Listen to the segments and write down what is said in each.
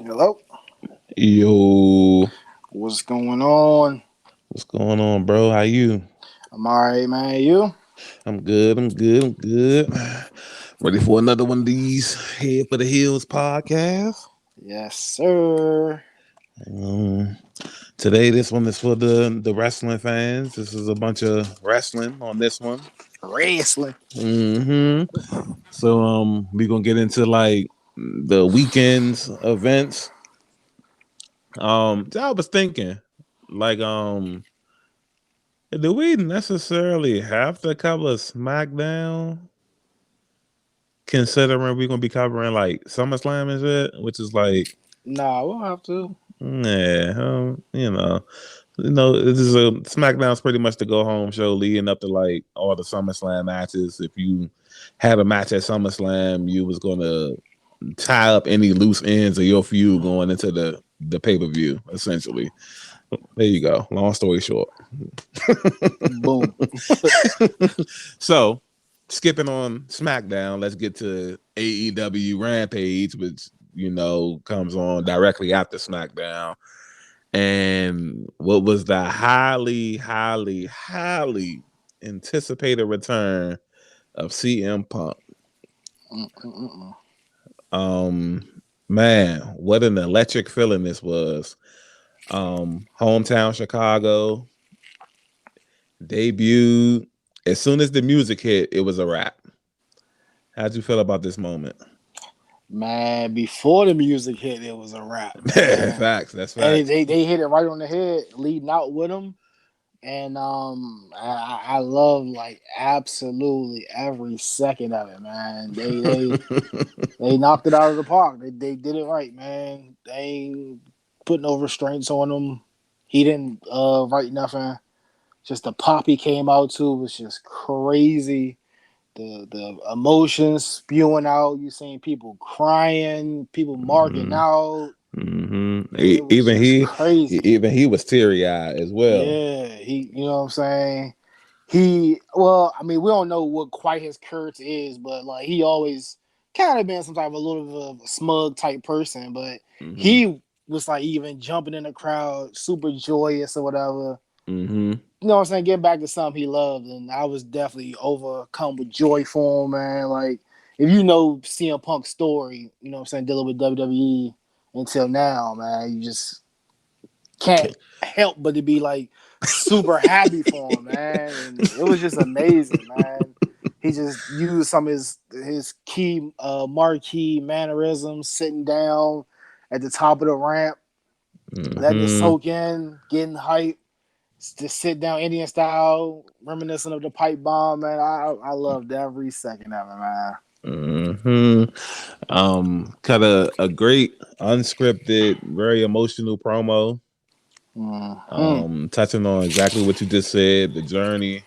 Hello. Yo, What's going on? what's going on, bro? How you? I'm alright, man. You? I'm good. I'm good. Ready for another one of these Head for the Hills podcasts. Yes, sir. Um, Today, this one is for the wrestling fans. This is a bunch of wrestling on this one. Wrestling. hmm So, we're gonna get into like the weekend's events. I was thinking, like, do we necessarily have to cover SmackDown? Considering we're gonna be covering like SummerSlam and shit, which is like, Nah, we don't have to. yeah, this is a SmackDown's pretty much the go home show leading up to like all the SummerSlam matches. If you had a match at SummerSlam, you was gonna tie up any loose ends of your feud going into the pay per view. Essentially, there you go. Long story short. Boom. So, skipping on SmackDown, let's get to AEW Rampage, which comes on directly after SmackDown. And what was the highly anticipated return of CM Punk? Mm-mm-mm. Man, what an electric feeling this was. Hometown Chicago debuted. As soon as the music hit, it was a wrap. How'd you feel about this moment? Man, before the music hit, it was a wrap, man. Facts. That's And facts. they hit it right on the head, leading out with them. And I love like absolutely every second of it, man. They knocked it out of the park. They did it right, man. They ain't put no restraints on him. He didn't write nothing. Just the pop he came out to was just crazy. The emotions spewing out. You seeing people crying, people marking hmm out. hmm It was Even just he, crazy. even he was teary eyed as well. Yeah, he. You know what I'm saying? He. Well, I mean, we don't know what quite his character is, but like he always kind of been some type of a little bit of a smug type person. But hmm he was like even jumping in the crowd, super joyous or whatever. hmm You know what I'm saying? Getting back to something he loved, and I was definitely overcome with joy for him, man. Like, if you know CM Punk's story, you know what I'm saying, dealing with WWE until now, man, you just can't help but to be like super happy for him, man. And it was just amazing, man. He just used some of his key marquee mannerisms, sitting down at the top of the ramp, letting it hmm soak in, getting hype, just sit down Indian style, reminiscent of the pipe bomb, man. I loved every second of it, man. hmm Cut a great unscripted, very emotional promo. Mm-hmm. Touching on exactly what you just said, the journey.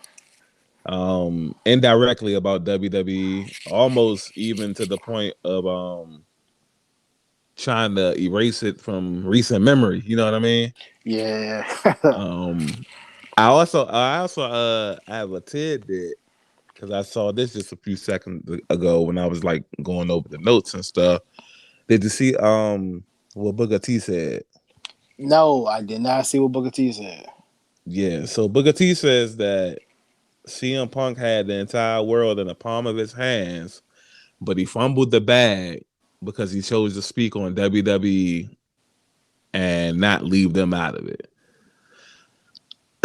Indirectly about WWE, almost even to the point of trying to erase it from recent memory. You know what I mean? Yeah. Um, I also have a tidbit because I saw this just a few seconds ago when I was like going over the notes and stuff. Did you see what Booker T said? No, I did not see what Booker T said. Yeah, so Booker T says that CM Punk had the entire world in the palm of his hands, but he fumbled the bag because he chose to speak on WWE and not leave them out of it.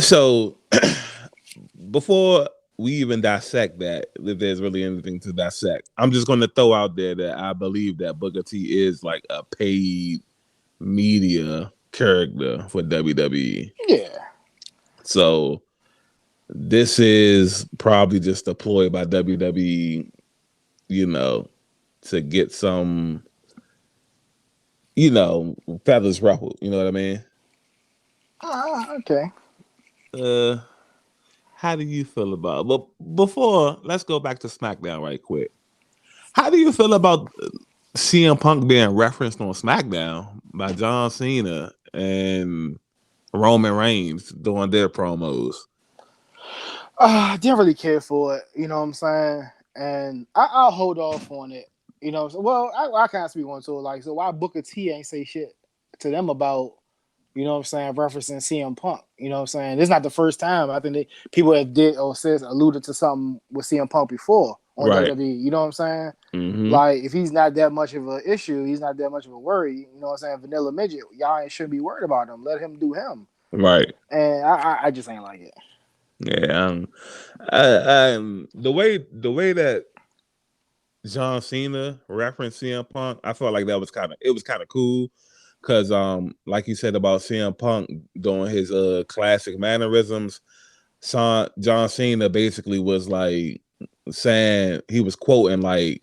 So before we even dissect that, if there's really anything to dissect, I'm just going to throw out there that I believe that Booker T is like a paid media character for WWE. Yeah. So this is probably just a ploy by WWE, you know, to get some, feathers ruffled. You know what I mean? Okay. Uh, how do you feel about? But before, let's go back to SmackDown right quick. How do you feel about CM Punk being referenced on SmackDown by John Cena and Roman Reigns doing their promos? I didn't really care for it. You know what I'm saying? And I'll hold off on it You know, so, well, I can't speak one to it. Like, so why Booker T ain't say shit to them about, you know what I'm saying, referencing CM Punk. You know what I'm saying? This is not the first time. I think people have did or says alluded to something with CM Punk before on Right. WWE. You know what I'm saying? Mm-hmm. Like, if he's not that much of an issue, he's not that much of a worry. You know what I'm saying? Vanilla Midget, y'all shouldn't be worried about him. Let him do him. Right. And I just ain't like it. Yeah. The way that John Cena referenced CM Punk, I felt like that was kind of cool. Cause like you said about CM Punk doing his classic mannerisms, John Cena basically was like saying, he was quoting like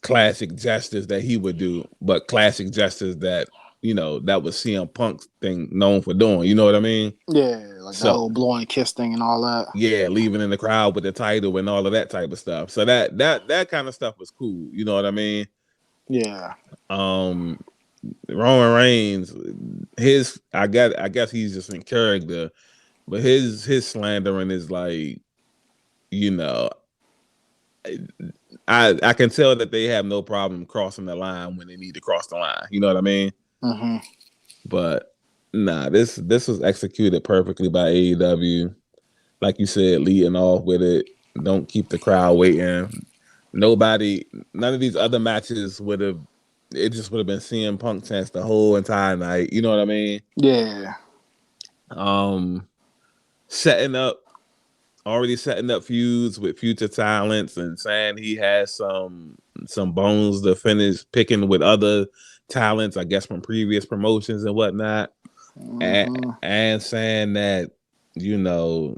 classic gestures that he would do, but classic gestures that, you know, that was CM Punk's thing known for doing. You know what I mean? Yeah, like that So whole blowing kiss thing and all that. yeah, leaving in the crowd with the title and all of that type of stuff. So that kind of stuff was cool. You know what I mean? Yeah. Um, Roman Reigns, I guess he's just in character, but his slandering is like, you know, I can tell that they have no problem crossing the line when they need to cross the line. You know what I mean? Mm-hmm. But nah, this was executed perfectly by AEW. Like you said, leading off with it. Don't keep the crowd waiting. None of these other matches would have. It just would have been CM Punk chance the whole entire night. You know what I mean? Yeah. Setting up, already setting up feuds with future talents and saying he has some bones to finish picking with other talents, I guess from previous promotions and whatnot, Mm-hmm. and saying that, you know,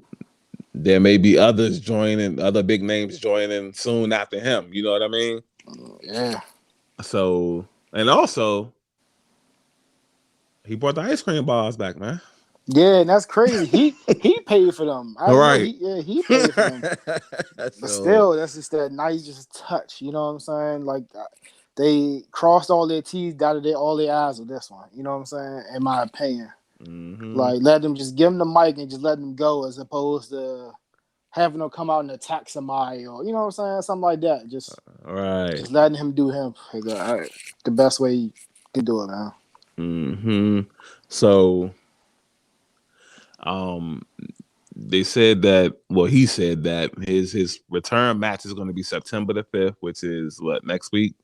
there may be others joining, other big names joining soon after him. You know what I mean? Yeah. So, and also, he brought the ice cream bars back, man. Yeah, and that's crazy. He paid for them. I All didn't know right. he paid for them. But So, still, that's just that nice just touch. You know what I'm saying? Like they crossed all their T's, dotted all their I's with this one. You know what I'm saying? In my opinion, like let them just give them the mic and just let them go, as opposed to having them come out and attack somebody, or you know what I'm saying, something like that. right. Just letting him do him. The best way you can do it, man. So, um, they said that. Well, he said that his return match is going to be September the 5th, which is what, next week.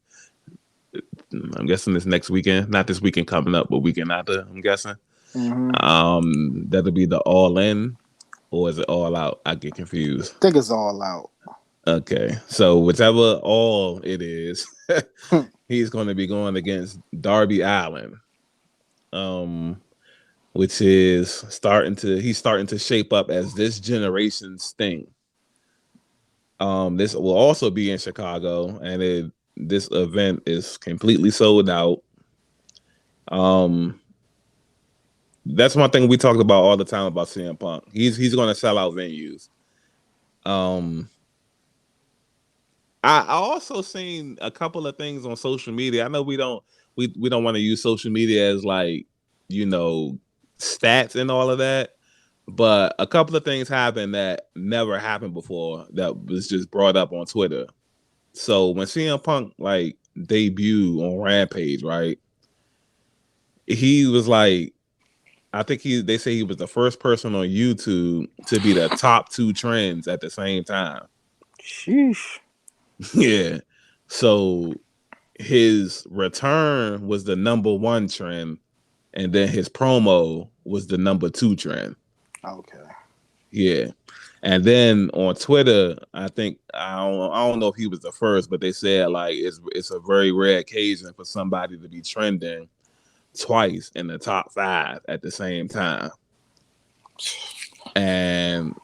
I'm guessing this next weekend, not this weekend coming up, but weekend after. I'm guessing. That'll be the All In, or is it All Out? I get confused. I think it's all out. Okay, so whichever All it is, he's going to be going against Darby Allin, which is he's starting to shape up as this generation's Sting. This will also be in Chicago, and this event is completely sold out. That's one thing we talked about all the time about CM Punk. He's going to sell out venues. I also seen a couple of things on social media. I know we don't want to use social media as like, you know, stats and all of that, but a couple of things happened that never happened before that was just brought up on Twitter. So when CM Punk like debuted on Rampage, right? He was like, I think they say he was the first person on YouTube to be the top 2 trends at the same time. Sheesh. Yeah. So his return was the number 1 trend, and then his promo was the number 2 trend. Okay. Yeah. And then on Twitter, I think I don't know if he was the first, but they said like it's a very rare occasion for somebody to be trending twice in the top 5 at the same time. And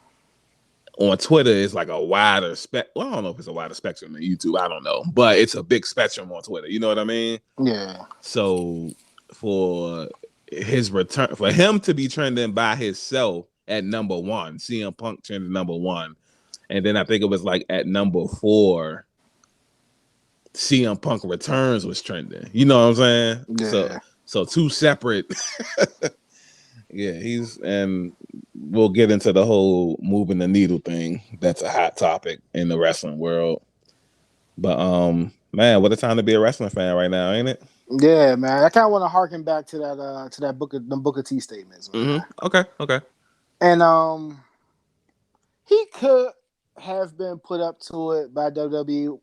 on Twitter, it's like a wider well, I don't know if it's a wider spectrum than YouTube. I don't know, but it's a big spectrum on Twitter. You know what I mean? Yeah. So for his return, for him to be trending by himself at number 1, CM Punk trending number 1, and then I think it was like at number 4, CM Punk returns was trending. You know what I'm saying? Yeah. So 2 separate. Yeah, and we'll get into the whole moving the needle thing. That's a hot topic in the wrestling world. But Man, what a time to be a wrestling fan right now, ain't it? Yeah, man. I kind of want to harken back to that Booker T statements, man. Okay, okay. And he could have been put up to it by WWE,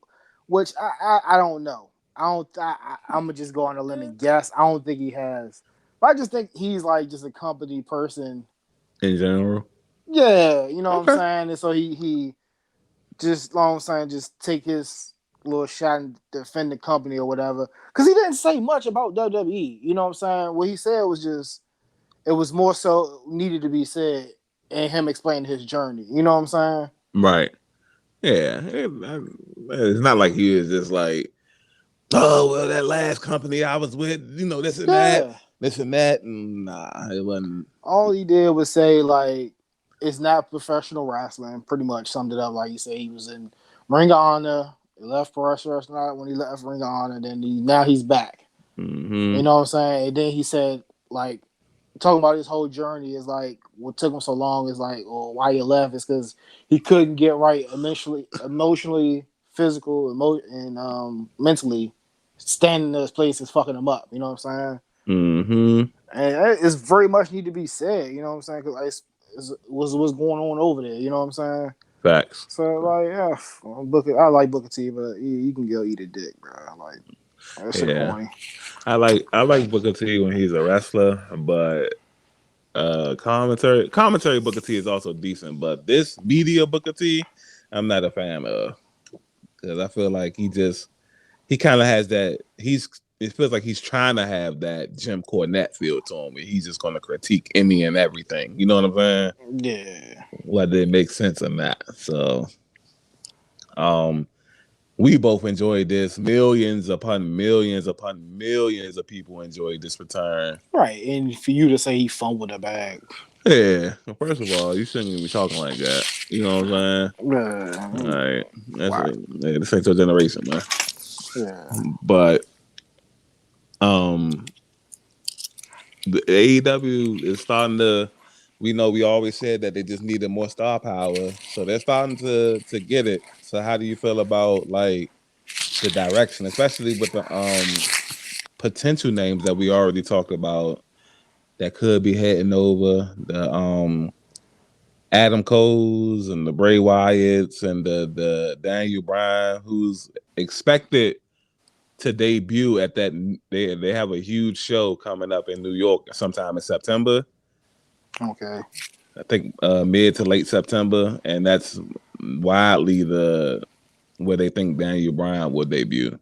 which I don't know. I'm gonna just go on a limb and guess. I don't think he has. But I just think he's like just a company person. In general. Yeah, you know what I'm Okay. saying. And so he just, you know what I'm saying, just take his little shot and defend the company or whatever. Because he didn't say much about WWE. You know what I'm saying. What he said was just it was more so needed to be said and him explaining his journey. You know what I'm saying? Right. Yeah. It's not like he was just like, oh well, that last company I was with, this and that, Yeah. this and that, and nah, it wasn't. All he did was say like it's not professional wrestling. Pretty much summed it up like he said he was in Ring of Honor. He left for us last night when he left Ring of Honor. Then now he's back. You Mm-hmm. know what I'm saying? And then he said like talking about his whole journey is like what took him so long is like, well, why he left is because he couldn't get right emotionally, physical, and mentally. Standing in this place is fucking him up. You know what I'm saying? Mm-hmm. And it's very much need to be said. You know what I'm saying? Because what's going on over there. You know what I'm saying? Facts. So like, yeah, I like Booker T, but you can go eat a dick, bro. Like that shit Yeah. corny. I like Booker T when he's a wrestler, but commentary Booker T is also decent, but this media Booker T, I'm not a fan of because I feel like he kind of has that it feels like he's trying to have that Jim Cornette feel to him. He's just going to critique any and everything. You know what I'm saying? Yeah. Whether it makes sense or not. So, um, we both enjoyed this. Millions upon millions upon millions of people enjoyed this return. Right, and for you to say he fumbled the bag, Yeah. First of all, you shouldn't even be talking like that. You know what I'm saying? All right. why? This ain't your generation, man. Yeah. But um the AEW is starting to. We know we always said that they just needed more star power, so they're starting to get it. So how do you feel about like the direction, especially with the potential names that we already talked about that could be heading over the Adam Coles and the Bray Wyatts and the Daniel Bryan, who's expected to debut at that. They have a huge show coming up in New York sometime in September. Okay. I think mid to late September, and that's widely the where they think Daniel Bryan will debut.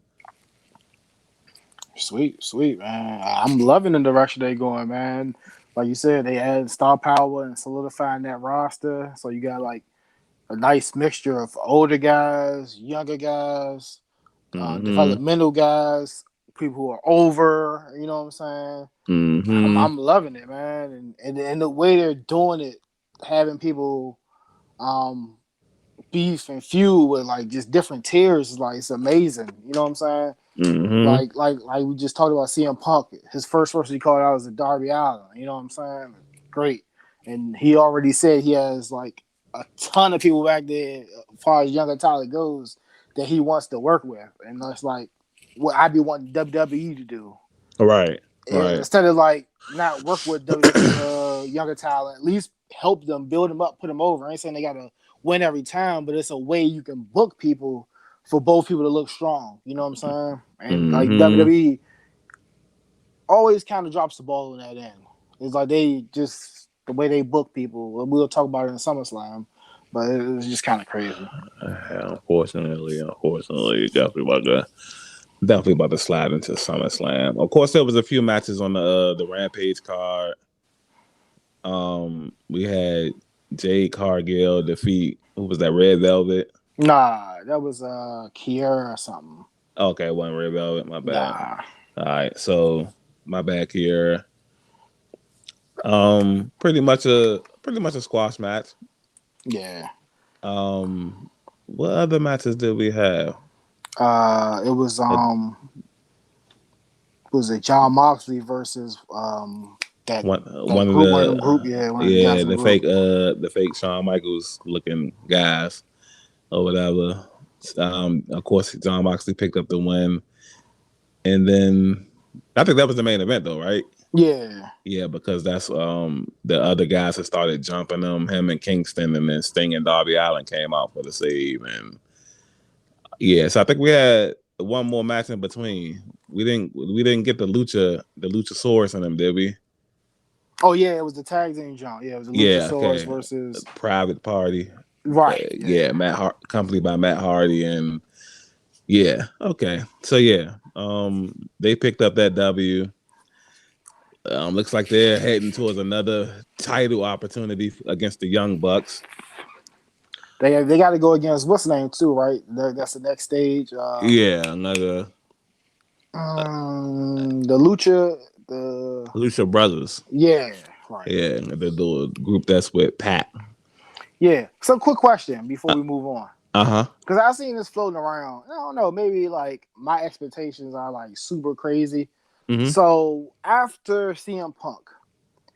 Sweet, sweet, man. I'm loving the direction they going, man. Like you said, they added star power and solidifying that roster. So you got like a nice mixture of older guys, younger guys, Mm-hmm. developmental guys, people who are over. You know what I'm saying? Mm-hmm. I'm loving it, man, and the way they're doing it, having people um beef and feud with like just different tiers is like it's amazing. You know what I'm saying? Mm-hmm. Like we just talked about CM Punk. His first person he called out was a Darby Allin. You know what I'm saying? Great. And he already said he has like a ton of people back there as far as younger talent goes that he wants to work with. And that's like what I'd be wanting WWE to do. Right. And Right. instead of like not work with younger talent, at least help them, build them up, put them over. I ain't saying they gotta win every time, but it's a way you can book people for both people to look strong. You know what I'm saying? And like Mm-hmm. WWE always kind of drops the ball in that end. It's like they just the way they book people. We'll talk about it in SummerSlam, but it's just kind of crazy. Unfortunately, definitely about to slide into SummerSlam. Of course, there was a few matches on the Rampage card. We had Jade Cargill defeat who was that Red Velvet. Nah, that was Kiera or something. Okay, one Red Velvet. My bad. Nah, All right, so my bad here. Pretty much a squash match. yeah. Um, what other matches did we have? It was Uh, was it John Moxley versus that one of group, one of the them group, yeah, one of the yeah guys in the group. the fake Shawn Michaels looking guys or whatever. Of course, John Moxley picked up the win, and then I think that was the main event, though, right? Yeah. Yeah, because that's the other guys that started jumping him and Kingston, and then Sting and Darby Allin came out for the save, and yeah, so I think we had one more match in between. We didn't get the Luchasaurus in them, did we? Oh yeah, it was the tag team jump. Yeah, it was the Yeah, Luchasaurus okay. versus Private Party. right. Yeah, accompanied by Matt Hardy, and yeah, okay. So yeah, they picked up that W. Looks like they're heading towards another title opportunity against the Young Bucks. They got to go against what's the name too, right? That's the next stage. Yeah, another The Lucha Brothers. Yeah, right. Yeah, the group that's with Pat. Yeah. So, quick question before we move on. Uh-huh. Because I've seen this floating around. I don't know. Maybe like my expectations are like super crazy. Mm-hmm. So after CM Punk,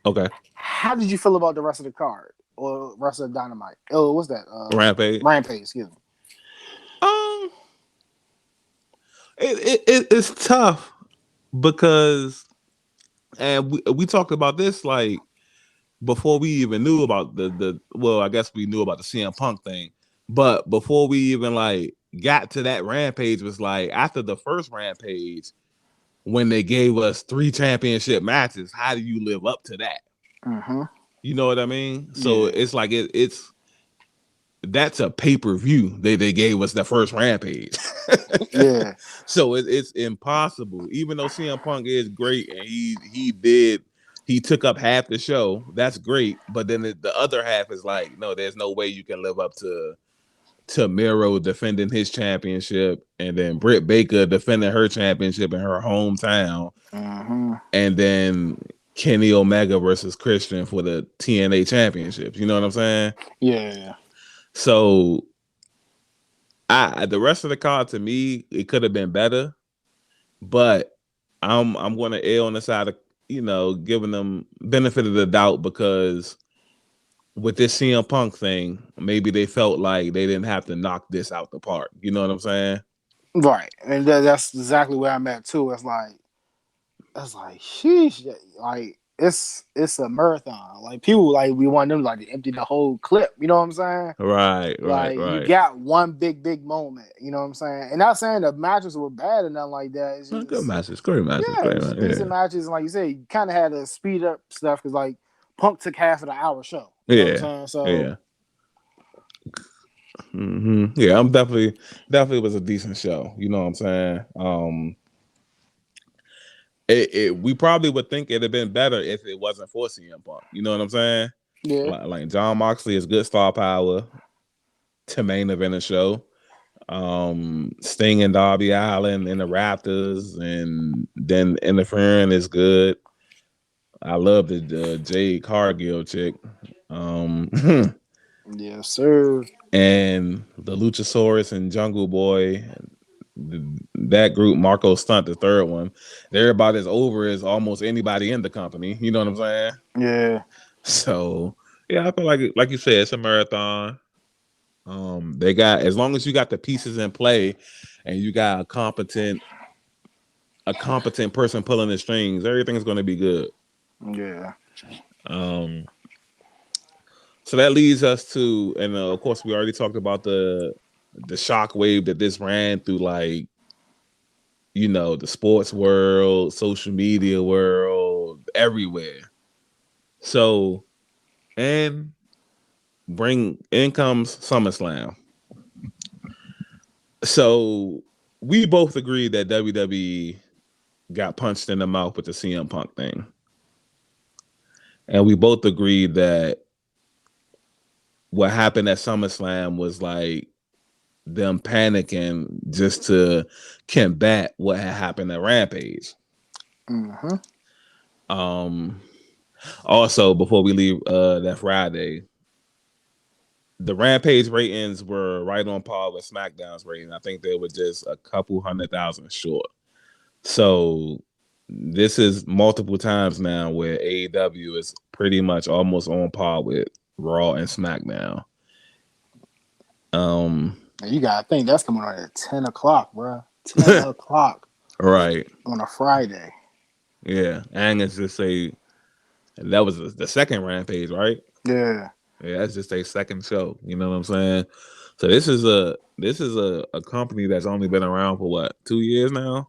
okay, how did you feel about the rest of the card or rest of Dynamite? Oh, what's that? Rampage. Rampage. Excuse me. It's tough because, and we talked about this like before we even knew about the well, I guess we knew about the CM Punk thing, but before we even like got to that Rampage was like after the first Rampage when they gave us 3 championship matches, how do you live up to that? Mm-hmm. You know what I mean? So it's like it's that's a pay-per-view. They gave us the first Rampage. Yeah. So it's impossible. Even though CM Punk is great and he took up half the show. That's great. But then the other half is like, no, there's no way you can live up to Miro defending his championship and then Britt Baker defending her championship in her hometown. Mm-hmm. And then Kenny Omega versus Christian for the TNA championships. You know what I'm saying? Yeah. So the rest of the card to me, it could have been better, but I'm going to err on the side of giving them benefit of the doubt because with this CM Punk thing, maybe they felt like they didn't have to knock this out the park. You know what I'm saying? Right, and that's exactly where I'm at too. It's like, sheesh, like it's a marathon. Like people like we want them like to empty the whole clip. You know what I'm saying? Right. Like you got one big moment. You know what I'm saying? And not saying the matches were bad or nothing like that. It's just good matches, great matches, decent matches. And like you said, you kind of had to speed up stuff because like Punk took half of the hour show. You know what I'm saying? So yeah. Mm-hmm. Yeah, I'm definitely was a decent show. You know what I'm saying? We probably would think it'd have been better if it wasn't for CM Punk. You know what I'm saying? Yeah. Like John Moxley is good star power to main event a show. Sting and Darby Allin and the Raptors, and then interfering is good. I love the Jade Cargill chick. Yes, sir. And the Luchasaurus and Jungle Boy. That group, Marco Stunt, the third one, they're about as over as almost anybody in the company. You know what I'm saying? Yeah. So yeah, I feel like you said, it's a marathon. They got, as long as you got the pieces in play and you got a competent person pulling the strings, everything's going to be good. Yeah. So that leads us to, and of course we already talked about the shockwave that this ran through, like, the sports world, social media world, everywhere. So, and in comes SummerSlam. So we both agreed that WWE got punched in the mouth with the CM Punk thing. And we both agreed that what happened at SummerSlam was like them panicking just to combat what had happened at Rampage. Mm-hmm. Also, before we leave that Friday, the Rampage ratings were right on par with SmackDown's rating. I think they were just a couple 100,000 short. So this is multiple times now where AEW is pretty much almost on par with Raw and SmackDown. And And you gotta think that's coming on at 10 o'clock, bro. 10 o'clock Right. on a Friday. Yeah. And it's just that was the second Rampage, right? Yeah, Yeah, that's just a second show. You know what I'm saying? So this is a company that's only been around for what, 2 years now?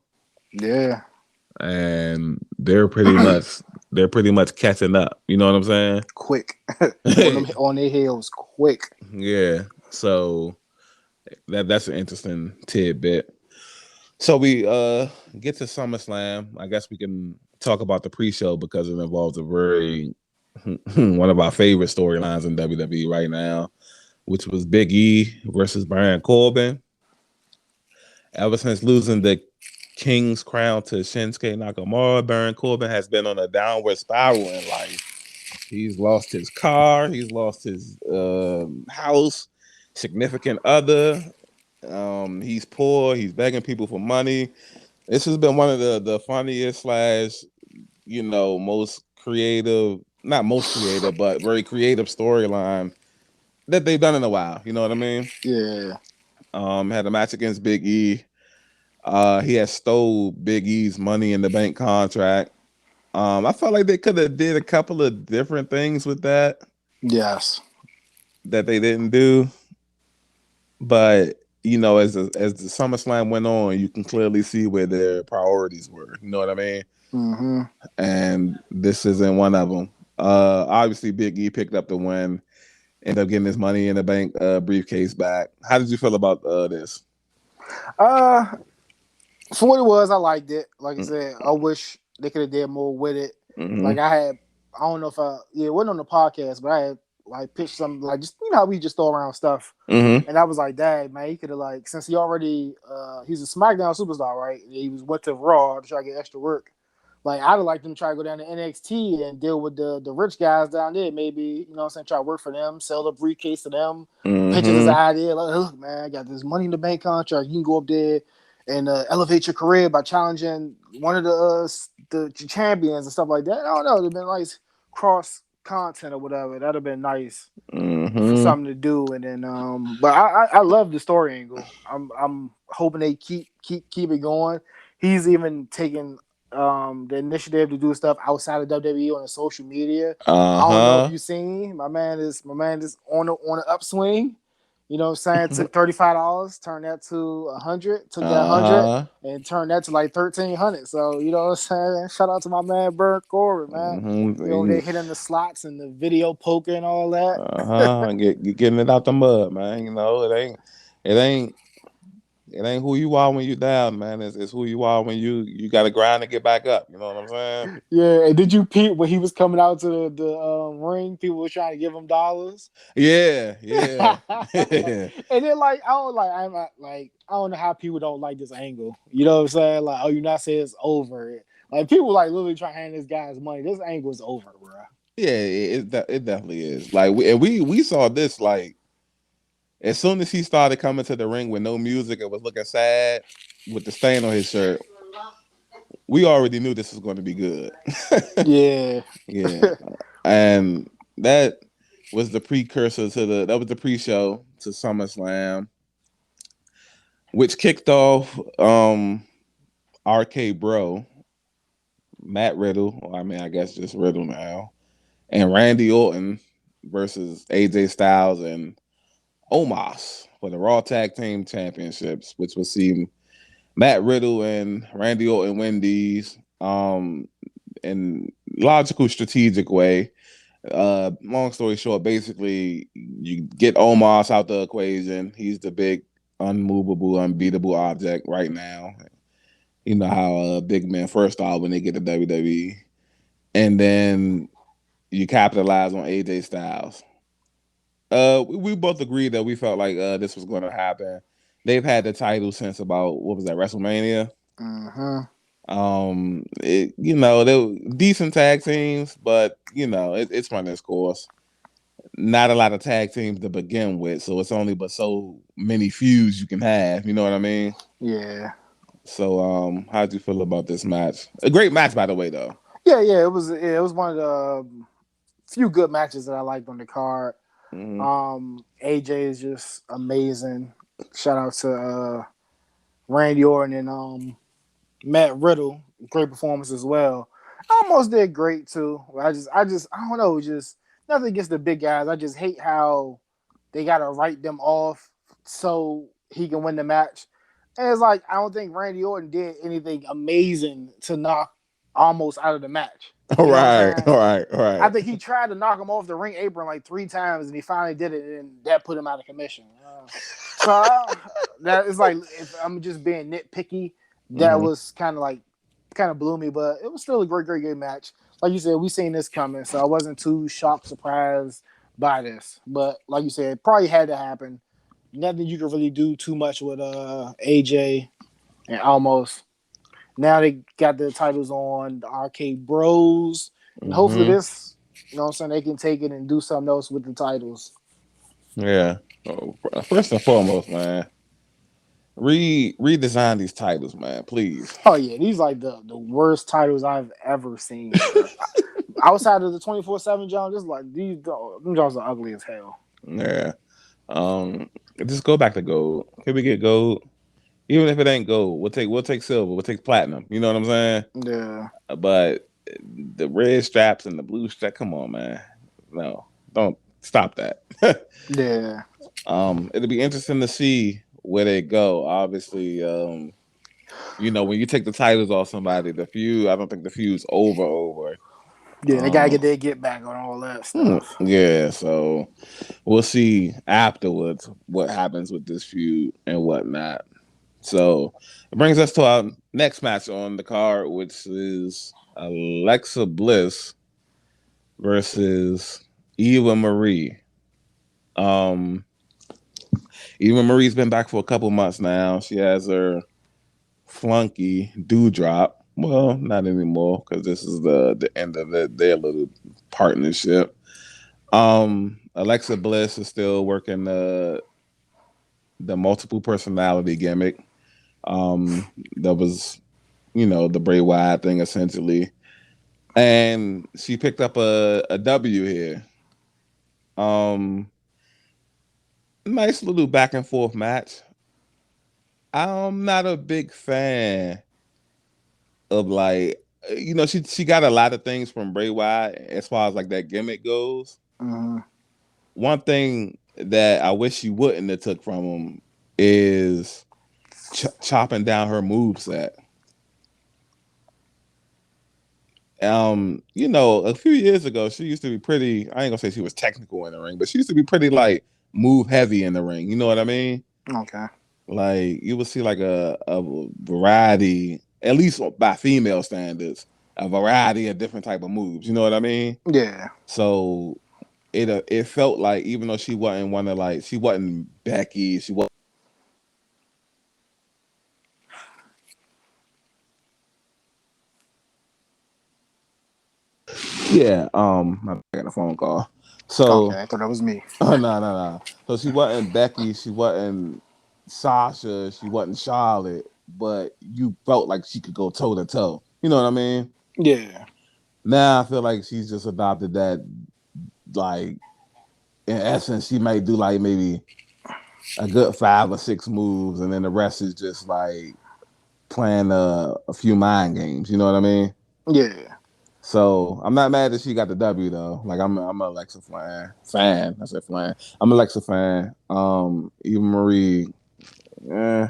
yeah. And they're pretty much catching up. You know what I'm Quick saying? on their heels, quick. Yeah. So that's an interesting tidbit. So we get to SummerSlam. I guess we can talk about the pre-show because it involves a very one of our favorite storylines in WWE right now, which was Big E versus Brian Corbin. Ever since losing the King's crown to Shinsuke Nakamura, Baron Corbin has been on a downward spiral in life. He's lost his car, he's lost his house, significant other. He's poor. He's begging people for money. This has been one of the funniest slash, most creative, not most creative, but very creative storyline that they've done in a while. You know what I mean? Yeah, Had a match against Big E. He has stole Big E's Money in the Bank contract. I felt like they could have did a couple of different things with yes, that they didn't do. But as the SummerSlam went on, you can clearly see where their priorities were. You know what I mean? mm-hmm. And this isn't one of them. Obviously, Big E picked up the win, ended up getting his Money in the Bank briefcase back. How did you feel about this? Uh, for what it was, I liked it. Like I said, I wish they could have did more with it. Mm-hmm. Like I don't know if it wasn't on the podcast, but I had like pitched some like just how we just throw around stuff. Mm-hmm. And I was like, dang, man, he could have like since he already he's a SmackDown superstar, right? He went to Raw to try to get extra work. Like I'd have liked them to try to go down to NXT and deal with the rich guys down there. Maybe, what I'm saying, try to work for them, sell the briefcase to them, pitch it as an Mm-hmm. idea. Like, look, man, I got this Money in the Bank contract. You can go up there and elevate your career by challenging one of the champions and stuff like that. I don't know. It'd been nice cross content or whatever. That'd have been nice for Mm-hmm. something to do. And then, but I love the story angle. I'm hoping they keep it going. He's even taking the initiative to do stuff outside of WWE on the social media. I don't know if Uh-huh. you've seen my man is on the upswing. You know what I'm saying? Took $35, turned that to 100, took that 100 Uh-huh. and turned that to like 1,300. So, you know what I'm saying? Shout out to my man Brian Corbin, man. They Mm-hmm. hitting the slots and the video poker and all that. Uh-huh. Getting it out the mud, man. It ain't it ain't who you are when you down, man. It's who you are when you got to grind to get back up. You know what I'm saying? Yeah, and did you peep when he was coming out to the ring? People were trying to give him dollars. Yeah, And yeah. then I don't know how people don't like this angle. You know what I'm saying? Like, oh, you're not saying it's over. Like people like literally trying to hand this guy's money. This angle is over, bro. Yeah, it definitely is. Like we saw this like as soon as he started coming to the ring with no music and was looking sad with the stain on his shirt, we already knew this was going to be good. Yeah. Yeah, and that was the precursor to that was the pre-show to SummerSlam, which kicked off RK Bro, Matt Riddle. I mean, I guess just Riddle now, and Randy Orton versus AJ Styles and Omos for the Raw Tag Team Championships, which will see Matt Riddle and Randy Orton win these in logical, strategic way. Long story short, basically, you get Omos out the equation. He's the big, unmovable, unbeatable object right now. You know how big men first are when they get to WWE, and then you capitalize on AJ Styles. We both agreed that we felt like this was going to happen. They've had the title since about what was that, WrestleMania. Mm-hmm. They were decent tag teams, but it's run its course. Not a lot of tag teams to begin with, so it's only but so many feuds you can have. You know what I mean? Yeah. So, how'd you feel about this match? A great match, by the way, though. Yeah. It was one of the few good matches that I liked on the card. Mm-hmm. AJ is just amazing. Shout out to Randy Orton and Matt Riddle. Great performance as well. Almost did great too. I don't know. Just nothing against the big guys. I just hate how they gotta write them off so he can win the match. And it's like I don't think Randy Orton did anything amazing to knock almost out of the match. All You know what I'm right, saying? all right, all I right. think he tried to knock him off the ring apron like 3 times, and he finally did it, and that put him out of commission. That is like, if I'm just being nitpicky, that Mm-hmm. was kind of blew me, but it was still a great, great, great match. Like you said, we seen this coming, so I wasn't too shocked, surprised by this. But like you said, it probably had to happen. Nothing you could really do too much with AJ and almost. Now they got the titles on the Arcade Bros, and hopefully Mm-hmm. this, you know what I'm saying, they can take it and do something else with the titles. Yeah. Oh, first and foremost, man, redesign these titles, man, please. Oh yeah, these like the worst titles I've ever seen, bro. Outside of the 24/7 Jones, just like them Jones are ugly as hell. Yeah. Um, just go back to gold. Can we get gold? Even if it ain't gold, we'll take silver, we'll take platinum. You know what I'm saying? Yeah, But the red straps and the blue strap, come on, man. No, don't stop that. yeah, It'll be interesting to see where they go. Obviously, when you take the titles off somebody, the feud, I don't think the feud's over. yeah. They gotta Um, get their get back on all that stuff. yeah, so we'll see afterwards what happens with this feud and whatnot. So it brings us to our next match on the card, which is Alexa Bliss versus Eva Marie. Um, Eva Marie's been back for a couple months now. She has her flunky dewdrop. Well, not anymore because this is the end of their little partnership. Alexa Bliss is still working the multiple personality gimmick. That was the Bray Wyatt thing essentially, and she picked up a W here. Um, Nice little back and forth match. I'm not a big fan of she got a lot of things from Bray Wyatt as far as like that gimmick goes. Mm-hmm. One thing that I wish she wouldn't have took from him is chopping down her move set. A few years ago, she used to be pretty. I ain't gonna say she was technical in the ring, but she used to be pretty like move heavy in the ring. You know what I mean? Okay. Like you would see like a variety, at least by female standards, a variety of different type of moves. You know what I mean? Yeah. So it felt like even though she wasn't Becky, she was yeah. I got a phone call. Okay. So I thought that was me. no. So she wasn't Becky, she wasn't Sasha, she wasn't Charlotte, but you felt like she could go toe to toe. You know what I mean? Yeah. Now I feel like she's just adopted that. Like in essence, she might do like maybe a good 5 or 6 moves, and then the rest is just like playing a few mind games. You know what I mean? Yeah. So I'm not mad that she got the W though. Like I'm an Alexa fan. I said fan. I'm an Alexa fan. Eva Marie, eh,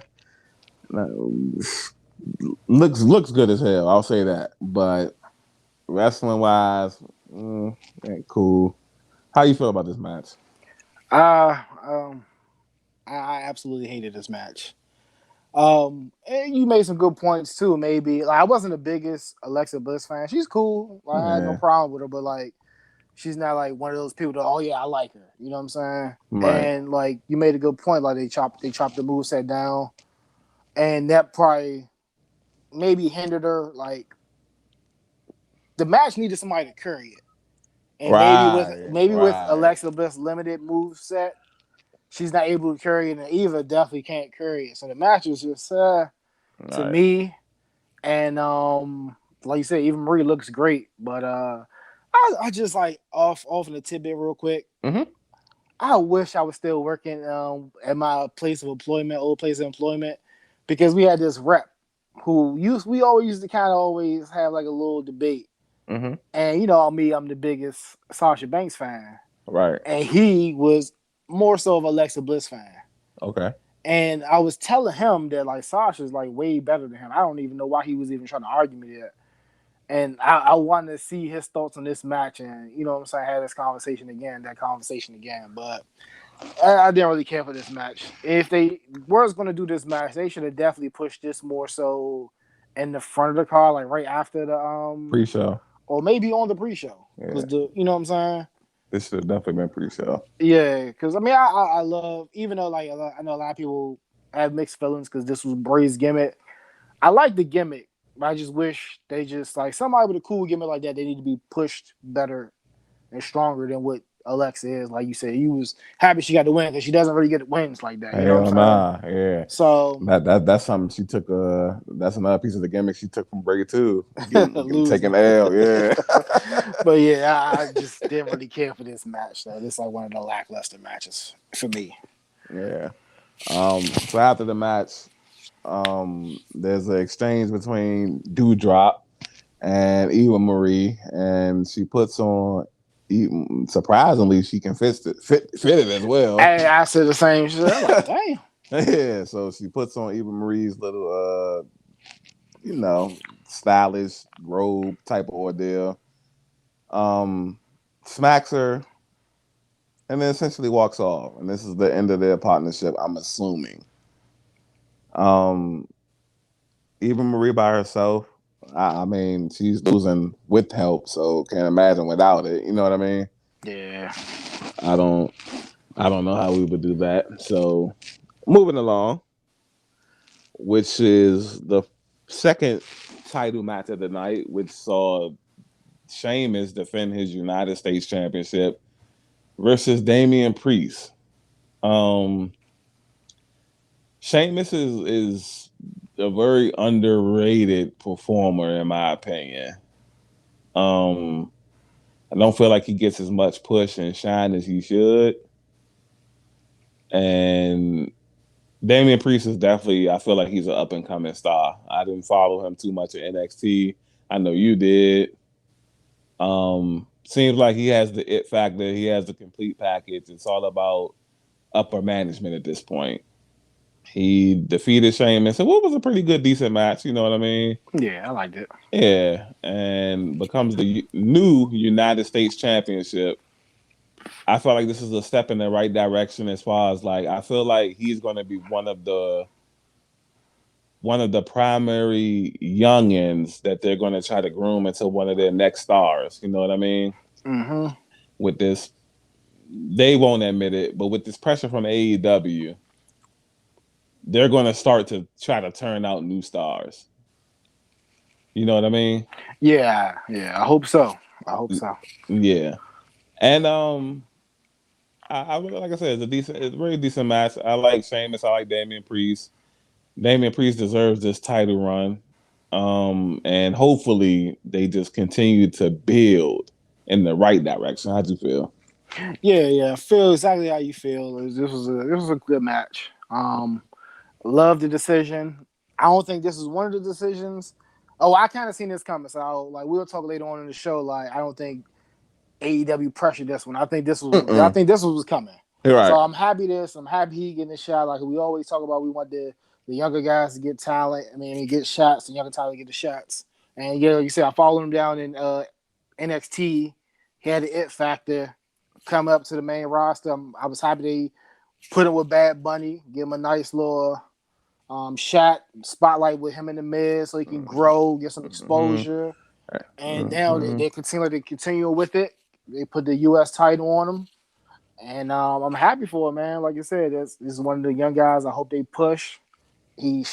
looks good as hell. I'll say that. But wrestling wise, ain't cool. How you feel about this match? Uh um I absolutely hated this match. And you made some good points too. Maybe like I wasn't the biggest Alexa Bliss fan. She's cool. Like, I had no Yeah, problem with her, but like she's not like one of those people that, oh yeah, I like her. You know what I'm saying? right. And like you made a good point. Like they chopped the move set down, and that probably maybe hindered her. Like the match needed somebody to carry it, and maybe with Right. Alexa Bliss limited move set, she's not able to carry it, and Eva definitely can't carry it. So the match was just to Right. me. And like you said, even Marie looks great, but I just like off in the tidbit real quick. Mm-hmm. I wish I was still working at my place of employment, old place of employment, because we had this rep who we always used to kind of always have like a little debate. Mm-hmm. And you know me, I'm the biggest Sasha Banks fan, Right. and he was more so of Alexa Bliss fan. Okay. And I was telling him that like Sasha's like way better than him. I don't even know why he was even trying to argue me that. And I wanted to see his thoughts on this match, and you know what I'm saying, have this conversation again, but I didn't really care for this match. If they were going to do this match, they should have definitely pushed this more so in the front of the car, like right after the Pre-show. or maybe on the pre-show, because Yeah. you know what I'm saying. This should have definitely been pre-show. Yeah, because I mean, I love, even though like I know a lot of people have mixed feelings because this was Bray's gimmick. I like the gimmick, but I just wish they just like somebody with a cool gimmick like that. They need to be pushed better and stronger than what Alexa is. Like you said, you was happy she got the win because she doesn't really get wins like that. You know what Hell I'm saying? nah. Yeah. So That's something she took. That's another piece of the gimmick she took from Bray too. Getting taking losing. the L. Yeah. But yeah, I just didn't really care for this match. Though this is like one of the lackluster matches for me. Yeah. So after the match, there's an exchange between Dewdrop and Eva Marie, and she puts on. Surprisingly, she can fit it as well. I said the same shit. I'm like, damn. Yeah, so she puts on Eva Marie's little, stylish robe type of ordeal. Smacks her, and then essentially walks off. And this is the end of their partnership, I'm assuming. Um, Eva Marie by herself, I mean, she's losing with help, so can't imagine without it. You know what I mean? Yeah. I don't know how we would do that. So moving along, which is the second title match of the night, which saw Sheamus defend his United States Championship versus Damien Priest. Sheamus is a very underrated performer in my opinion. I don't feel like he gets as much push and shine as he should. And Damien Priest is definitely, I feel like he's an up and coming star. I didn't follow him too much at NXT. I know you did. Seems like he has the it factor. He has the complete package. It's all about upper management at this point. He defeated Sheamus, and what was a pretty good, decent match. You know what I mean? Yeah, I liked it. Yeah, and becomes the new United States Championship. I feel like this is a step in the right direction as far as like I feel like he's going to be one of the primary youngins that they're going to try to groom into one of their next stars. You know what I mean? Mm-hmm. With this, they won't admit it, but with this pressure from AEW, they're going to start to try to turn out new stars. You know what I mean? Yeah, I hope so. Yeah, and I like I said, it's a very decent match. I like Sheamus. I like Damien Priest. Damien Priest deserves this title run. And hopefully they just continue to build in the right direction. How'd you feel? Yeah. I feel exactly how you feel. This was a good match. Love the decision. I don't think this is one of the decisions. Oh, I kind of seen this coming. So like we'll talk later on in the show. Like I don't think AEW pressured this one. I think this was coming. You're right. So I'm happy he getting a shot. Like we always talk about, we want the younger guys to get talent. I mean, get shots. The younger talent to get the shots. And yeah, like you said, I followed him down in NXT. He had the it factor. Come up to the main roster. I was happy they put him with Bad Bunny. Give him a nice little shot spotlight with him in the mid so he can grow, get some exposure. And now they continue with it. They put the U.S. title on him. And I'm happy for him, man. Like I said, this is one of the young guys I hope they push. He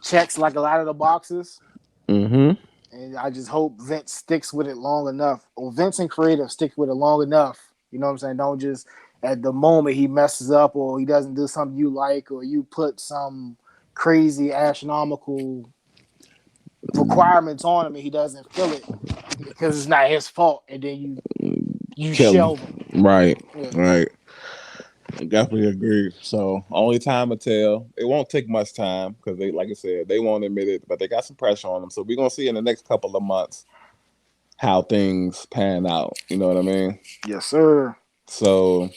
checks like a lot of the boxes. Mm-hmm. And I just hope Vince sticks with it long enough. Or Vince and creative stick with it long enough. You know what I'm saying? Don't just at the moment he messes up or he doesn't do something you like or you put some crazy astronomical requirements on him and he doesn't feel it because it's not his fault. And then you shelve him. Right. Yeah. Right. I definitely agree. So only time will tell. It won't take much time because they, like I said, they won't admit it, but they got some pressure on them. So we're gonna see in the next couple of months how things pan out. You know what I mean? Yes, sir. So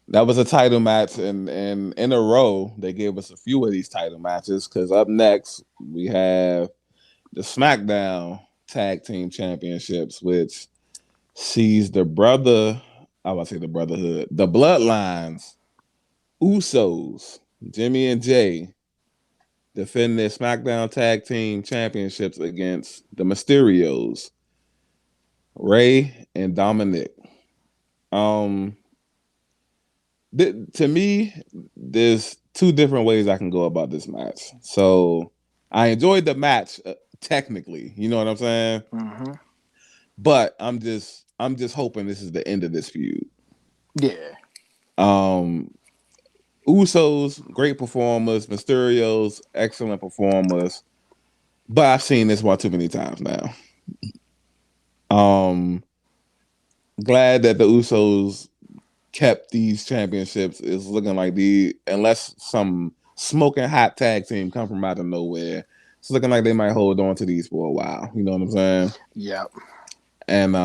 that was a title match, and in a row they gave us a few of these title matches. Because up next we have the SmackDown Tag Team Championships, which sees the brother. I would say the Brotherhood, the Bloodlines, Usos, Jimmy and Jay defend their SmackDown Tag Team Championships against the Mysterios, Ray and Dominic. Um, to me, there's two different ways I can go about this match. So I enjoyed the match technically, you know what I'm saying? Mm-hmm. But I'm just hoping this is the end of this feud. Yeah. Um, Usos, great performers. Mysterios, excellent performers. But I've seen this one too many times now. Um, glad that the Usos kept these championships. It's looking like unless some smoking hot tag team come from out of nowhere, it's looking like they might hold on to these for a while. You know what I'm saying? Yep. And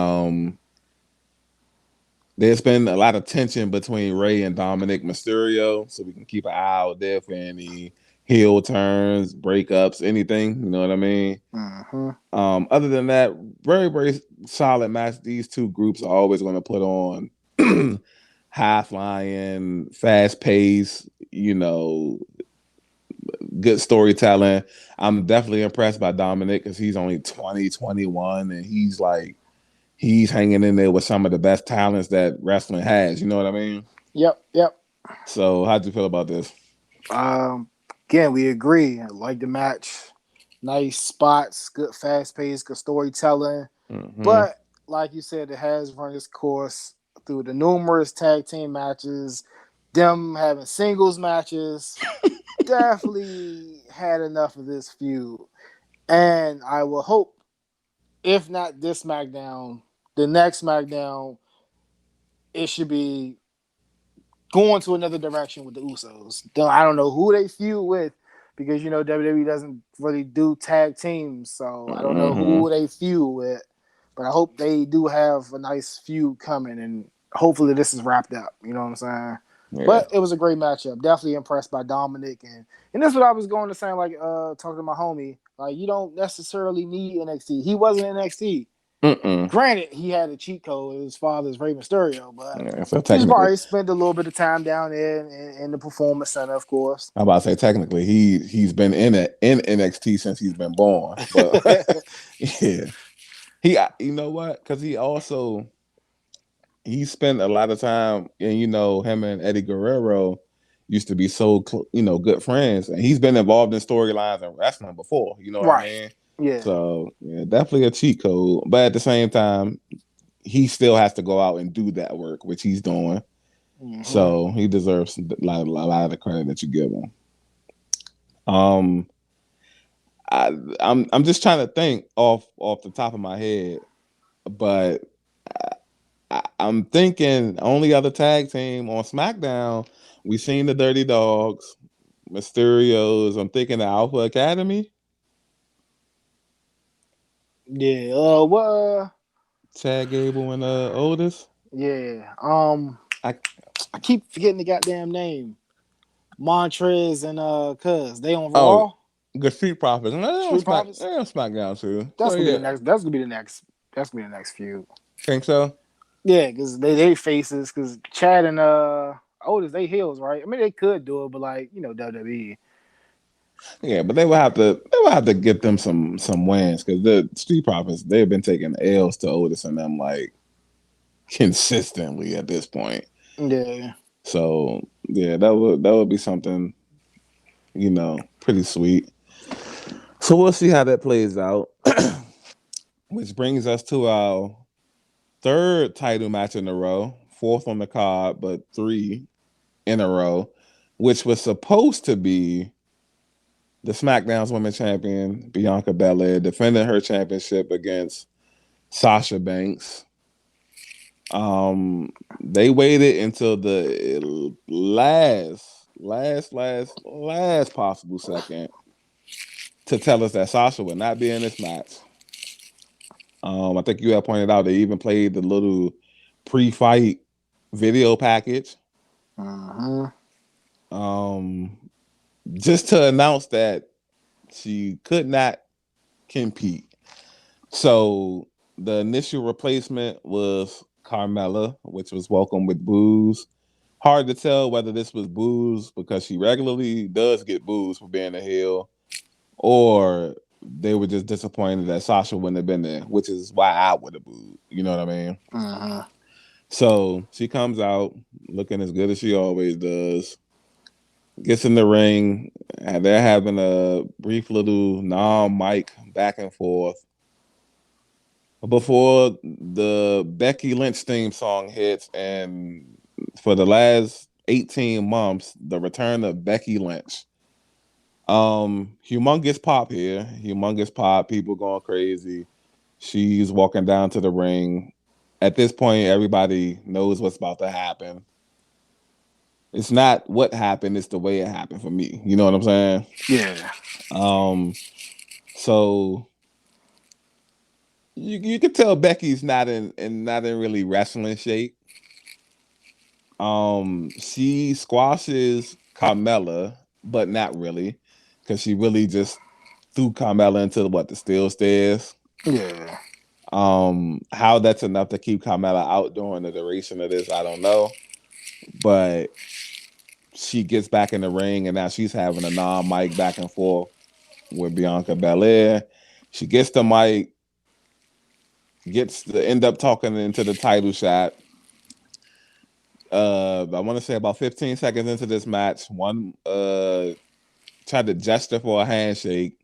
there's been a lot of tension between Ray and Dominic Mysterio, so we can keep an eye out there for any heel turns, breakups, anything. You know what I mean? Mm-hmm. Other than that, very, very solid match. These two groups are always going to put on high flying, fast pace, good storytelling. I'm definitely impressed by Dominic because he's only 20, 21, and he's hanging in there with some of the best talents that wrestling has. You know what I mean? Yep. Yep. So, how'd you feel about this? Um. Again, we agree. I like the match. Nice spots, good fast pace, good storytelling. Mm-hmm. But like you said, it has run its course through the numerous tag team matches, them having singles matches. Definitely had enough of this feud. And I will hope, if not this SmackDown, the next SmackDown, it should be going to another direction with the Usos. I don't know who they feud with because WWE doesn't really do tag teams, so I don't know Mm-hmm. who they feud with. But I hope they do have a nice feud coming, and hopefully this is wrapped up. You know what I'm saying? Yeah. But it was a great matchup. Definitely impressed by Dominic, and that's what I was going to say. Like talking to my homie, like you don't necessarily need NXT. He wasn't NXT. Mm-mm. Granted, he had a cheat code. His father's Rey Mysterio, but Yeah, so he's technically, probably spent a little bit of time down there in the performance center, of course. I'm about to say technically he's been in NXT since he's been born. But yeah, you know what? Because he spent a lot of time, and him and Eddie Guerrero used to be so good friends, and he's been involved in storylines and wrestling before. You know what I Right. mean? Yeah. So yeah, definitely a cheat code, but at the same time, he still has to go out and do that work, which he's doing. Mm-hmm. So he deserves a lot of the credit that you give him. Um, I'm just trying to think off the top of my head, but I'm thinking only other tag team on SmackDown. We seen the Dirty Dogs, Mysterios. I'm thinking the Alpha Academy, Yeah. What? Chad Gable and Otis. Yeah. I I keep forgetting the goddamn name. Montrez and Cuz they on oh Raw. the Street Profits. No, Street Profits. they're on SmackDown too. So That's gonna be yeah, the next. That's gonna be the next. That's gonna be the next feud. think so. Yeah, because they faces. Because Chad and Otis they heels, right? I mean they could do it, but like WWE. Yeah, but they would have to get them some wins because the Street Profits they've been taking L's to Otis and them like consistently at this point. Yeah. So yeah, that would be something pretty sweet. So we'll see how that plays out. Which brings us to our third title match in a row, fourth on the card, but three in a row, which was supposed to be the SmackDown's Women's Champion Bianca Belair defending her championship against Sasha Banks. They waited until the last possible second to tell us that Sasha would not be in this match. I think you had pointed out they even played the little pre-fight video package. Mm-hmm. Just to announce that she could not compete. So the initial replacement was Carmella, which was welcomed with boos. Hard to tell whether this was boos because she regularly does get boos for being a heel, or they were just disappointed that Sasha wouldn't have been there, which is why I would have booed. You know what I mean? Mm-hmm. So she comes out looking as good as she always does, gets in the ring, and they're having a brief little non-mic back and forth before the Becky Lynch theme song hits. And for the last 18 months, the return of Becky Lynch. Humongous pop here. Humongous pop. People going crazy. She's walking down to the ring. At this point, everybody knows what's about to happen. It's not what happened, it's the way it happened for me. You know what I'm saying? Yeah. So you can tell Becky's not in really wrestling shape. She squashes Carmella, but not really, because she really just threw Carmella into the steel stairs. Yeah. How that's enough to keep Carmella out during the duration of this, I don't know. But she gets back in the ring, and now she's having a non-mic back and forth with Bianca Belair. She gets the mic, gets to end up talking into the title shot. I want to say about 15 seconds into this match, one tried to gesture for a handshake.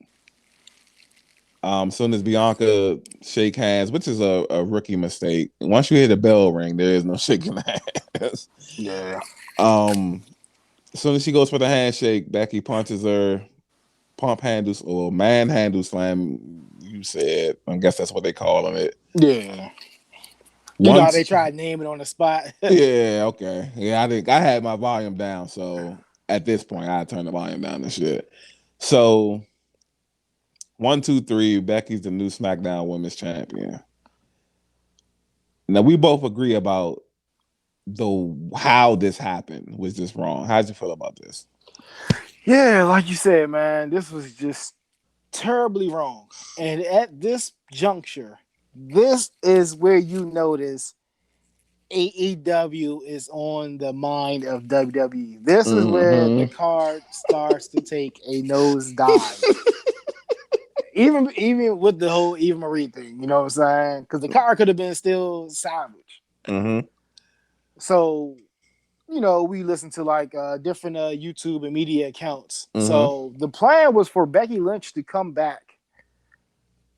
Soon as Bianca shake hands, which is a rookie mistake. Once you hear the bell ring, there is no shaking hands. Yeah. As soon as she goes for the handshake, Becky punches her, pump handles or man handle slam. You said, I guess that's what they calling it. Yeah. You know how they tried naming it on the spot. Yeah, okay. Yeah, I had my volume down, so at this point I turned the volume down and shit. So 1, 2, 3, Becky's the new SmackDown Women's Champion. Now we both agree about how this happened was just wrong. How'd you feel about this? Yeah, like you said, man, this was just terribly wrong. And at this juncture, this is where you notice AEW is on the mind of WWE. This is where the card starts to take a nosedive. even with the whole Eva Marie thing, you know what I'm saying? Because the card could have been still salvaged. So, you know, we listen to like different YouTube and media accounts. So the plan was for Becky Lynch to come back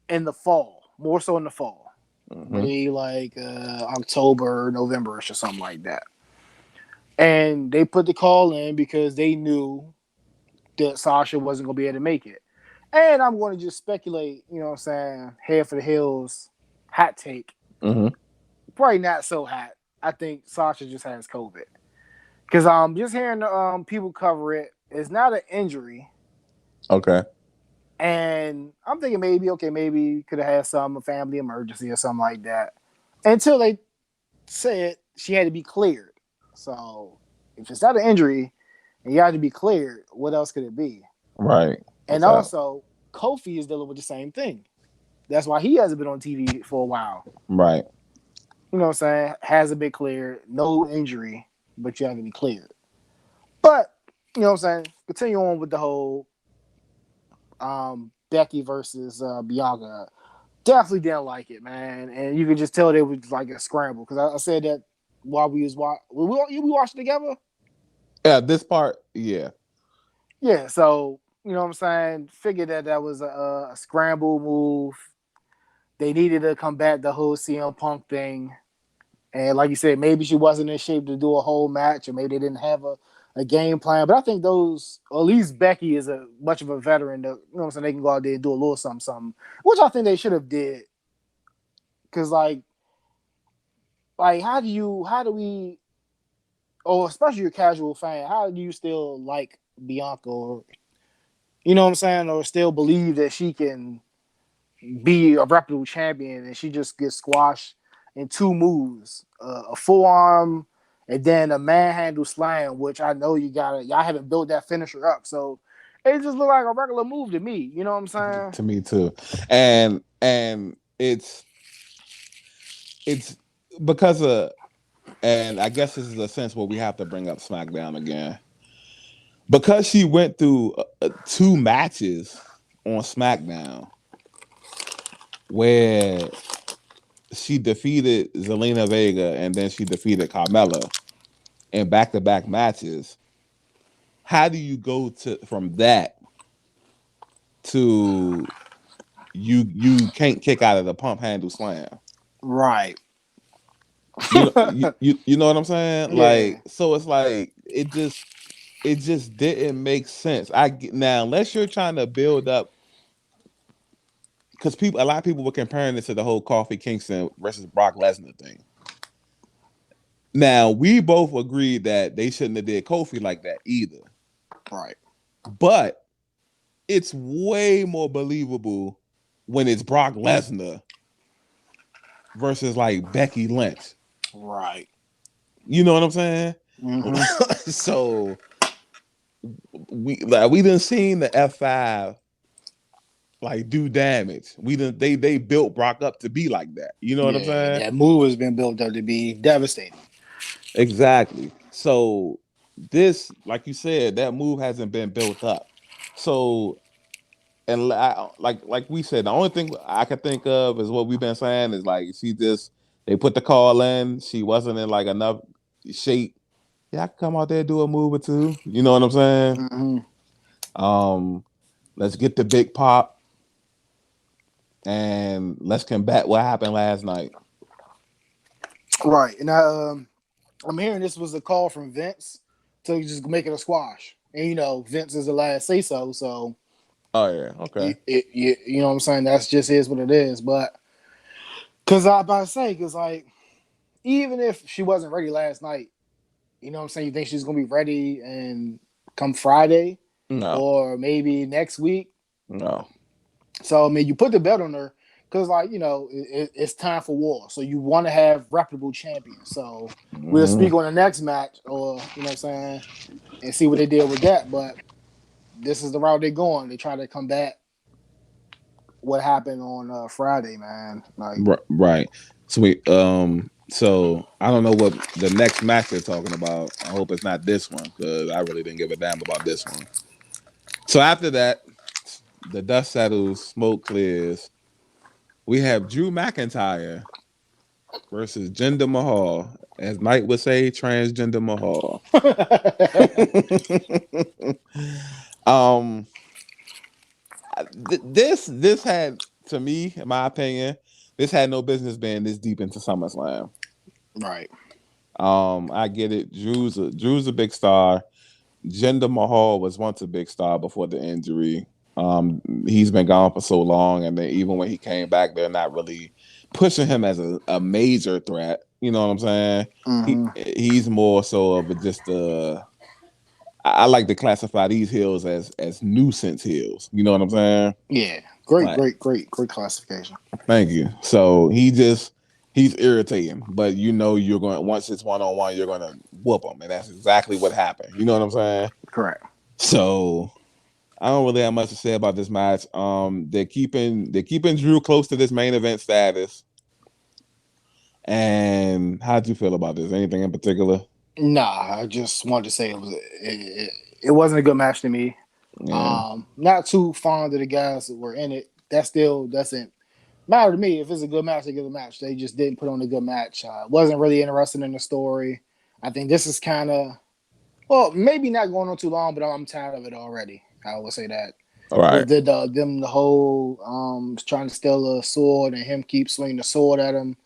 in the fall, more so in the fall. Maybe like October, November-ish or something like that. And they put the call in because they knew that Sasha wasn't going to be able to make it. And I'm going to just speculate, you know what I'm saying, head for the hills, hot take. Probably not so hot. I think Sasha just has COVID. Because I'm just hearing people cover it. It's not an injury. Okay. And I'm thinking maybe could have had a family emergency or something like that. Until they said she had to be cleared. So if it's not an injury and you have to be cleared, what else could it be? Right. And also, Kofi is dealing with the same thing. That's why he hasn't been on TV for a while. Right. You know what I'm saying? Hasn't been cleared, no injury, but you have to be cleared. But, you know what I'm saying? Continue on with the whole Becky versus Bianca. Definitely didn't like it, man. And you could just tell they was like a scramble. Because I said that while we watched it together. Yeah, this part, yeah. Yeah, so, you know what I'm saying? Figured that was a scramble move. They needed to combat the whole CM Punk thing. And like you said, maybe she wasn't in shape to do a whole match, or maybe they didn't have a game plan. But I think or at least Becky is a much of a veteran. You know what I'm saying? They can go out there and do a little something, which I think they should have did. Because, like, like how do we, or especially your casual fan, how do you still like Bianca, or you know what I'm saying, or still believe that she can be a reputable champion, and she just gets squashed in two moves, a forearm and then a manhandle slam, which I know y'all haven't built that finisher up, so it just looked like a regular move to me. You know what I'm saying? To me too, and it's because of, and I guess this is a sense where we have to bring up SmackDown again, because she went through two matches on SmackDown where she defeated Zelina Vega and then she defeated Carmella in back-to-back matches. How do you go to from that to you can't kick out of the pump handle slam? Right. You know what I'm saying? Yeah. Like, so it's like it just didn't make sense. Now, unless you're trying to build up, because a lot of people were comparing this to the whole Kofi Kingston versus Brock Lesnar thing. Now, we both agreed that they shouldn't have did Kofi like that either. Right. But it's way more believable when it's Brock Lesnar versus like Becky Lynch. Right. You know what I'm saying? Mm-hmm. So we didn't seen the F5 like do damage. They built Brock up to be like that. You know what I'm Yeah, saying? that move has been built up to be devastating. Exactly. So this, like you said, that move hasn't been built up. So, and like we said, the only thing I could think of is what we've been saying is like they put the call in. She wasn't in like enough shape. Yeah, I can come out there and do a move or two. You know what I'm saying? Mm-hmm. Um, let's get the big pop and let's combat what happened last night. Right. And I'm hearing this was a call from Vince to just make it a squash. And Vince is the last say so. So Oh yeah, okay. you know what I'm saying. That's just is what it is. But because I about to say, because like even if she wasn't ready last night, you know what I'm saying. You think she's gonna be ready and come Friday No, or maybe next week. no. So I mean, you put the belt on her because, like, it's time for war. So you want to have reputable champions. So we'll speak Mm-hmm. on the next match, or you know what I'm saying, and see what they did with that. But this is the route they're going. They try to combat what happened on Friday, man. Like, Right. Sweet. So I don't know what the next match they're talking about. I hope it's not this one because I really didn't give a damn about this one. So after that, the dust settles, smoke clears. We have Drew McIntyre versus Jinder Mahal, as Knight would say, transgender Mahal. um, this had, to me, in my opinion, this had no business being this deep into SummerSlam. right. I get it. Drew's a big star. Jinder Mahal was once a big star before the injury. He's been gone for so long, and then even when he came back, they're not really pushing him as a major threat. You know what I'm saying? Mm-hmm. He's more so of just a. I like to classify these heels as nuisance heels. You know what I'm saying? Yeah. Great, Like, great, great, great classification. thank you. So he's irritating, but you're going, once it's 1-on-1, you're going to whoop him, and that's exactly what happened. You know what I'm saying? Correct. So I don't really have much to say about this match. They're keeping Drew close to this main event status. And how'd you feel about this? Anything in particular? Nah, I just wanted to say it wasn't a good match to me. Yeah. Not too fond of the guys that were in it. That still doesn't matter to me. If it's a good match, a good match. They just didn't put on a good match. Wasn't really interested in the story. I think this is kind of, well, maybe not going on too long, but I'm tired of it already. I would say that. All right. The whole trying to steal a sword and him keep swinging the sword at him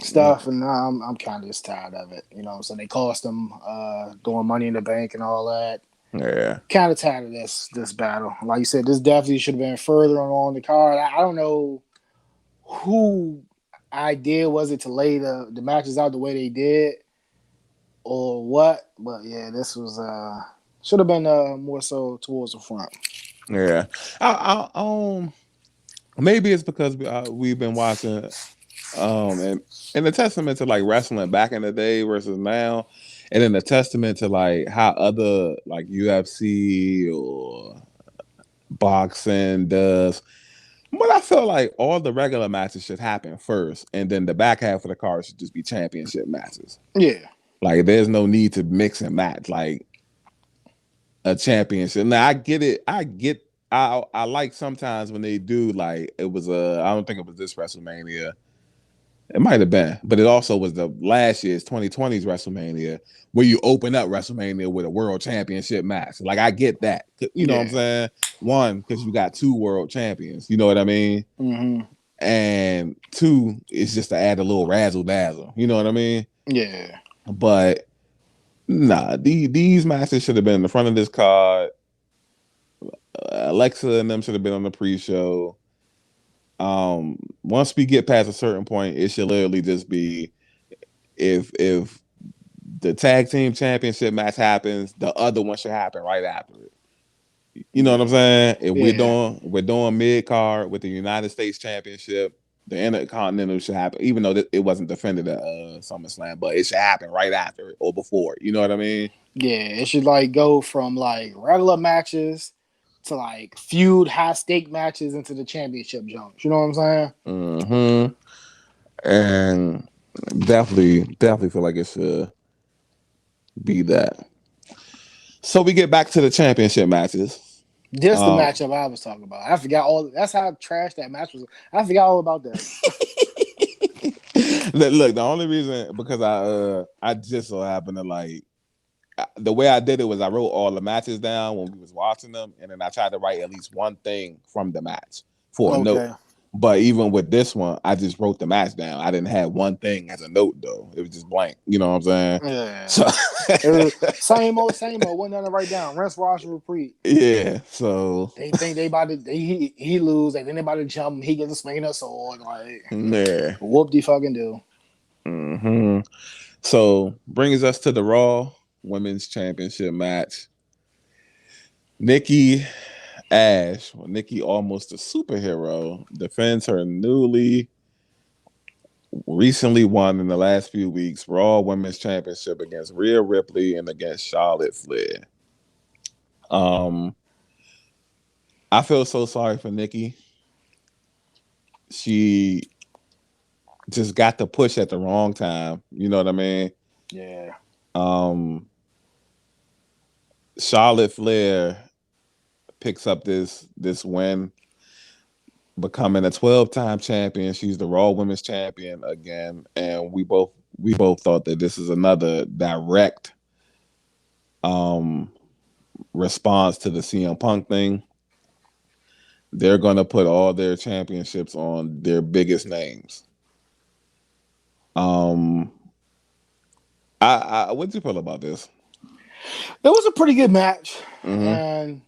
stuff, and I'm kind of just tired of it. You know, so they cost them doing Money in the Bank and all that. Yeah. Kind of tired of this battle. Like you said, this definitely should have been further on the card. I don't know who. idea was it to lay the matches out the way they did, or what? But yeah, this was should have been more so towards the front. Yeah, maybe it's because we've been watching, and the testament to like wrestling back in the day versus now, and then the testament to like how other like UFC or boxing does. But I feel like all the regular matches should happen first, and then the back half of the card should just be championship matches. Yeah, Like, there's no need to mix and match like a championship. Now, I get it. I like sometimes when they do like it was I don't think it was this WrestleMania. It might have been, but it also was the last year's 2020's WrestleMania where you open up WrestleMania with a world championship match. Like, I get that. You know what I'm saying? One, because you got two world champions. You know what I mean? Mm-hmm. And two, it's just to add a little razzle dazzle. You know what I mean? Yeah. But nah, these matches should have been in the front of this card. Alexa and them should have been on the pre-show. Once we get past a certain point, it should literally just be if the tag team championship match happens, the other one should happen right after it. You know what I'm saying? If we're doing mid card with the United States Championship, the Intercontinental should happen, even though it wasn't defended at SummerSlam, but it should happen right after it or before it. You know what I mean? Yeah, it should like go from like regular matches to like feud high stake matches into the championship jumps. You know what I'm saying? Mm-hmm. And definitely feel like it should be that. So we get back to the championship matches. This the matchup I was talking about. I forgot all. That's how trash that match was. I forgot all about that. Look, the only reason because I just so happened to like the way I did it was I wrote all the matches down when we was watching them, and then I tried to write at least one thing from the match for a note. But even with this one, I just wrote the match down. I didn't have one thing as a note though. It was just blank. You know what I'm saying? Yeah. So same old. Wasn't nothing to write down. Rinse, wash, repeat. Yeah. So they think they about to he lose. They think they about to jump. He gets a swing of a sword. Like yeah. Whoop de fucking do. Mm-hmm. So brings us to the Raw Women's Championship match. Nikki almost a superhero, defends her recently won in the last few weeks Raw Women's Championship against Rhea Ripley and against Charlotte Flair. I feel so sorry for Nikki. She just got the push at the wrong time. You know what I mean? Yeah. Charlotte Flair picks up this win, becoming a 12-time champion. She's the Raw Women's Champion again, and we both thought that this is another direct response to the CM Punk thing. They're going to put all their championships on their biggest names. What do you feel about this? It was a pretty good match, and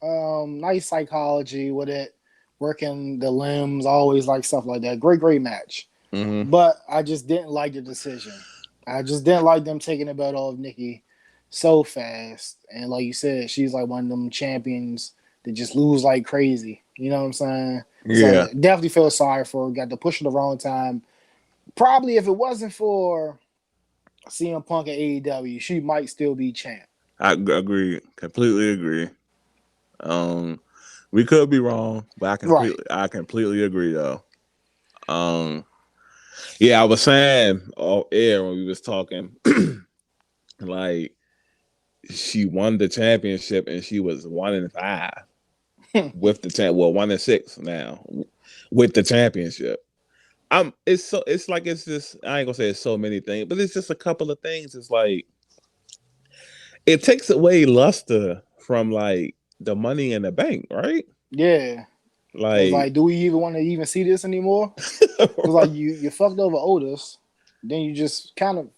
nice psychology with it, working the limbs, always like stuff like that. Great match. But I just didn't like the decision. I just didn't like them taking the belt off Nikki so fast. And like you said, she's like one of them champions that just lose like crazy. You know what I'm saying? Yeah. So definitely feel sorry for her. Got to push at the wrong time. Probably if it wasn't for CM Punk at AEW, she might still be champ. I agree. Completely agree. We could be wrong, but I completely agree though. Yeah, I was saying off air when we was talking, like she won the championship and she was 1-5 with the 1-6 now with the championship. It's like it's just I ain't gonna say it's so many things, but it's just a couple of things. It's like it takes away luster from like the Money in the Bank, right? Yeah. Like, do we even want to even see this anymore? Because like you fucked over Otis, then you just kind of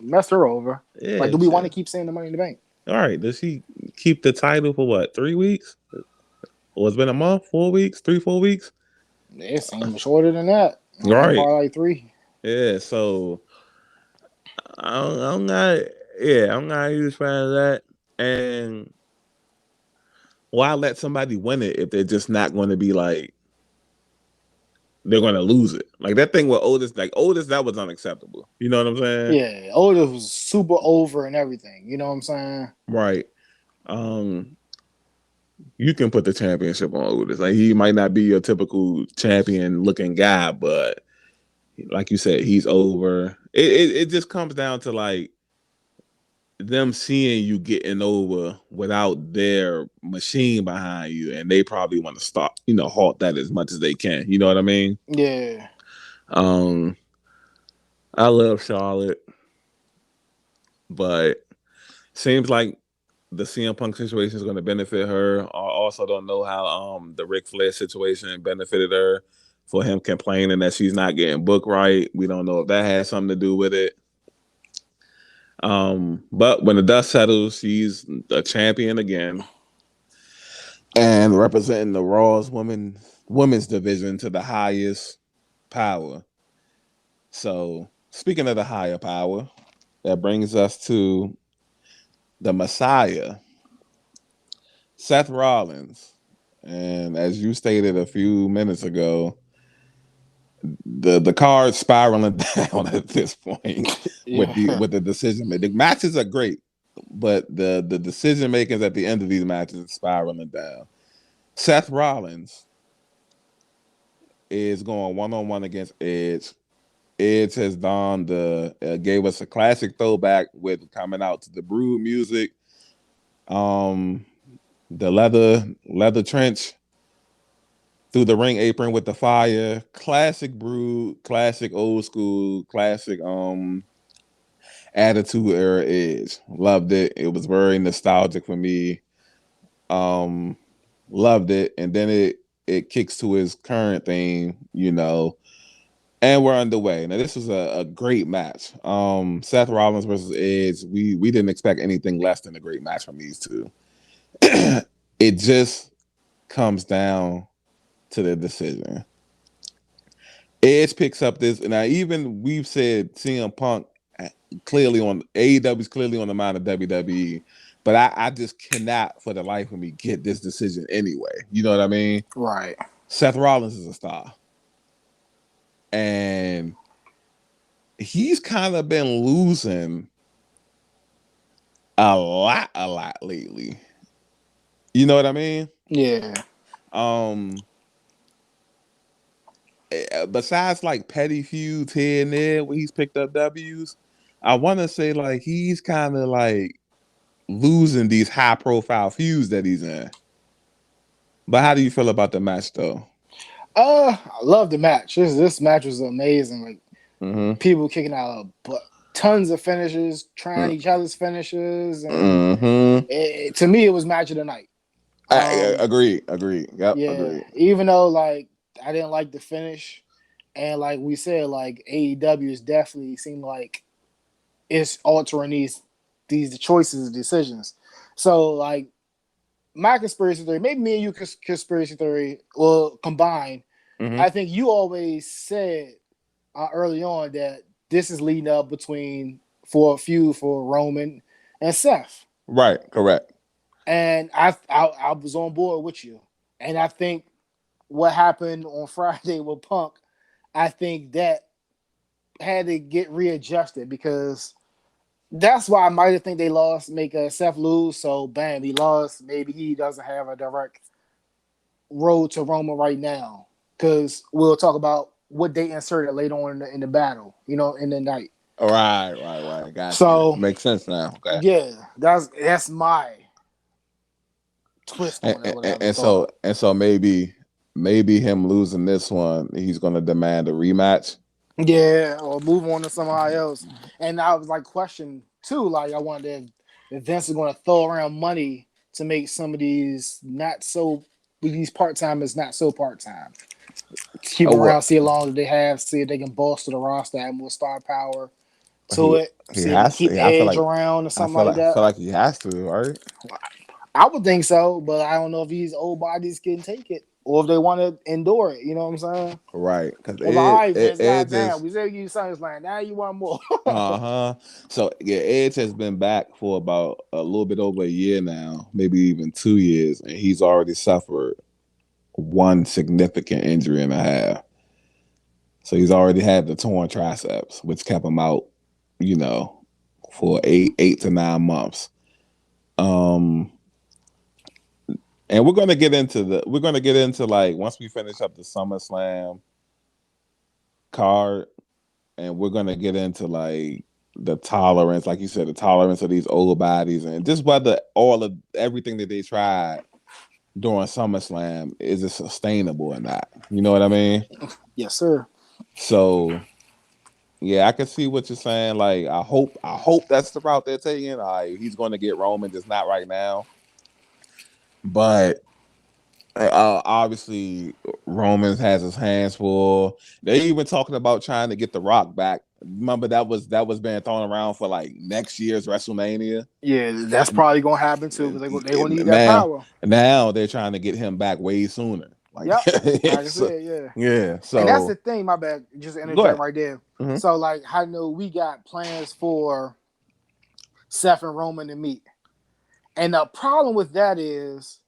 messed her over. Yeah, like, do we want to keep saying the Money in the Bank? All right, does she keep the title for what? 3 weeks? Or it's been a month, 4 weeks, 4 weeks? It seems shorter than that. Right. Parlay 3. Yeah. So I'm not. Yeah, I'm not a huge fan of that. And why let somebody win it if they're just not going to be like they're going to lose it? Like that thing with Otis, like Otis, that was unacceptable. You know what I'm saying? Yeah, Otis was super over and everything. You know what I'm saying? Right. Um, you can put the championship on Otis. Like he might not be your typical champion looking guy, but like you said, he's over. It just comes down to like them seeing you getting over without their machine behind you, and they probably want to stop, halt that as much as they can. You know what I mean? Yeah. Um, I love Charlotte, but seems like the CM Punk situation is going to benefit her. I also don't know how the Ric Flair situation benefited her for him complaining that she's not getting booked right. We don't know if that has something to do with it. But when the dust settles, she's a champion again and representing the Raw's women's division to the highest power. So speaking of the higher power, that brings us to the Messiah, Seth Rollins. And as you stated a few minutes ago, the card's spiraling down at this point with Yeah. the decision making. The matches are great, but the decision makings at the end of these matches is spiraling down. Seth Rollins is going 1-on-1 against Edge. Edge has done gave us a classic throwback with coming out to the Brood music, the leather trench through the ring apron with the fire. Classic Brood, classic old school, classic Attitude Era Edge. Loved it. It was very nostalgic for me. Loved it, and then it kicks to his current theme, and we're underway. Now this was a great match. Seth Rollins versus Edge. We didn't expect anything less than a great match from these two. It just comes down to the decision. Edge picks up this, and now even we've said CM Punk clearly on AEW's clearly on the mind of WWE, but I just cannot for the life of me get this decision anyway. You know what I mean? Right. Seth Rollins is a star, and he's kind of been losing a lot lately. You know what I mean? Yeah. Um, Besides like petty feuds here and there where he's picked up W's, I want to say like he's kind of like losing these high profile feuds that he's in. But how do you feel about the match though? I love the match. This match was amazing. Like Mm-hmm. people kicking out tons of finishes, trying each other's finishes, and Mm-hmm. to me, it was match of the night. Agree. Yep, Yeah, agree. even though like I didn't like the finish, and like we said, like AEW is definitely seemed like it's altering these choices, decisions. So like my conspiracy theory, maybe me and you conspiracy theory will combine. Mm-hmm. I think you always said early on that this is leading up between for a feud for Roman and Seth. Right, correct. And I was on board with you. And I think what happened on Friday with Punk, I think that had to get readjusted because that's why I might have think they lost, make Seth lose. So bam, he lost. Maybe he doesn't have a direct road to Roma right now because we'll talk about what they inserted later on in the battle, in the night. Right. Got you. So Makes sense now. Okay. yeah, that's my twist And, on it. What I and, ever and so thought. and so maybe him losing this one, he's gonna demand a rematch. Yeah, or move on to somebody else. And I was like, question too. Like I wonder if Vince is going to throw around money to make some of these not so these part timers not so part time. Keep Oh them around, well, see how long that they have, see if they can bolster the roster, add more star power to he it. he See if they has keep to. I feel Edge like around or I something feel like like I that. feel like he has to, right? I would think so, but I don't know if these old bodies can take it. or if they want to endure it. You know what I'm saying? Right, because It's like, all right, Vince, Edge goddamn, is we said you SummerSlam, now you want more. So yeah, Edge has been back for about a little bit over a year now, maybe even 2 years, and he's already suffered one significant injury and a half. So he's already had the torn triceps, which kept him out, you know, for eight to 9 months. Um, and we're gonna get into like once we finish up the SummerSlam card, and we're gonna get into like the tolerance, like you said, the tolerance of these old bodies, and just whether all of everything that they tried during SummerSlam is it sustainable or not. You know what I mean? Yes, sir. So yeah, I can see what you're saying. Like I hope that's the route they're taking. He's going to get Roman, just not right now. But obviously Roman has his hands full. They even talking about trying to get The Rock back. Remember that was being thrown around for like next year's WrestleMania. Yeah, that's probably gonna happen too because they gonna need that Now power. now they're trying to get him back way sooner. Like Yep, like I said, yeah. yeah. And that's So the thing. My bad. Just to go interject ahead. right there. Mm-hmm. So like, I know we got plans for Seth and Roman to meet, and the problem with that is,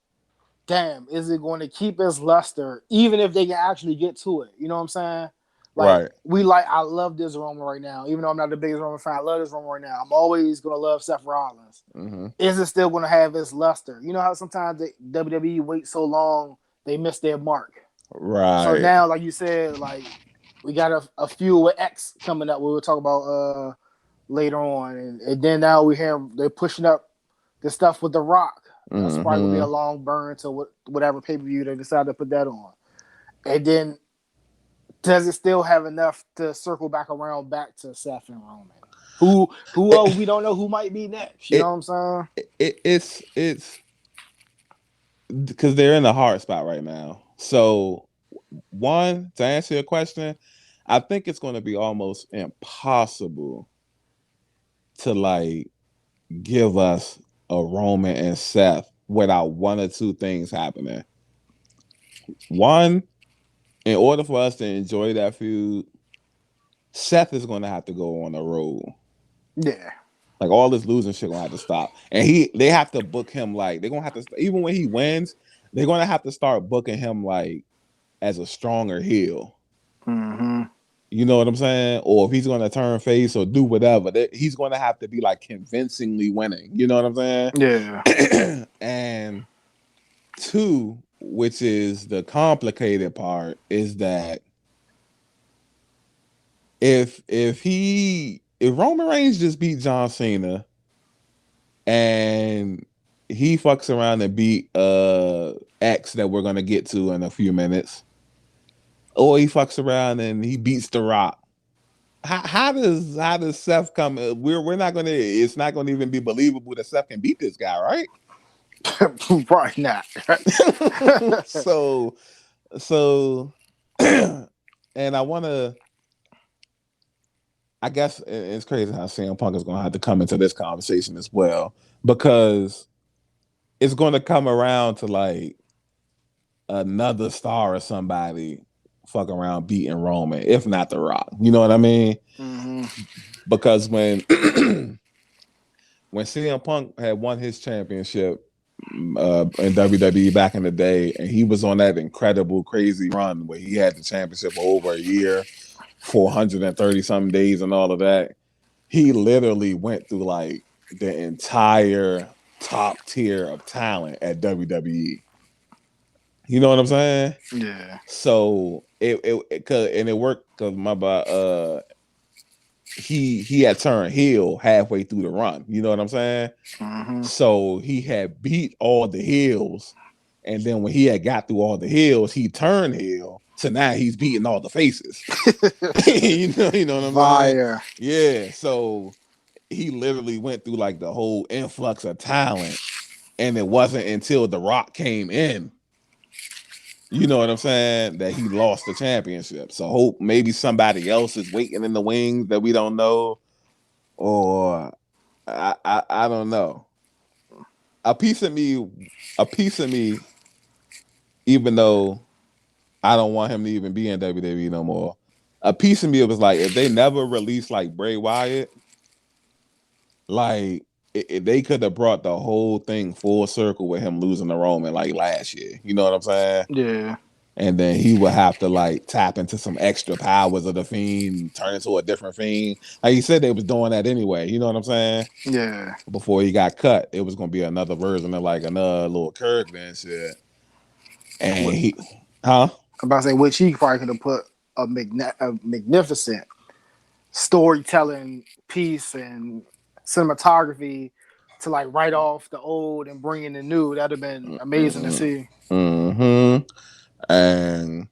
damn, is it going to keep its luster even if they can actually get to it? You know what I'm saying? Like Right. I love this Roman right now, even though I'm not the biggest Roman fan. I love this Roman right now. I'm always gonna love Seth Rollins. Mm-hmm. Is it still gonna have its luster? You know how sometimes the WWE wait so long they miss their mark. So Right. now, like you said, like we got a few with X coming up. We will talk about later on, and then now we hear they're pushing up the stuff with The Rock. That's probably gonna be a Mm-hmm. long burn to whatever pay per view they decide to put that on. And then does it still have enough to circle back around back to Seth and Roman? Who we don't know who might be next. You know It, what I'm saying? it's because they're in a hard spot right now. So one, to answer your question, I think it's going to be almost impossible to like give us a Roman and Seth without one or two things happening. One, in order for us to enjoy that feud, Seth is going to have to go on the road. Yeah. Like all this losing shit gonna have to stop, and they have to book him like they're gonna have to even when he wins, they're gonna have to start booking him like as a stronger heel. Mm-hmm. You know what I'm saying? Or if he's gonna turn face or do whatever, he's gonna have to be like convincingly winning. You know what I'm Yeah. saying? And two, which is the complicated part, is that if Roman Reigns just beat John Cena and he fucks around and beat X that we're gonna get to in a few minutes, or he fucks around and he beats The Rock. How does Seth come? We're not gonna. It's not gonna even be believable that Seth can beat this guy, right? Probably not. so so, and I want to. I guess it's crazy how CM Punk is gonna have to come into this conversation as well because it's going to come around to like another star or somebody fuck around beating Roman, if not The Rock. You know what I mean? Mm-hmm. Because when when CM Punk had won his championship in WWE back in the day, and he was on that incredible, crazy run where he had the championship for over a year, 430 some days, and all of that. He literally went through like the entire top tier of talent at WWE. You know what I'm saying? Yeah. So it worked because he had turned heel halfway through the run. You know what I'm saying? Mm-hmm. So he had beat all the heels, and then when he had got through all the heels, he turned heel. So now he's beating all the faces. You know what I'm saying? Fire. Yeah. So he literally went through like the whole influx of talent, and it wasn't until The Rock came in, you know what I'm saying, that he lost the championship. So hope maybe somebody else is waiting in the wings that we don't know, or I don't know. A piece of me even though I don't want him to even be in WWE no more. A piece of me was like, if they never released like Bray Wyatt, like they could have brought the whole thing full circle with him losing to Roman like last year. You know what I'm saying? Yeah. And then he would have to like tap into some extra powers of the Fiend, turn into a different Fiend. Like he said, they was doing that anyway. You know what I'm saying? Yeah. Before he got cut, it was gonna be another version of like another little Kirkman and shit. And he, huh? I'm about to say, which he probably could have put a magnificent storytelling piece and cinematography to like write off the old and bring in the new. That'd have been amazing to see. Mm-hmm. And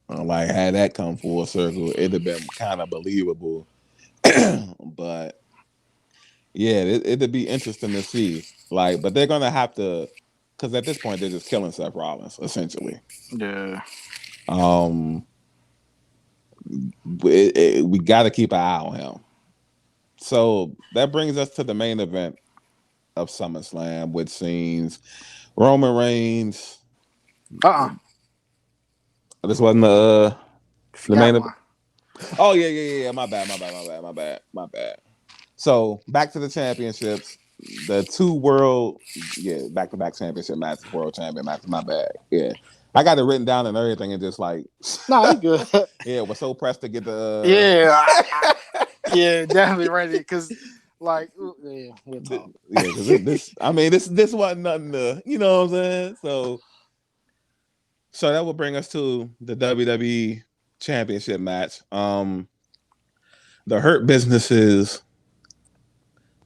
like had that come full circle, it'd have been kind of believable. But yeah, it'd be interesting to see. Like, but they're gonna have to, because at this point they're just killing Seth Rollins essentially. Yeah. Um, we got to keep an eye on him. So that brings us to the main event of SummerSlam, which scenes Roman Reigns. This wasn't the Forgot main event. one. Oh yeah. My bad. So back to the championships. The two world, back-to-back championship matches, world champion matches. My bad. Yeah, I got it written down and everything, and just like, Nah, he good. yeah, was so pressed to get the. Yeah, yeah, definitely ready. Cause like, yeah, we'll talk. Yeah, because this wasn't nothing to, you know what I'm saying. So that will bring us to the WWE Championship match. The Hurt Business's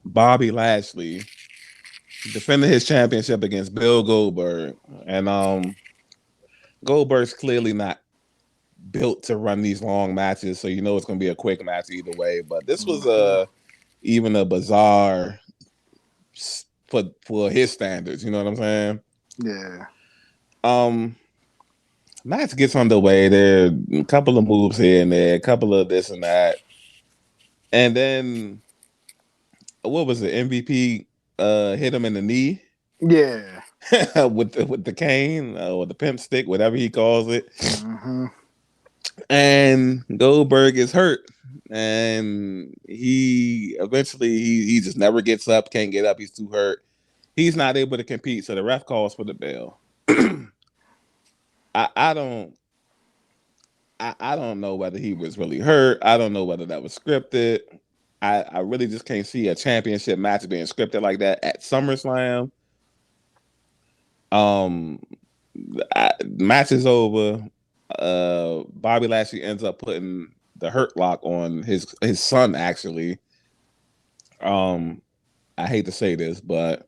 Bobby Lashley defended his championship against Bill Goldberg, and Goldberg's clearly not built to run these long matches, so you know it's going to be a quick match either way. But this was even a bizarre for his standards. You know what I'm saying? Yeah. Match gets underway. There are a couple of moves here and there, a couple of this and that, and then what was it? MVP hit him in the knee. Yeah. with the cane or the pimp stick, whatever he calls it. Mm-hmm. And Goldberg is hurt, and he eventually he just never gets up, can't get up. He's too hurt. He's not able to compete, so the ref calls for the bell. I don't I don't know whether he was really hurt. I don't know whether that was scripted. I really just can't see a championship match being scripted like that at SummerSlam. Um, Match is over. Bobby Lashley ends up putting the hurt lock on his son. Actually, I hate to say this, but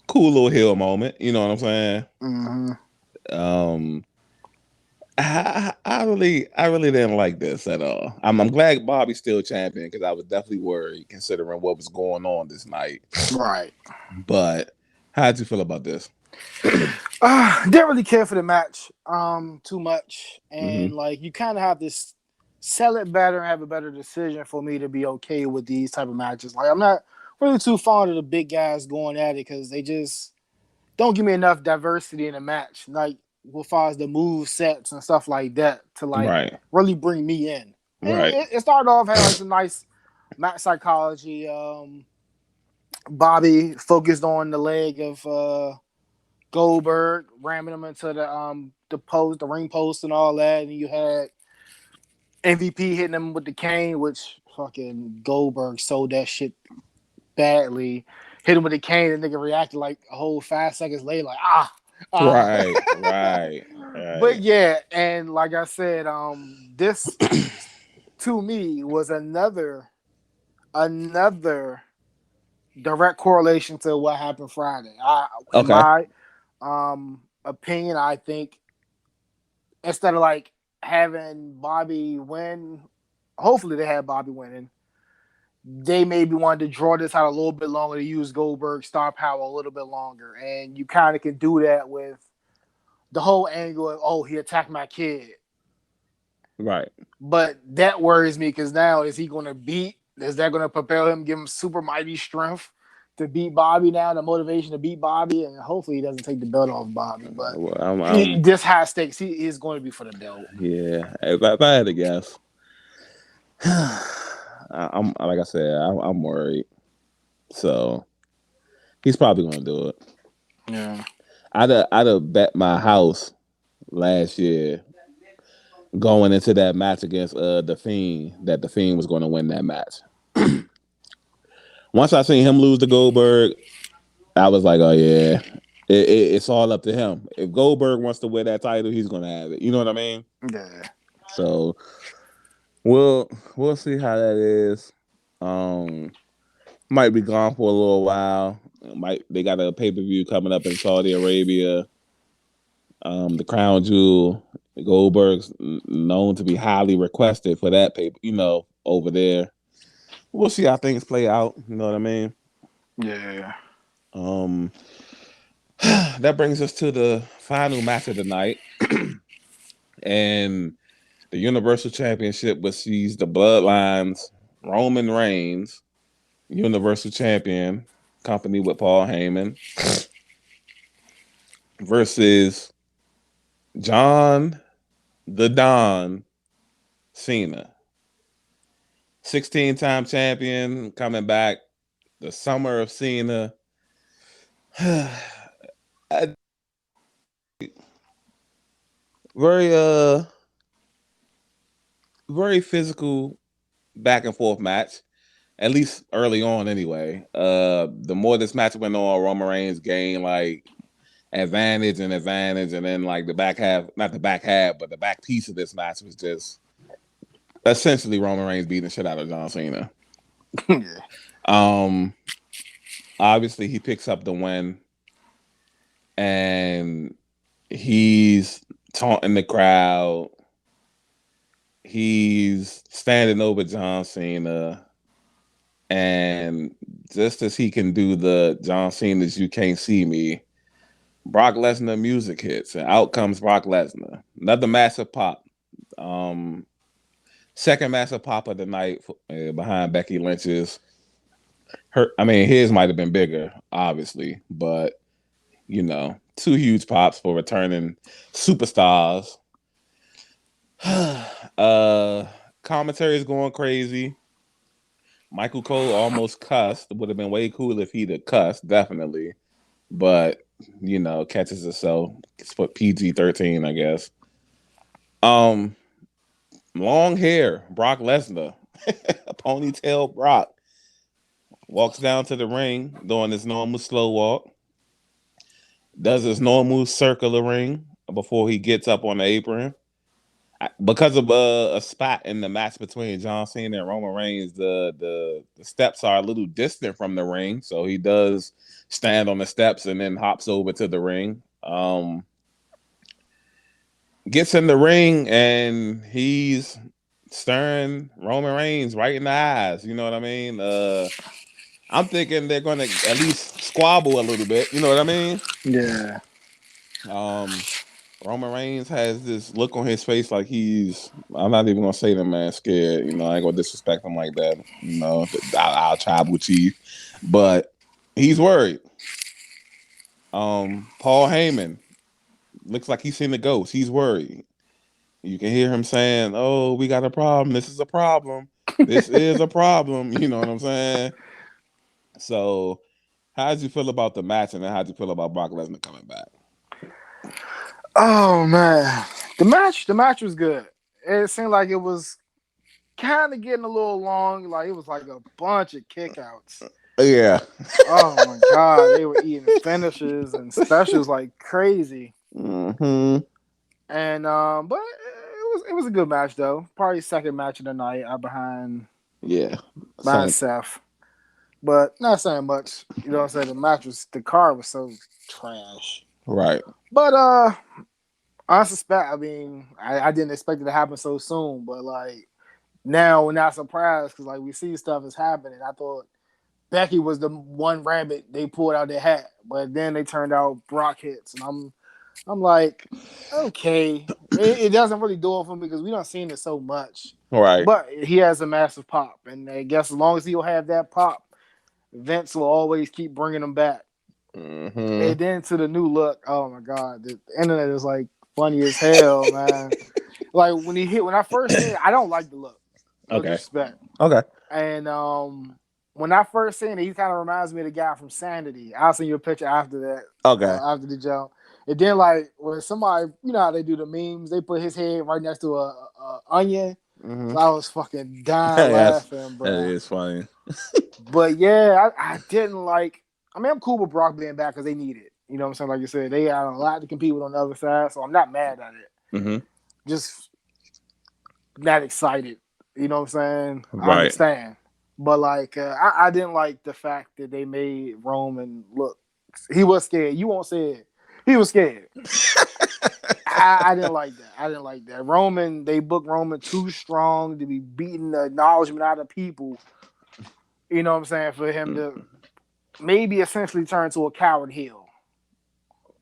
cool little heel moment. You know what I'm saying? Mm-hmm. I really didn't like this at all. I'm glad Bobby's still champion because I was definitely worried considering what was going on this night. Right. But how'd you feel about this? Didn't really care for the match too much, and Mm-hmm. like you kind of have to sell it better and have a better decision for me to be okay with these type of matches. Like I'm not really too fond of the big guys going at it because they just don't give me enough diversity in the match. Like as far as the move sets and stuff like that to like Right. really bring me in. And Right. it started off had like some nice match psychology. Bobby focused on the leg of Goldberg, ramming him into the post, the ring post, and all that. And you had MVP hitting him with the cane, which fucking Goldberg sold that shit badly. Hit him with the cane, and nigga reacted like a whole 5 seconds later, like Right. But yeah, and like I said, this to me was another direct correlation to what happened Friday. In Okay. my opinion, I think instead of like having Bobby win, hopefully they had Bobby winning. They maybe wanted to draw this out a little bit longer to use Goldberg's star power a little bit longer, and you kind of can do that with the whole angle of he attacked my kid. Right. But that worries me because now is he going to beat? Is that going to propel him, give him super mighty strength to beat Bobby now, the motivation to beat Bobby, and hopefully he doesn't take the belt off Bobby. But this high stakes, he is going to be for the belt. Yeah, if I had to guess, I'm like I said, I'm worried. So he's probably going to do it. Yeah, I'd have bet my house last year going into that match against the Fiend that the Fiend was going to win that match. Once I seen him lose to Goldberg, I was like, oh yeah, it's all up to him. If Goldberg wants to win that title, he's going to have it. You know what I mean? yeah. So we'll see how that is. Might be gone for a little while. They got a pay-per-view coming up in Saudi Arabia. The Crown Jewel. Goldberg's known to be highly requested for that paper, over there. We'll see how things play out. You know what I mean? Yeah. That brings us to the final match of the night. And the Universal Championship, which sees the Bloodlines, Roman Reigns, Universal Champion, company with Paul Heyman, versus John the Don Cena. 16-time champion coming back. The summer of Cena. Very very physical back and forth match. At least early on anyway. The more this match went on, Roman Reigns gained like advantage, and then like the back half, not the back half, but the back piece of this match was just essentially Roman Reigns beating the shit out of John Cena. Yeah. Obviously he picks up the win, and he's taunting the crowd. He's standing over John Cena, and just as he can do the John Cena's "You Can't See Me," Brock Lesnar music hits, and out comes Brock Lesnar. Another massive pop. Second massive pop of the night behind Becky Lynch's. His might have been bigger, obviously, but two huge pops for returning superstars. Commentary is going crazy. Michael Cole almost cussed. Would have been way cool if he'd have cussed, definitely. But catches itself. It's put PG-13, I guess. Long hair, Brock Lesnar, ponytail Brock walks down to the ring doing his normal slow walk. Does his normal circular ring before he gets up on the apron. Because of a spot in the match between John Cena and Roman Reigns, the steps are a little distant from the ring, so he does stand on the steps and then hops over to the ring. Gets in the ring and he's staring Roman Reigns right in the eyes. You know what I mean? I'm thinking they're going to at least squabble a little bit. You know what I mean? Yeah. Roman Reigns has this look on his face like I'm not even going to say the man scared. I ain't going to disrespect him like that. Our tribal chief. But he's worried. Paul Heyman looks like he's seen the ghost. He's worried. You can hear him saying, "Oh, we got a problem. This is a problem. This is a problem." You know what I'm saying? So, how did you feel about the match, and then how did you feel about Brock Lesnar coming back? Oh man, the match was good. It seemed like it was kind of getting a little long. Like it was like a bunch of kickouts. Yeah. Oh my god, they were eating finishes and specials like crazy. Mm-hmm. And but it was a good match though. Probably second match of the night. Behind Seth. But not saying much. You know what I'm saying? The card was so trash. Right. But I didn't expect it to happen so soon. But like now we're not surprised because like we see stuff is happening. I thought Becky was the one rabbit they pulled out their hat, but then they turned out Brock hits, and I'm like, okay, it doesn't really do it for me because we don't seen it so much. Right. But he has a massive pop, and I guess as long as he'll have that pop, Vince will always keep bringing them back. Mm-hmm. And then to the new look, oh my god, the internet is like funny as hell, man. Like when I first seen it, I don't like the look. No Okay. disrespect. Okay. And when I first seen it, he kind of reminds me of the guy from Sanity. I'll send you a picture after that, Okay. after the jump. And then like when somebody, you know how they do the memes, they put his head right next to a onion. Mm-hmm. So I was fucking dying Yes, laughing, that bro. is funny. But yeah, I didn't like. I mean, I'm cool with Brock being back because they need it. You know what I'm saying? Like you said, they had a lot to compete with on the other side, so I'm not mad at it. Mm-hmm. Just not excited. You know what I'm saying? I Right. understand. But like, I didn't like the fact that they made Roman look. He was scared. You won't say it. He was scared. I didn't like that. I didn't like that. Roman, they booked Roman too strong to be beating the acknowledgement out of people. You know what I'm saying? For him to maybe essentially turn to a coward heel.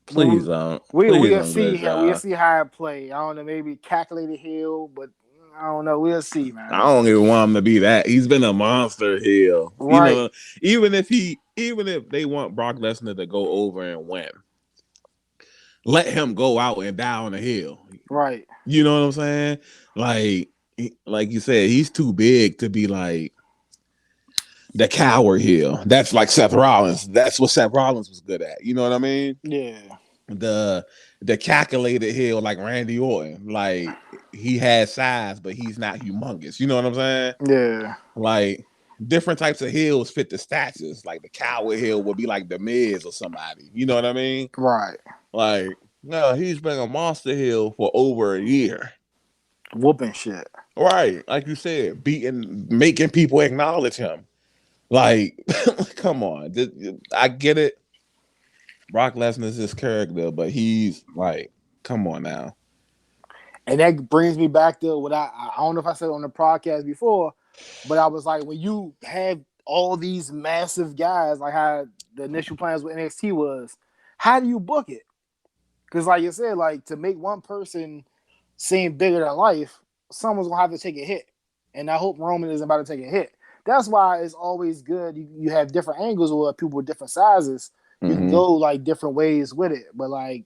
Please When don't. Please we'll don't go see to how we'll John. see how it play. I don't know, maybe calculated heel, but I don't know. We'll see, I man. don't even want him to be that. He's been a monster heel. You Right, know, even if they want Brock Lesnar to go over and win, let him go out and die on the hill. right. You know what I'm saying? Like like you said, he's too big to be like the coward heel. That's like Seth Rollins. That's what Seth Rollins was good at. You know what I mean? Yeah, The calculated heel like Randy Orton. Like he has size, but he's not humongous. You know what I'm saying? yeah. Like different types of heels fit the statuses. Like the coward heel would be like the Miz or somebody. You know what I mean? Right. Like no, he's been a monster heel for over a year. Whooping shit. Right, like you said, making people acknowledge him. Like, come on, I get it. Brock Lesnar's his character, but he's like, come on now. And that brings me back to what I don't know if I said on the podcast before, but I was like, when you have all these massive guys, like how the initial plans with NXT was, how do you book it? Because like you said, like to make one person seem bigger than life, someone's gonna have to take a hit. And I hope Roman isn't about to take a hit. That's why it's always good. You have different angles with people with different sizes. You can Mm-hmm. go like different ways with it. But like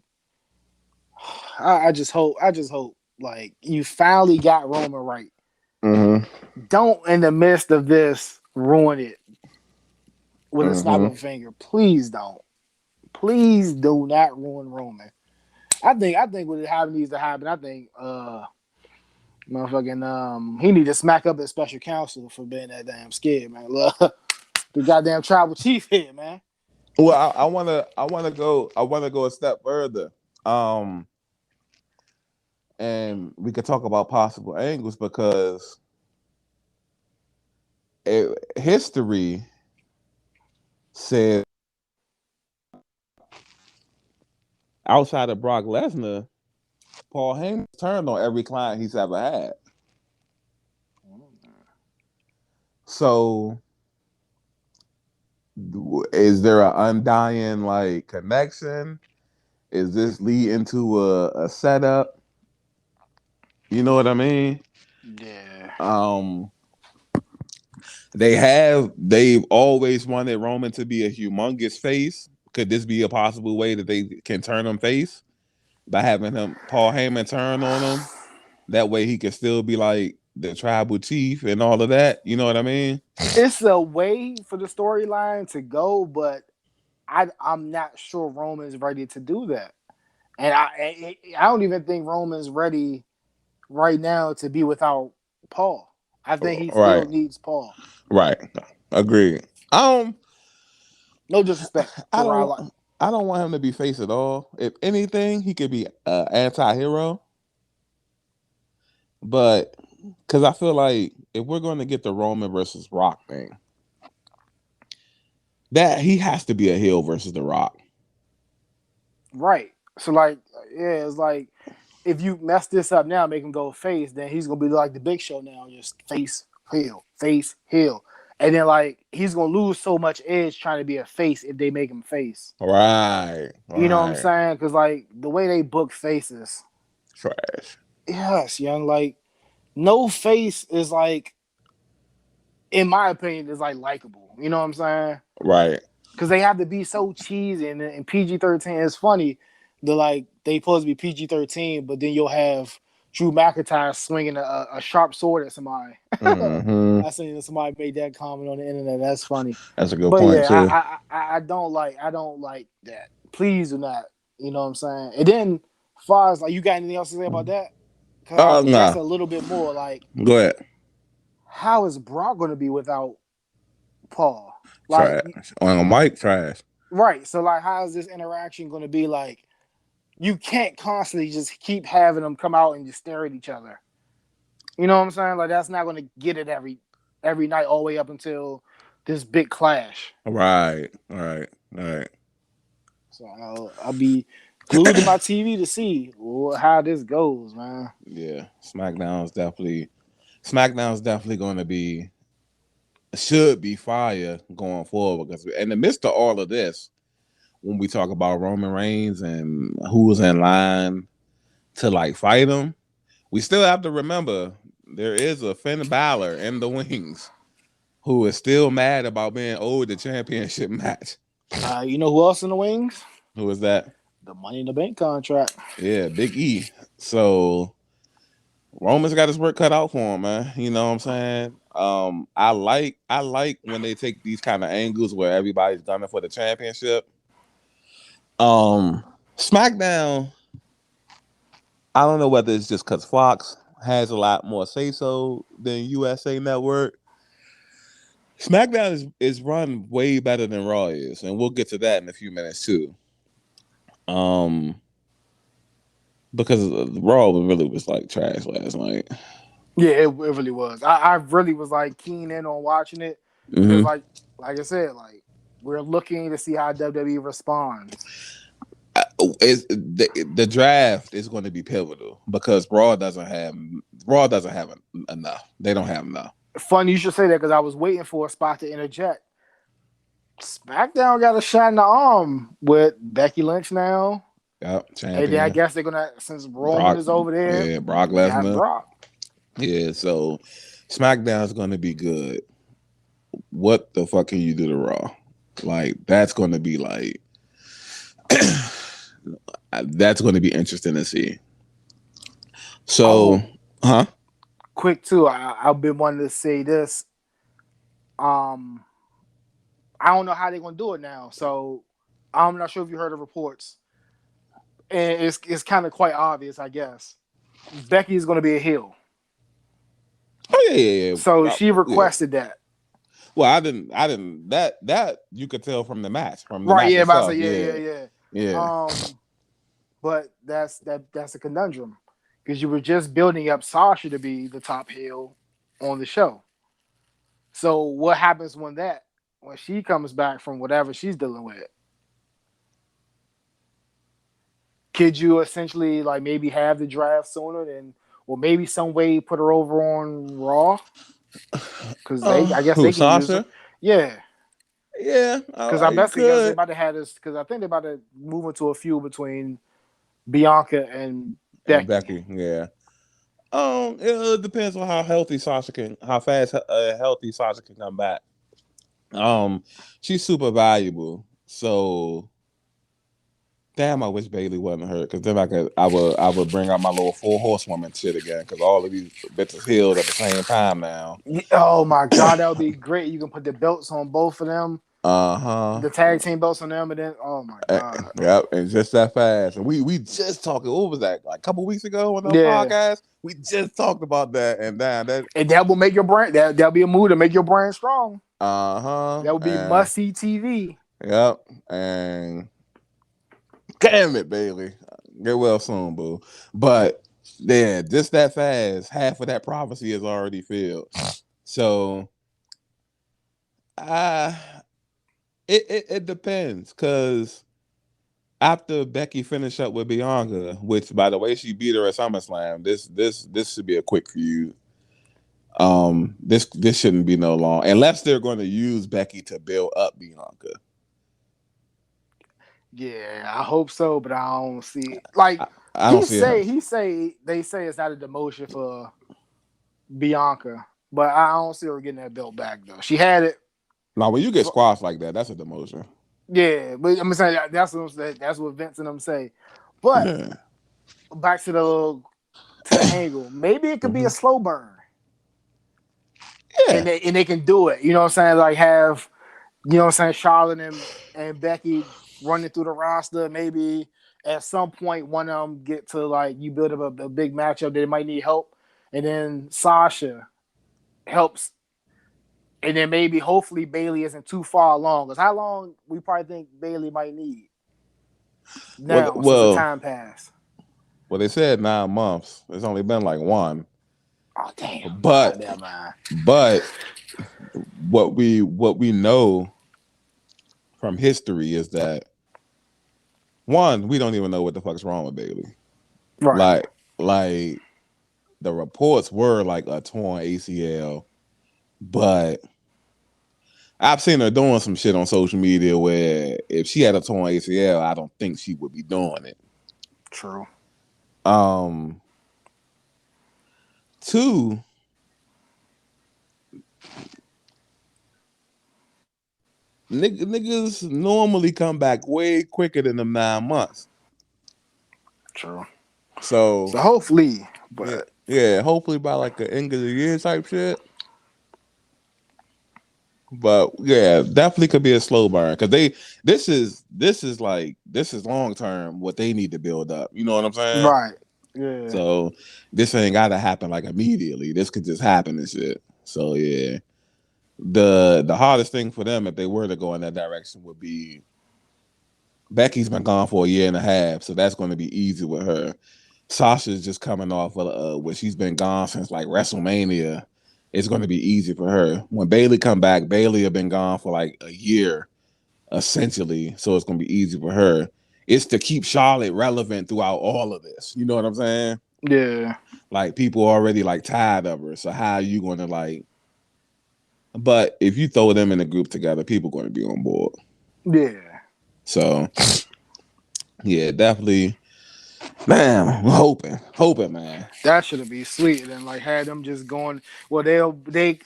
I just hope like you finally got Roman right. Mm-hmm. Don't in the midst of this ruin it with a snap of Mm-hmm. a finger. Please don't. Please do not ruin Roman. I think what happened needs to happen. I think motherfucking he need to smack up his special counsel for being that damn scared, man. Look, the goddamn tribal chief here, man. Well, I wanna go a step further. Um, and we could talk about possible angles because history says outside of Brock Lesnar, Paul Heyman turned on every client he's ever had. So, is there an undying like connection? Is this leading to a setup? You know what I mean? Yeah. Um, they've always wanted Roman to be a humongous face. Could this be a possible way that they can turn him face by having him Paul Heyman turn on him? That way he can still be like the tribal chief and all of that. You know what I mean? It's a way for the storyline to go, but I'm not sure Roman's ready to do that. And I don't even think Roman's ready right now to be without Paul. I think he still Right, needs Paul. right. Agreed. Um, No disrespect I to don't Ron. want. I don't want him to be face at all. If anything, he could be an anti-hero. But because I feel like if we're going to get the Roman versus Rock thing, that he has to be a heel versus the Rock. Right. So like, yeah, it's like if you mess this up now, make him go face, then he's gonna be like the Big Show now, just face, heel, and then like he's gonna lose so much edge trying to be a face if they make him face. Right, You know what I'm right. saying? Because like the way they book faces, Trash. yes, young, like no face is like in my opinion, is like likable. You know what I'm saying? Right. Because they have to be so cheesy and PG-13. It's funny. They're like they supposed to be PG-13, but then you'll have Drew McIntyre swinging a sharp sword at somebody. Mm-hmm. I seen somebody made that comment on the internet. That's funny. That's a good But point yeah, too. I don't like that. Please do not. You know what I'm saying? And then, as far as like, you got anything else to say about that? Because I'll press Nah. a little bit more. Like, Go ahead. how is Brock going to be without Paul? Like, Trash. On a mic, trash. right. So, like, how is this interaction going to be like? You can't constantly just keep having them come out and just stare at each other. You know what I'm saying? Like, that's not going to get it every night all the way up until this big clash. Right. Right. Right. So I'll be glued to my TV to see how this goes, man. Yeah. SmackDown's definitely going to be should be fire going forward because in the midst of all of this, when we talk about Roman Reigns and who's in line to like fight him, we still have to remember there is a Finn Balor in the wings who is still mad about being owed the championship match. You know who else in the wings? Who is that? The Money in the Bank contract. Yeah, Big E. So Roman's got his work cut out for him, man. You know what I'm saying? I like when they take these kind of angles where everybody's gunning for the championship. SmackDown, I don't know whether it's just because Fox has a lot more say so than USA Network. SmackDown is run way better than Raw is, and we'll get to that in a few minutes too. Because Raw really was like trash last night. Yeah, it really was. I really was like keen in on watching it because, like I said, like we're looking to see how WWE responds. The draft is going to be pivotal because Raw doesn't have enough. They don't have enough. Funny you should say that because I was waiting for a spot to interject. SmackDown got a shot in the arm with Becky Lynch now. Yep, champion. And then I guess they're gonna, since Roman is over there, yeah, Brock got Lesnar. Brock. Yeah, so SmackDown is going to be good. What the fuck can you do to Raw? Like that's going to be like that's going to be interesting to see. So, quick too. I've been wanting to say this. I don't know how they're gonna do it now. So I'm not sure if you heard of reports, and it's kind of quite obvious, I guess. Becky is gonna be a heel. Oh yeah. So she requested that. Well, I didn't. That you could tell from the match. From the right? match Yeah, itself. Yeah. But that's a conundrum because you were just building up Sasha to be the top heel on the show. So what happens when she comes back from whatever she's dealing with? Could you essentially like maybe have the draft sooner than, or maybe some way put her over on Raw? Because I guess they can Sasha? use her. Yeah. Yeah. Because I bet they're about to have this. Because I think they're about to move into a feud between Bianca and Becky. Yeah. It depends on how fast healthy Sasha can come back. She's super valuable. So, damn, I wish Bailey wasn't hurt because then I would bring out my little 4 horsewoman shit again because all of these bitches healed at the same time now. Oh my god, that would be great. You can put the belts on both of them. The tag team belts on them, and then oh my god. Yep, and just that fast. And we just talked. What was that? Like a couple weeks ago on the podcast, we just talked about that, and that will make your brand. That'll be a move to make your brand strong. That would be must see TV. Yep, and damn it, Bailey, get well soon, boo. But yeah, just that fast, half of that prophecy is already filled. So, it depends because after Becky finished up with Bianca, which by the way she beat her at SummerSlam, this should be a quick feud. This shouldn't be no long unless they're going to use Becky to build up Bianca. Yeah, I hope so, but I don't see it. Like they say it's not a demotion for Bianca. but I don't see her getting that belt back though. She had it. Now, when you get squashed like that, that's a demotion. Yeah, but I'm saying that's what I'm saying. That's what Vince and them say. But Yeah. back to the angle. Maybe it could be a Mm-hmm. slow burn, Yeah. and they can do it. You know what I'm saying? Like have Charlotte and Becky running through the roster. Maybe at some point one of them get to like you build up a big matchup that might need help, and then Sasha helps, and then maybe hopefully Bailey isn't too far along. Because how long we probably think Bailey might need Well, now since the well, time passed. well, they said 9 months. It's only been like one. Oh damn! But Goddamn man. but what we know from history is that one, we don't even know what the fuck's wrong with Bailey. Right. Like the reports were like a torn ACL, but I've seen her doing some shit on social media where if she had a torn ACL, I don't think she would be doing it. True. Um, Two, niggas normally come back way quicker than them 9 months. True. So So hopefully, yeah, but yeah, hopefully by like the end of the year type shit. But yeah, definitely could be a slow burn because this is long term what they need to build up. You know what I'm saying? right. Yeah. So this ain't gotta happen like immediately. This could just happen and shit. So yeah, the hardest thing for them if they were to go in that direction would be Becky's been gone for a year and a half, so that's going to be easy with her. Sasha's just coming off of where she's been gone since like WrestleMania. It's going to be easy for her. When Bailey come back, Bailey have been gone for like a year essentially, so it's going to be easy for her. It's to keep Charlotte relevant throughout all of this. You know what I'm saying? Yeah. Like people already like tired of her. So how are you going to like? But if you throw them in a group together, people are going to be on board. Yeah. So yeah, definitely. Man, I'm hoping, man. That should be sweet. And then like had them just going. Well, they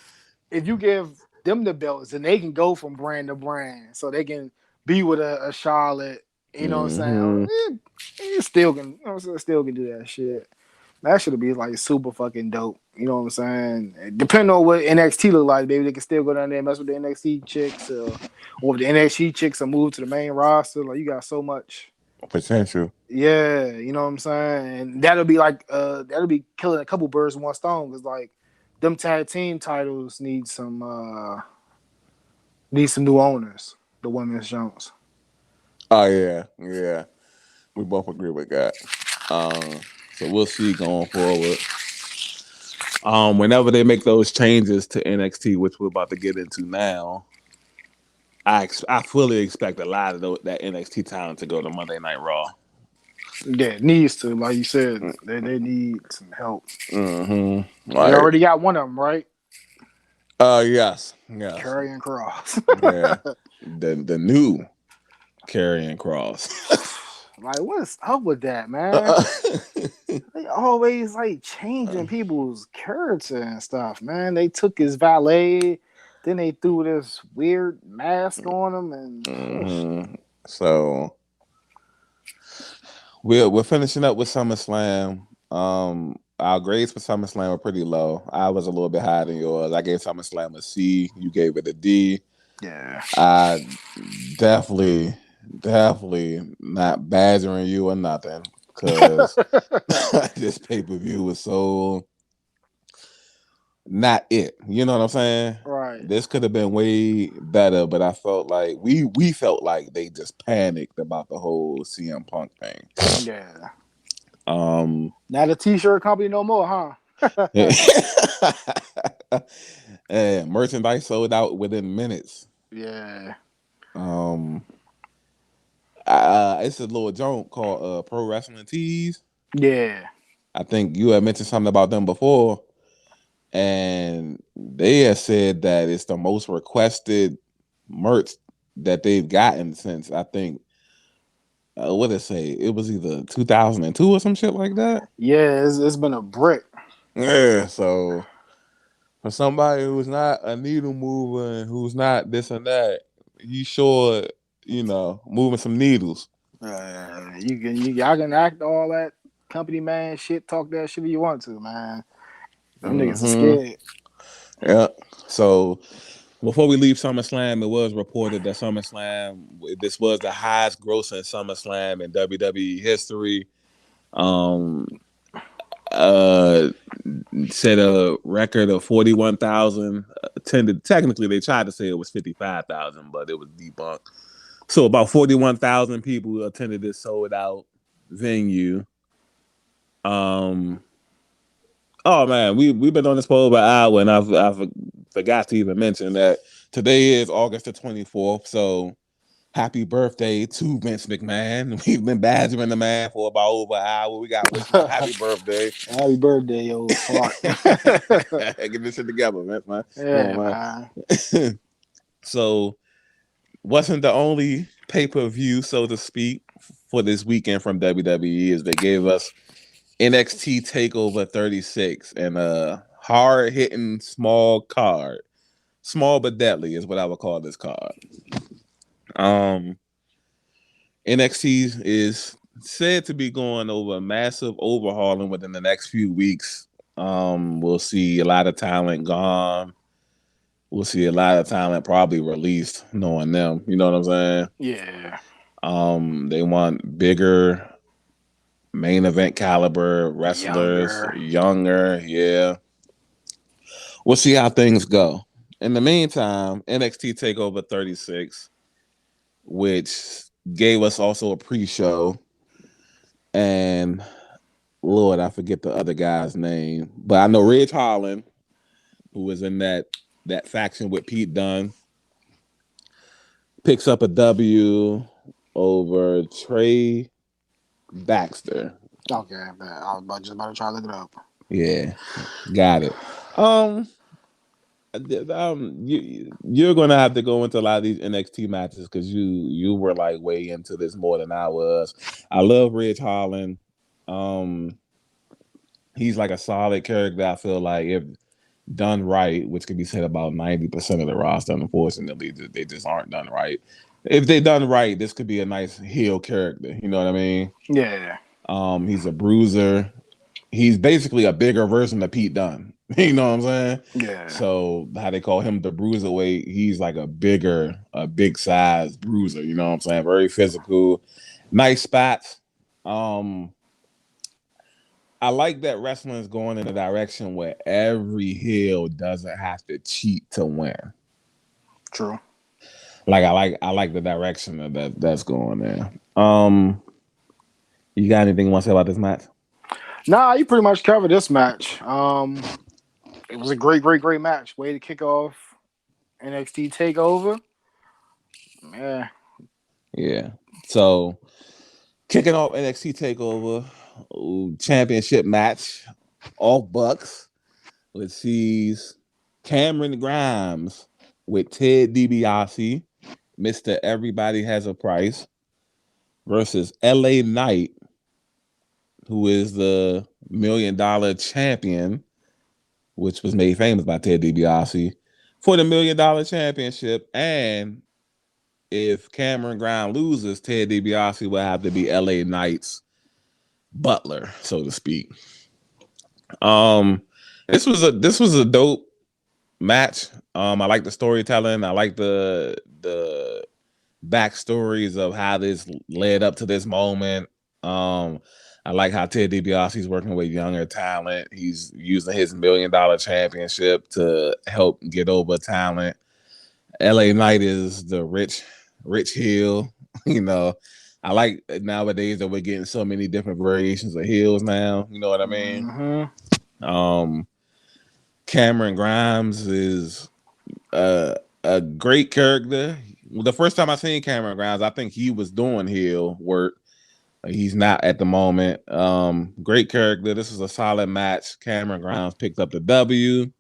if you give them the belts, then they can go from brand to brand, so they can be with a Charlotte. You know what I'm saying? Mm-hmm. It still can. You know what I'm saying? Still can do that shit. That should be like super fucking dope. You know what I'm saying? Depending on what NXT look like, maybe they can still go down there and mess with the NXT chicks, or if the NXT chicks are moved to the main roster. Like you got so much Potential. yeah, you know what I'm saying? And that'll be like that'll be killing a couple birds with one stone because like them tag team titles need some new owners, the women's Jones. Oh yeah. We both agree with that. So we'll see going forward. Whenever they make those changes to NXT, which we're about to get into now, I fully expect a lot of that NXT talent to go to Monday Night Raw. Yeah, it needs to, like you said, they need some help. Mm-hmm. They Like, already got one of them, right? yes, Karrion Cross. yeah. The new Karrion Cross. Like, what's up with that, man? They always like changing people's character and stuff, man. They took his valet, then they threw this weird mask on him, and Mm-hmm. So we're finishing up with SummerSlam. Our grades for SummerSlam were pretty low. I was a little bit higher than yours. I gave SummerSlam a C. You gave it a D. yeah, I definitely not badgering you or nothing because this pay per view was so not it. You know what I'm saying? right, This could have been way better, but I felt like we felt like they just panicked about the whole CM Punk thing. yeah. Um, Not a t-shirt company no more, huh? and merchandise sold out within minutes. Yeah, Um, it's a little joint called Pro Wrestling Tees. yeah, I think you had mentioned something about them before, and they have said that it's the most requested merch that they've gotten since I think what did it say? It was either 2002 or some shit like that. yeah. It's been a brick. Yeah, so For somebody who's not a needle mover and who's not this and that, you sure, moving some needles. Y'all can act all that company man shit, talk that shit if you want to, man. Them niggas are Mm-hmm. scared. Yeah. So before we leave SummerSlam, it was reported that this was the highest grossing SummerSlam in WWE history. Um, uh, Set a record of 41,000 attended. Technically, they tried to say it was 55,000, but it was debunked. So about 41,000 people attended this sold out venue. Um, oh man, we've been on this for over an hour, and I forgot to even mention that today is August the 24th. So happy birthday to Vince McMahon. We've been badgering the man for about over an hour. We got to wish him a happy birthday. Happy birthday, yo fuck. Get this shit together, Vince, man. Come Yeah, on, man. man. So wasn't the only pay-per-view, so to speak, for this weekend from WWE is they gave us NXT Takeover 36 and a hard-hitting small card. Small but deadly is what I would call this card. NXT is said to be going over a massive overhauling within the next few weeks. We'll see a lot of talent gone. We'll see a lot of talent probably released, knowing them. You know what I'm saying? Yeah. They want bigger main event caliber wrestlers, Younger. younger. Yeah, we'll see how things go. In the meantime, NXT Takeover 36, which gave us also a pre-show, and Lord, I forget the other guy's name, but I know Ridge Holland, who was in that faction with Pete Dunne, picks up a W over Trey Baxter. Okay, I was just about to try to look it up. Yeah, got it. You're gonna have to go into a lot of these NXT matches because you were like way into this more than I was. I love Ridge Holland. Um, he's like a solid character. I feel like if done right, which could be said about 90% of the roster, unfortunately, they just aren't done right. If they done right, this could be a nice heel character. You know what I mean? Yeah. He's a bruiser. He's basically a bigger version of Pete Dunne. You know what I'm saying? Yeah. So how they call him the bruiserweight, he's like a big size bruiser. You know what I'm saying? Very physical, nice spots. Um, I like that wrestling is going in a direction where every heel doesn't have to cheat to win. True. Like I like the direction that's going there. You got anything you want to say about this match? Nah, you pretty much covered this match. It was a great match. Way to kick off NXT Takeover. Yeah. Yeah. So kicking off NXT Takeover Championship match, all Bucks. Let's see, Cameron Grimes with Ted DiBiase, Mr. Everybody Has a Price, versus LA Knight, who is the $1 million champion, which was made famous by Ted DiBiase, for the $1 million championship. And if Cameron Grimes loses, Ted DiBiase will have to be LA Knight's butler, so to speak. Um, this was a dope match. I like the storytelling. I like the backstories of how this led up to this moment. I like how Ted DiBiase is working with younger talent. He's using his $1 million championship to help get over talent. LA Knight is the rich heel. you know, I like nowadays that we're getting so many different variations of heels now. You know what I mean? Um, Cameron Grimes is a great character. The first time I seen Cameron Grimes, I think he was doing heel work. He's not at the moment. Great character. This is a solid match. Cameron Grimes picked up the W.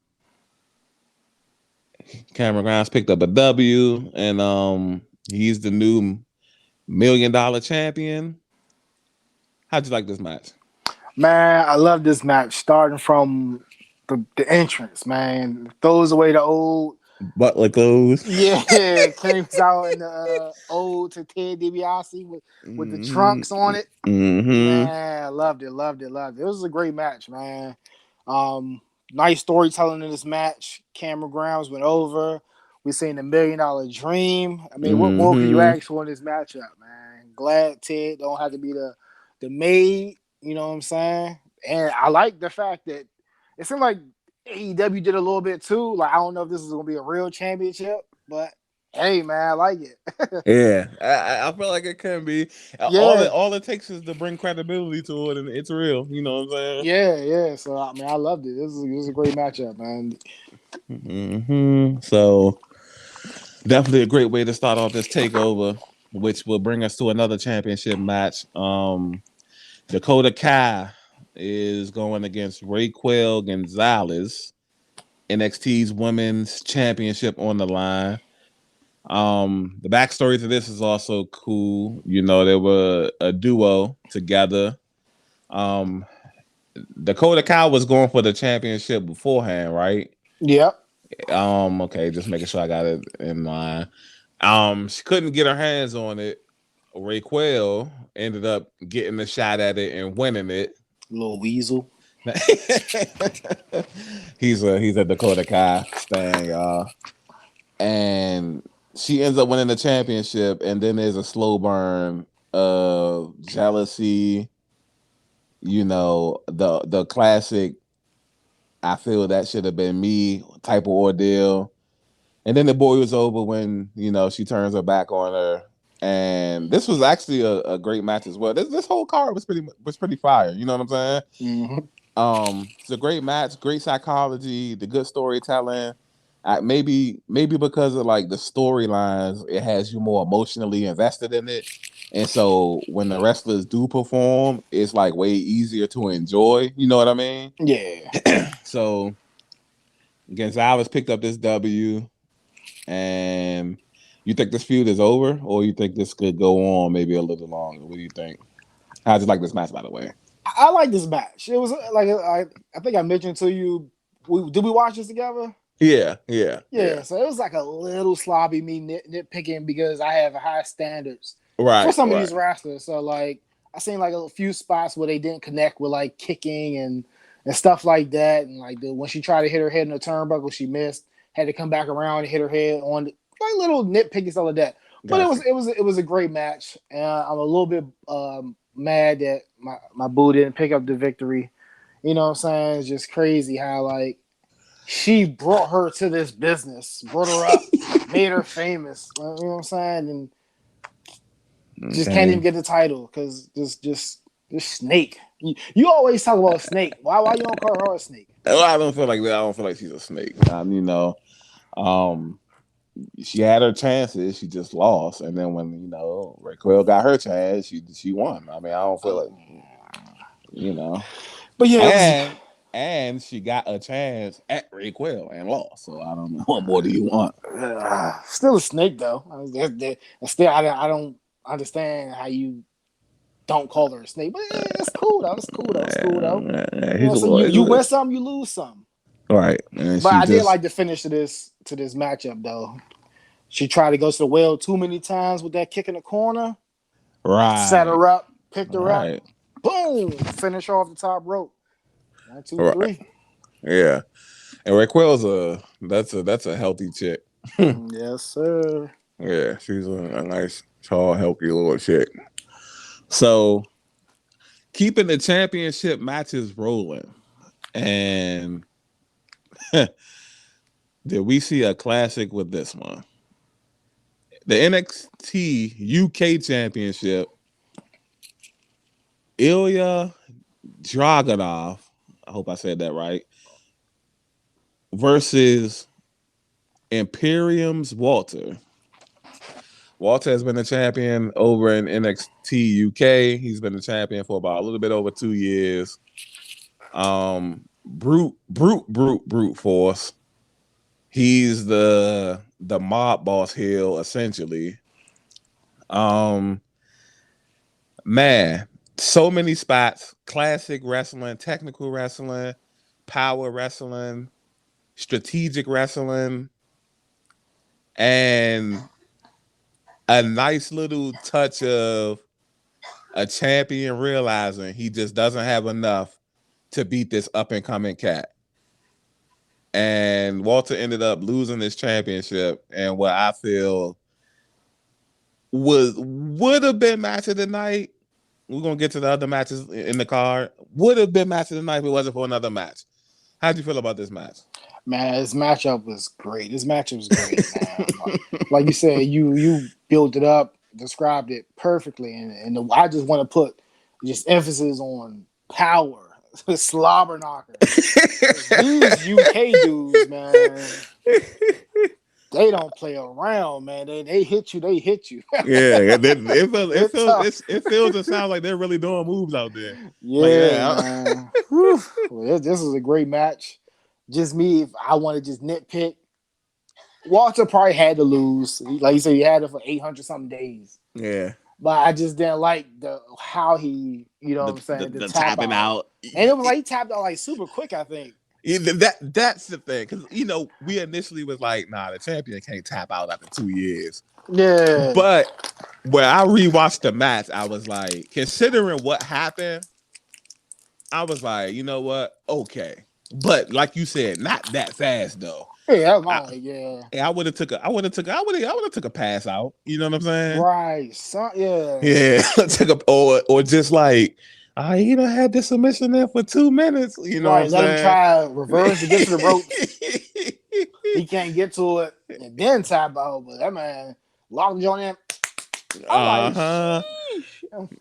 Cameron Grimes picked up a W, and he's the new $1 million champion. How'd you like this match? Man, I love this match. Starting from the entrance, man, throws away the old. Butler clothes. Yeah, came out in the old to Ted DiBiase with the trunks on it. Mm-hmm. Man, loved it, loved it, loved it. It was a great match, man. Um, Nice storytelling in this match. Cameron Grimes went over. We seen the $1 million dream. I mean, what more could you Mm-hmm. ask for in this matchup, man? Glad Ted don't have to be the maid. You know what I'm saying? And I like the fact that it seemed like AEW did a little bit too. Like I don't know if this is gonna be a real championship, but hey, man, I like it. Yeah, I feel like it can be. Yeah, All it takes is to bring credibility to it, and it's real. You know what I'm saying? yeah, yeah. So I mean, I loved it. This is a great matchup, man. Mm-hmm. So definitely a great way to start off this takeover, which will bring us to another championship match. Dakota Kai is going against Raquel Gonzalez. NXT's Women's Championship on the line. The backstory to this is also cool. You know, they were a duo together. Um, Dakota Kai was going for the championship beforehand, right? Yep. Okay, just making sure I got it in line. She couldn't get her hands on it. Raquel ended up getting the shot at it and winning it. Little weasel. He's a Dakota Kai stan, y'all. And she ends up winning the championship, and then there's a slow burn of jealousy. You know, the classic I feel that should have been me type of ordeal. And then the boy was over when, you know, she turns her back on her. And this was actually a great match as well. This whole card was pretty fire. You know what I'm saying? Mm-hmm. It's a great match, great psychology, the good storytelling. Maybe because of like the storylines, it has you more emotionally invested in it. And so when the wrestlers do perform, it's like way easier to enjoy. You know what I mean? Yeah. So Gonzalez picked up this W, and you think this feud is over, or you think this could go on maybe a little longer? What do you think? How'd you like this match, by the way? I like this match. It was like I think I mentioned to you. Did we watch this together? Yeah, yeah, Yeah. yeah. So it was like a little sloppy me nitpicking because I have high standards for Right, some of right. these wrestlers. So like I seen like a few spots where they didn't connect with like kicking and stuff like that. And like when she tried to hit her head in the turnbuckle, she missed. Had to come back around and hit her head on like little nitpicky stuff like that. But Got you. it was a great match. And I'm a little bit mad that my boo didn't pick up the victory. You know what I'm saying? It's just crazy how like she brought her to this business, brought her up, made her famous. You know what I'm saying? And just can't even Okay. get the title because just this snake. You always talk about a snake. Why you don't call her a snake? Well, I don't feel like that. I don't feel like she's a snake. You know, um, she had her chances. She just lost, and then when you know Raquel got her chance, she won. I mean, I don't feel like you know, But yeah, it was and she got a chance at Raquel and lost. So I don't know what more do you want. still a snake though. Still, I don't understand how you don't call her a snake. But it's cool though. It's cool though. It's cool though. You He's know, a so little, you win some, you lose some. right, and But she I did just like the finish to this matchup though. She tried to go to the well too many times with that kick in the corner. Set right, her up, picked her up, right, boom, finish her off the top rope. One, two, right, three. yeah. And Raquel's that's a healthy chick. Yes, sir. Yeah, she's a nice, tall, healthy little chick. So keeping the championship matches rolling, and did we see a classic with this one? The NXT UK Championship, Ilya Dragunov, I hope I said that right, versus Imperium's Walter. Walter has been a champion over in NXT UK. He's been a champion for about a little bit over 2 years. Brute force. He's the mob boss heel essentially. Um, man, so many spots, classic wrestling, technical wrestling. power wrestling, strategic wrestling, and a nice little touch of a champion realizing he just doesn't have enough to beat this up and coming cat. And Walter ended up losing this championship, and what I feel would have been match of the night. We're gonna get to the other matches in the card. Would have been match of the night if it wasn't for another match. How'd you feel about this match? Man, this matchup was great. This matchup was great, man. Like you said, you built it up, described it perfectly, and I just want to put just emphasis on power, slobber knocker. These UK dudes, man, they don't play around, man. They hit you, they hit you. Yeah, it feels and tough. sounds like they're really doing moves out there. Like Yeah, yeah. man. Well, this is a great match. Just me, if I want to just nitpick, Walter probably had to lose. Like you said, he had it for 800 something days. Yeah. But I just didn't like how he, you know what I'm saying, the tap tapping out. And it was like he tapped out like super quick, I think. That's the thing, because we initially was like, nah, the champion can't tap out after 2 years. Yeah. But when I rewatched the match, I was like, considering what happened, I was like, you know what? Okay. But like you said, not that fast though. Yeah, yeah. I would have took a pass out. You know what I'm saying? Right. Yeah. Yeah. Took a or just like he done had this submission there for 2 minutes. You know what I'm Let saying? him try reverse to get to the ropes. He can't get to it and then tap out. But that man locked the joint in. I'm like, sheesh.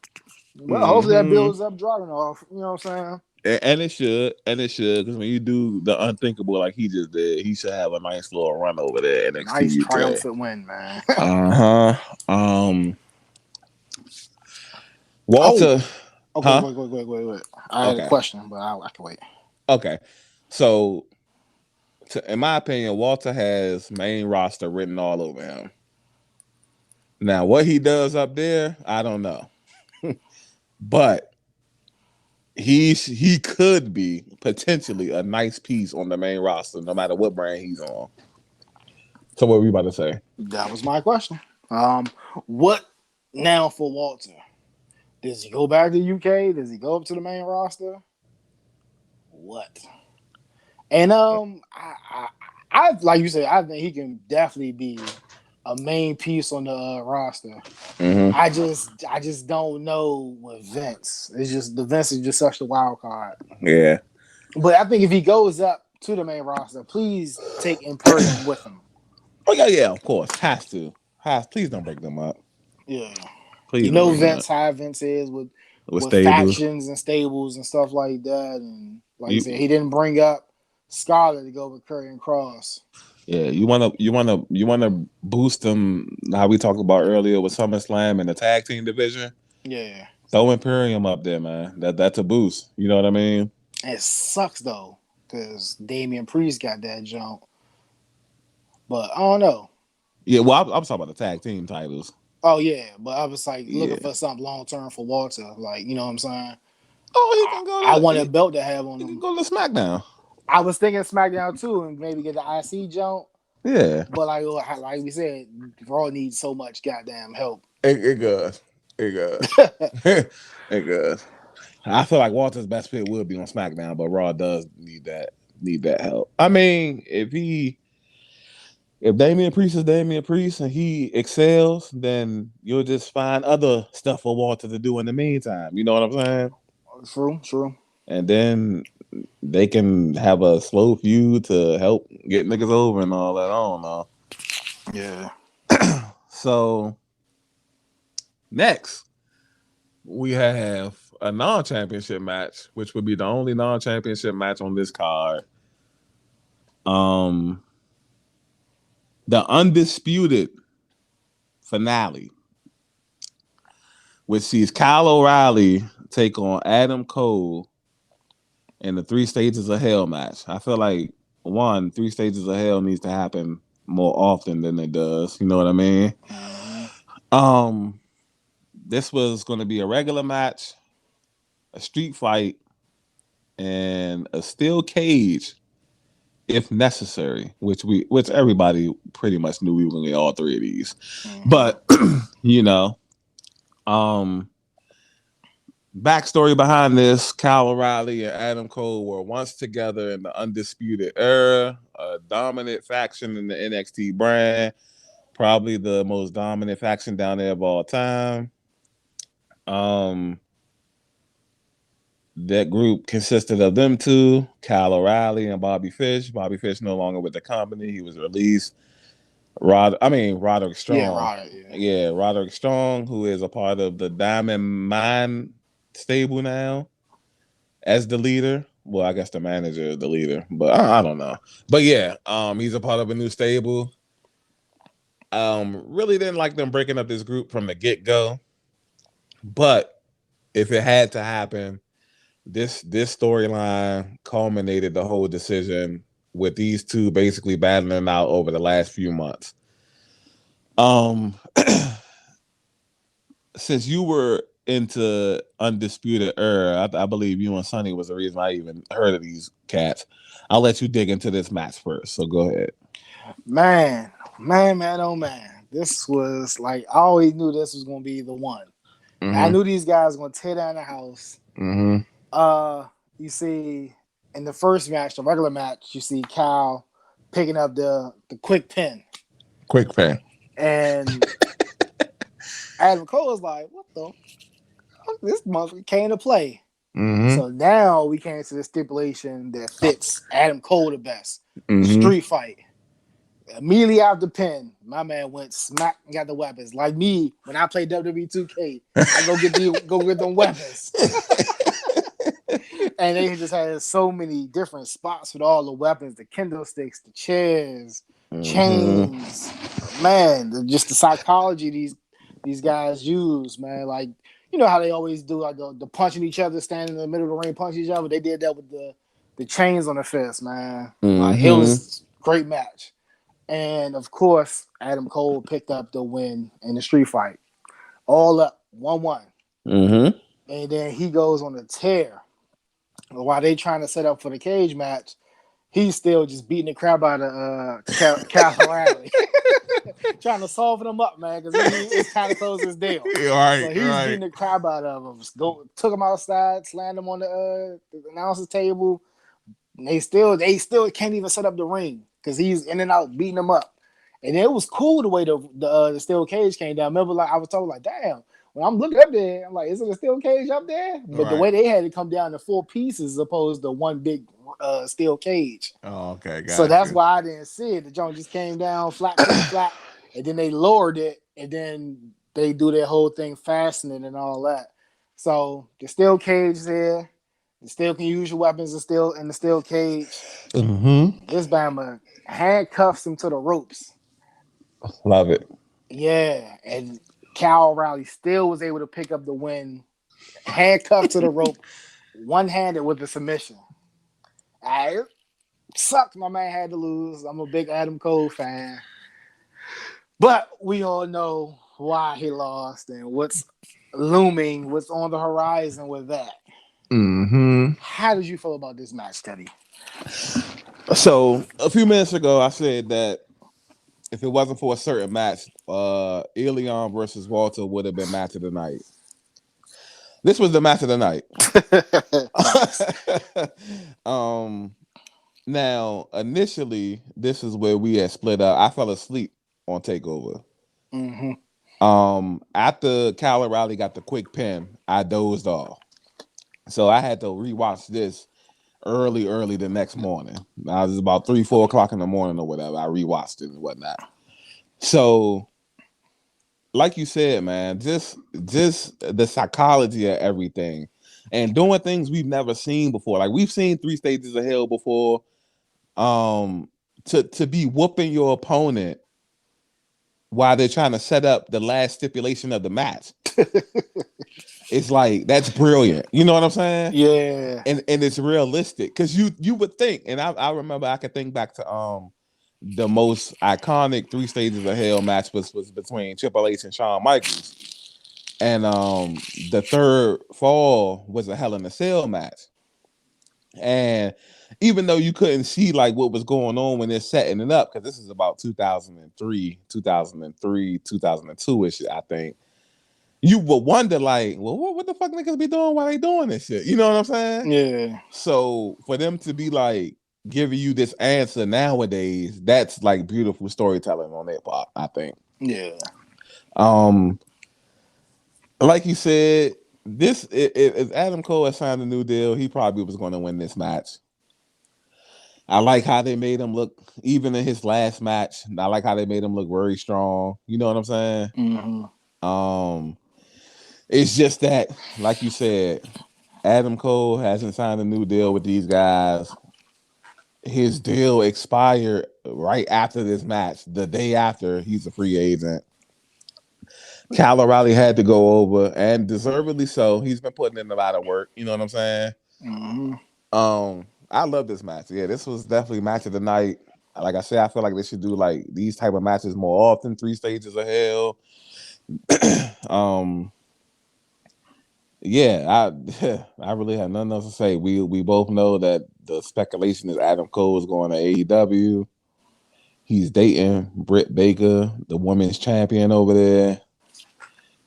Well, hopefully that builds up driving off. You know what I'm saying? And it should, because when you do the unthinkable like he just did, he should have a nice little run over there. NXT nice UK. triumphant win, man. Walter. Okay, wait. I had a question, but I can wait. Okay, so in my opinion, Walter has main roster written all over him. Now, what he does up there, I don't know, but he could be potentially a nice piece on the main roster, no matter what brand he's on. So, what were you about to say? That was my question. What now for Walter? Does he go back to the UK? Does he go up to the main roster? What? And I like you said, I think he can definitely be a main piece on the roster. Mm-hmm. I just don't know with Vince. It's just the Vince is just such a wild card. Yeah. But I think if he goes up to the main roster, please take Imperium with him. Oh yeah, of course. Has to. Please don't break them up. Yeah. Please. You know Vince, how Vince is with factions and stables and stuff like that. And like you said, he didn't bring up Scarlett to go with Curry and Cross. Yeah, you wanna boost them, how we talked about earlier with SummerSlam and the tag team division. Yeah. Throw Imperium up there, man. That's a boost. You know what I mean? It sucks though, because Damien Priest got that jump. But I don't know. Yeah, well, I'm talking about the tag team titles. Oh yeah, but I was like looking for something long term for Walter. Like, you know what I'm saying? Oh, he can go. I want a belt to have on him. He can go to SmackDown. I was thinking SmackDown too, and maybe get the IC jump. Yeah, but like we said, Raw needs so much goddamn help. It does. It does. I feel like Walter's best fit would be on SmackDown, but Raw does need that help. I mean, if Damien Priest is Damien Priest and he excels, then you'll just find other stuff for Walter to do in the meantime. You know what I'm saying? True. And then they can have a slow feud to help get niggas over and all that. I don't know. Yeah. So next, we have a non-championship match, which would be the only non-championship match on this card. The Undisputed Finale, which sees Kyle O'Reilly take on Adam Cole in the 3 Stages of Hell match. I feel like 3 Stages of Hell needs to happen more often than it does. You know what I mean? This was going to be a regular match, a street fight, and a steel cage if necessary, which everybody pretty much knew we were gonna get all three of these. Mm-hmm. But you know, um backstory behind this: Kyle O'Reilly and Adam Cole were once together in the Undisputed Era, a dominant faction in the NXT brand, probably the most dominant faction down there of all time. Um, that group consisted of them two, Kyle O'Reilly and Bobby Fish. Bobby Fish no longer with the company; he was released. Roderick Yeah, Strong. right. Yeah. Yeah, Roderick Strong, who is a part of the Diamond Mine stable now as the leader. Well, I guess the manager is the leader, but I don't know. But yeah, he's a part of a new stable. Really didn't like them breaking up this group from the get go. But if it had to happen, this storyline culminated the whole decision with these two basically battling out over the last few months. Um, since you were into Undisputed Era, I believe you and Sonny was the reason I even heard of these cats. I'll let you dig into this match first. So go ahead. Man, oh man. This was like I always knew this was gonna be the one. I Mm-hmm. knew these guys were gonna tear down the house. Mm-hmm. You see in the first match, the regular match, you see Kyle picking up the quick pin. Quick fan. And Adam Cole was like, what the fuck? This motherfucker came to play. Mm-hmm. So now we came to the stipulation that fits Adam Cole the best. The Mm-hmm. street fight. Immediately after the pin, my man went smack and got the weapons. Like me, when I play WWE 2K, I go get them weapons. And they just had so many different spots with all the weapons, the kendo sticks, the chairs, Mm-hmm. chains. Man, just the psychology these guys use, man. Like, you know how they always do like the punching each other, standing in the middle of the ring, punching each other. They did that with the chains on the fist, man. Like it Mm-hmm. was a great match. And of course, Adam Cole picked up the win in the street fight. All up, 1-1. Mm-hmm. And then he goes on a tear. While they trying to set up for the cage match, he's still just beating the crap out of Cal O'Reilly. Trying to soften him up, man, because it's time to close his deal. Right, So he's beating the crap out of him. Took him outside, slammed him on the announcer's table. And they still can't even set up the ring because he's in and out beating them up. And it was cool the way the steel cage came down. Remember, like I was told, like, damn, when I'm looking up there, I'm like, is it a steel cage up there? But the way they had it come down to 4 pieces as opposed to one big steel cage. Oh, okay, got So that's why I didn't see it. The joint just came down flat, and then they lowered it, and then they do their whole thing fastening and all that. So the steel cage is there. You still can use your weapons and still in the steel cage. Mm-hmm. This Bama handcuffs him to the ropes. Love it. Yeah, and Cal O'Reilly still was able to pick up the win, handcuffed to the rope, one-handed with the submission. It sucked. My man had to lose. I'm a big Adam Cole fan, but we all know why he lost and what's looming, what's on the horizon with that. Mm-hmm. How did you feel about this match, Teddy? So a few minutes ago, I said that if it wasn't for a certain match, Ilion versus Walter would have been match of the night. This was the match of the night. Nice. Now, initially, this is where we had split up. I fell asleep on Takeover. Mm-hmm. After Kyle O'Reilly got the quick pin, I dozed off. So I had to rewatch this early the next morning. Now it was about 3-4 o'clock in the morning or whatever. I rewatched it and whatnot. So, like you said, man, just the psychology of everything and doing things we've never seen before. Like we've seen 3 stages of hell before. To be whooping your opponent while they're trying to set up the last stipulation of the match. It's like that's brilliant. You know what I'm saying? Yeah. And it's realistic because you would think, and I remember I could think back to the most iconic 3 stages of hell match was between Triple H and Shawn Michaels, and the third fall was a Hell in a Cell match. And even though you couldn't see like what was going on when they're setting it up, because this is about 2003, 2002 ish, I think. You would wonder, like, well, what the fuck niggas be doing while they doing this shit? You know what I'm saying? Yeah. So for them to be like giving you this answer nowadays, that's like beautiful storytelling on their part, I think. Yeah. Like you said, this if Adam Cole had signed a new deal, he probably was going to win this match. I like how they made him look, even in his last match. I like how they made him look very strong. You know what I'm saying? It's just that, like you said, Adam Cole hasn't signed a new deal with these guys. His deal expired right after this match. The day after, he's a free agent. Kyle O'Reilly had to go over, and deservedly so. He's been putting in a lot of work. You know what I'm saying? I love this match. Yeah, this was definitely match of the night. Like I said, I feel like they should do like these type of matches more often. 3 stages of hell. Yeah, I really have nothing else to say. We both know that the speculation is Adam Cole is going to AEW. He's dating Britt Baker, the women's champion over there.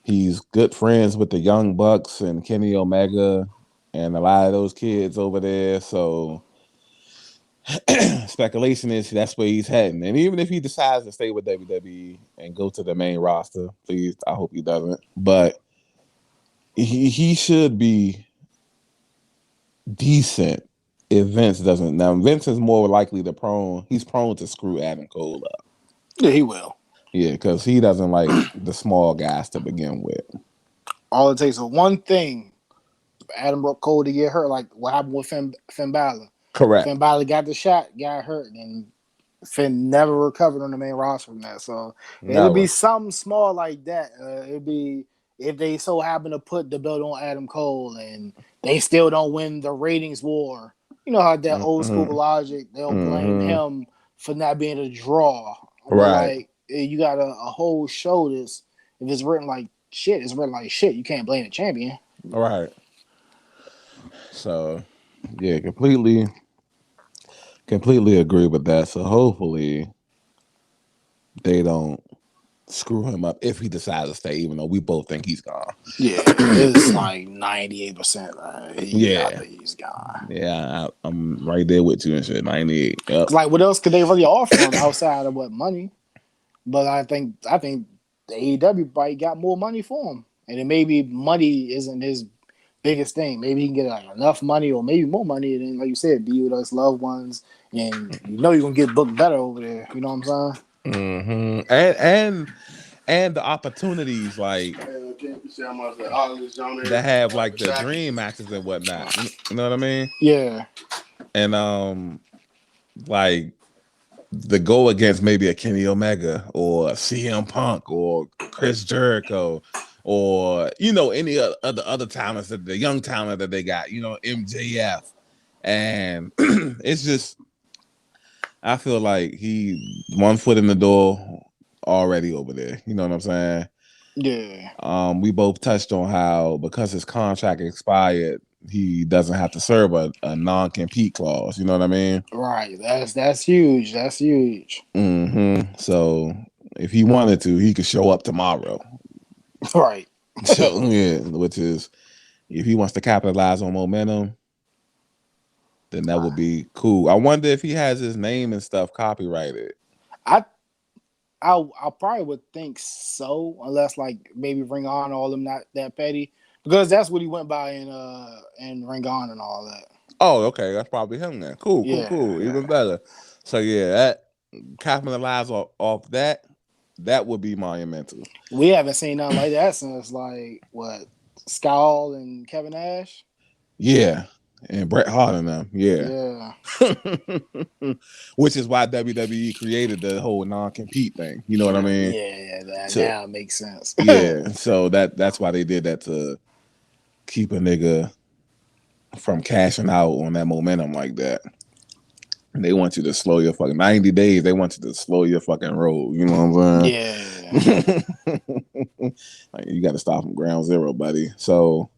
He's good friends with the Young Bucks and Kenny Omega and a lot of those kids over there. So speculation is that's where he's heading. And even if he decides to stay with WWE and go to the main roster, please, I hope he doesn't. But he should be decent if Vince doesn't. Now Vince is more likely he's prone to screw Adam Cole up. Yeah, he will. Yeah, because he doesn't like the small guys to begin with. All it takes is one thing. Adam Cole to get hurt, like what happened with Finn Balor. Correct. Finn Balor got the shot, got hurt, and Finn never recovered on the main roster from that. So it'll be something small like that. It'd be if they so happen to put the belt on Adam Cole and they still don't win the ratings war. You know how that old school logic, they'll blame him for not being a draw. Right. Like you got a whole show this. If it's written like shit, it's written like shit. You can't blame the champion. Right. So yeah, completely agree with that. So hopefully they don't screw him up if he decides to stay, even though we both think he's gone. Yeah, it's like 98%. Yeah, I think he's gone. Yeah, I'm right there with you and shit. 98. Yep. Like, what else could they really offer him outside of what money? But I think the AEW probably got more money for him, and then maybe money isn't his biggest thing. Maybe he can get like enough money, or maybe more money, and then, like you said, be with us loved ones, and you know you're gonna get booked better over there. You know what I'm saying? And the opportunities like that have like the dream matches and whatnot. You know what I mean? Yeah. And like the go against maybe a Kenny Omega or CM Punk or Chris Jericho or any other talents, that the young talent that they got, MJF, and it's just I feel like he 1 foot in the door already over there. You know what I'm saying? Yeah. We both touched on how because his contract expired, he doesn't have to serve a non-compete clause. You know what I mean? Right. That's huge. That's huge. So if he wanted to, he could show up tomorrow. Right. So yeah, which is if he wants to capitalize on momentum, then that would be cool. I wonder if he has his name and stuff copyrighted. I probably would think so, unless like maybe Ring of Honor, all them not that petty, because that's what he went by in Ring of Honor and all that. Oh, okay, that's probably him then. Cool, even better. So yeah, that capitalize off that would be monumental. We haven't seen nothing like that since like what Skull and Kevin Nash. Yeah. And Bret Hart and them, yeah. Which is why WWE created the whole non-compete thing. You know what I mean? Yeah, that now makes sense. Yeah, so that's why they did that, to keep a nigga from cashing out on that momentum like that. And they want you to slow your fucking 90 days. They want you to slow your fucking roll. You know what I'm saying? Yeah. Like, you got to start from ground zero, buddy. So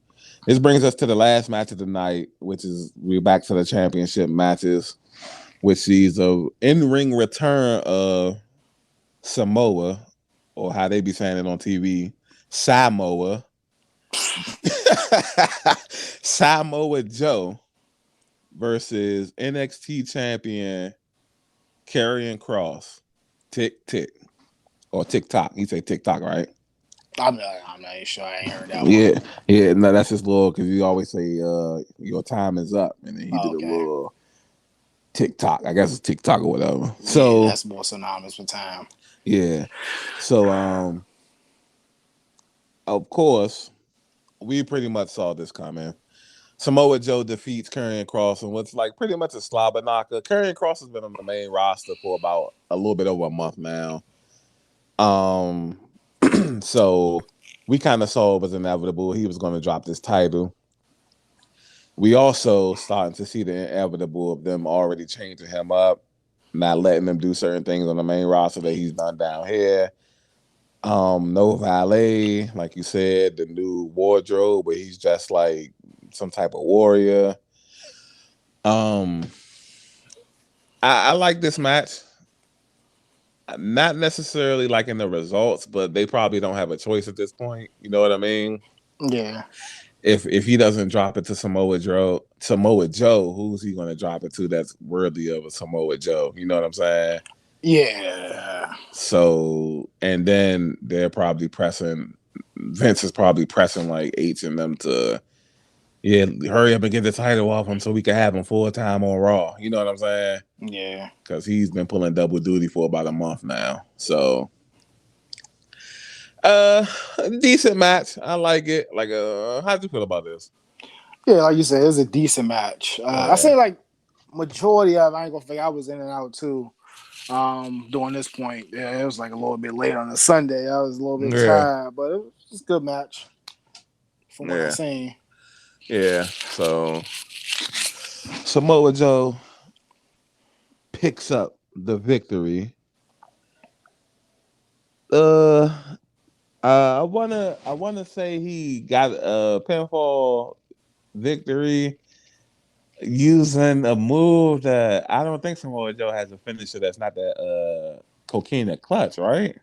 This brings us to the last match of the night, which is we're back to the championship matches, which sees a in-ring return of Samoa, or how they be saying it on TV, Samoa. Samoa Joe versus NXT champion Karrion Kross. Tick tick. Or TikTok. You say TikTok, right? I'm not even sure. I ain't heard that one. Yeah. Yeah. No, that's his little, because you always say your time is up. And then he Oh, did a okay. little TikTok. I guess it's TikTok or whatever. Yeah, So that's more synonymous with time. yeah. So of course, we pretty much saw this coming. Samoa Joe defeats Karrion Kross and what's like pretty much a slobber knocker. Karrion Kross has been on the main roster for about a little bit over a month now. So we kind of saw it was inevitable. He was going to drop this title. We also starting to see the inevitable of them already changing him up, not letting him do certain things on the main roster that he's done down here. No valet, like you said, the new wardrobe where he's just like some type of warrior. I like this match. Not necessarily like in the results, but they probably don't have a choice at this point. You know what I mean? Yeah. If he doesn't drop it to Samoa Joe, who's he going to drop it to that's worthy of a Samoa Joe? You know what I'm saying? Yeah. So, and then they're probably pressing. Vince is probably pressing like H and them to, yeah, hurry up and get the title off him so we can have him full time on Raw. You know what I'm saying? Yeah. Because he's been pulling double duty for about a month now. So, decent match. I like it. Like, how'd you feel about this? Yeah, like you said, it's a decent match. I Yeah. say like majority of I ain't gonna think I was in and out too. During this point, yeah, it was like a little bit late on a Sunday. I was a little bit Yeah. tired, but it was a good match from what I Yeah. seen. Yeah. So Samoa Joe picks up the victory. Uh, I wanna say he got a pinfall victory using a move that I don't think Samoa Joe has a finisher that's not that cocaine clutch, right?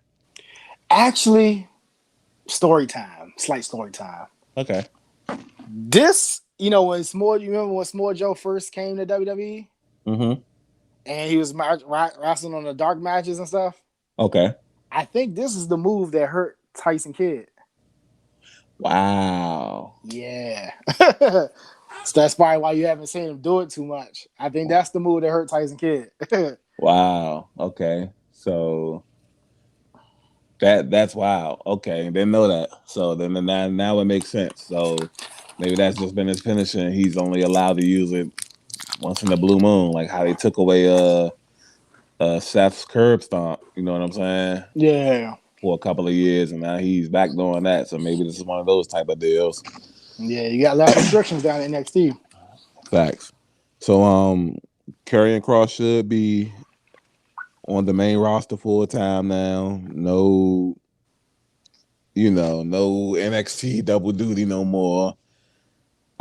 Actually, story time, slight story time. Okay. This, when you remember when Small Joe first came to WWE Mm-hmm. and he was wrestling on the dark matches and stuff. Okay. I think this is the move that hurt Tyson Kidd. Wow. Yeah. So that's probably why you haven't seen him do it too much. I think that's the move that hurt Tyson Kidd. Wow. Okay. So that's wow. Okay, didn't know that. So then now it makes sense. So maybe that's just been his finisher. And he's only allowed to use it once in the blue moon, like how they took away Seth's curb stomp. You know what I'm saying? Yeah. For a couple of years, and now he's back doing that. So maybe this is one of those type of deals. Yeah, you got less restrictions down at NXT. Facts. So Karrion Kross should be on the main roster full time now. No, no NXT double duty no more.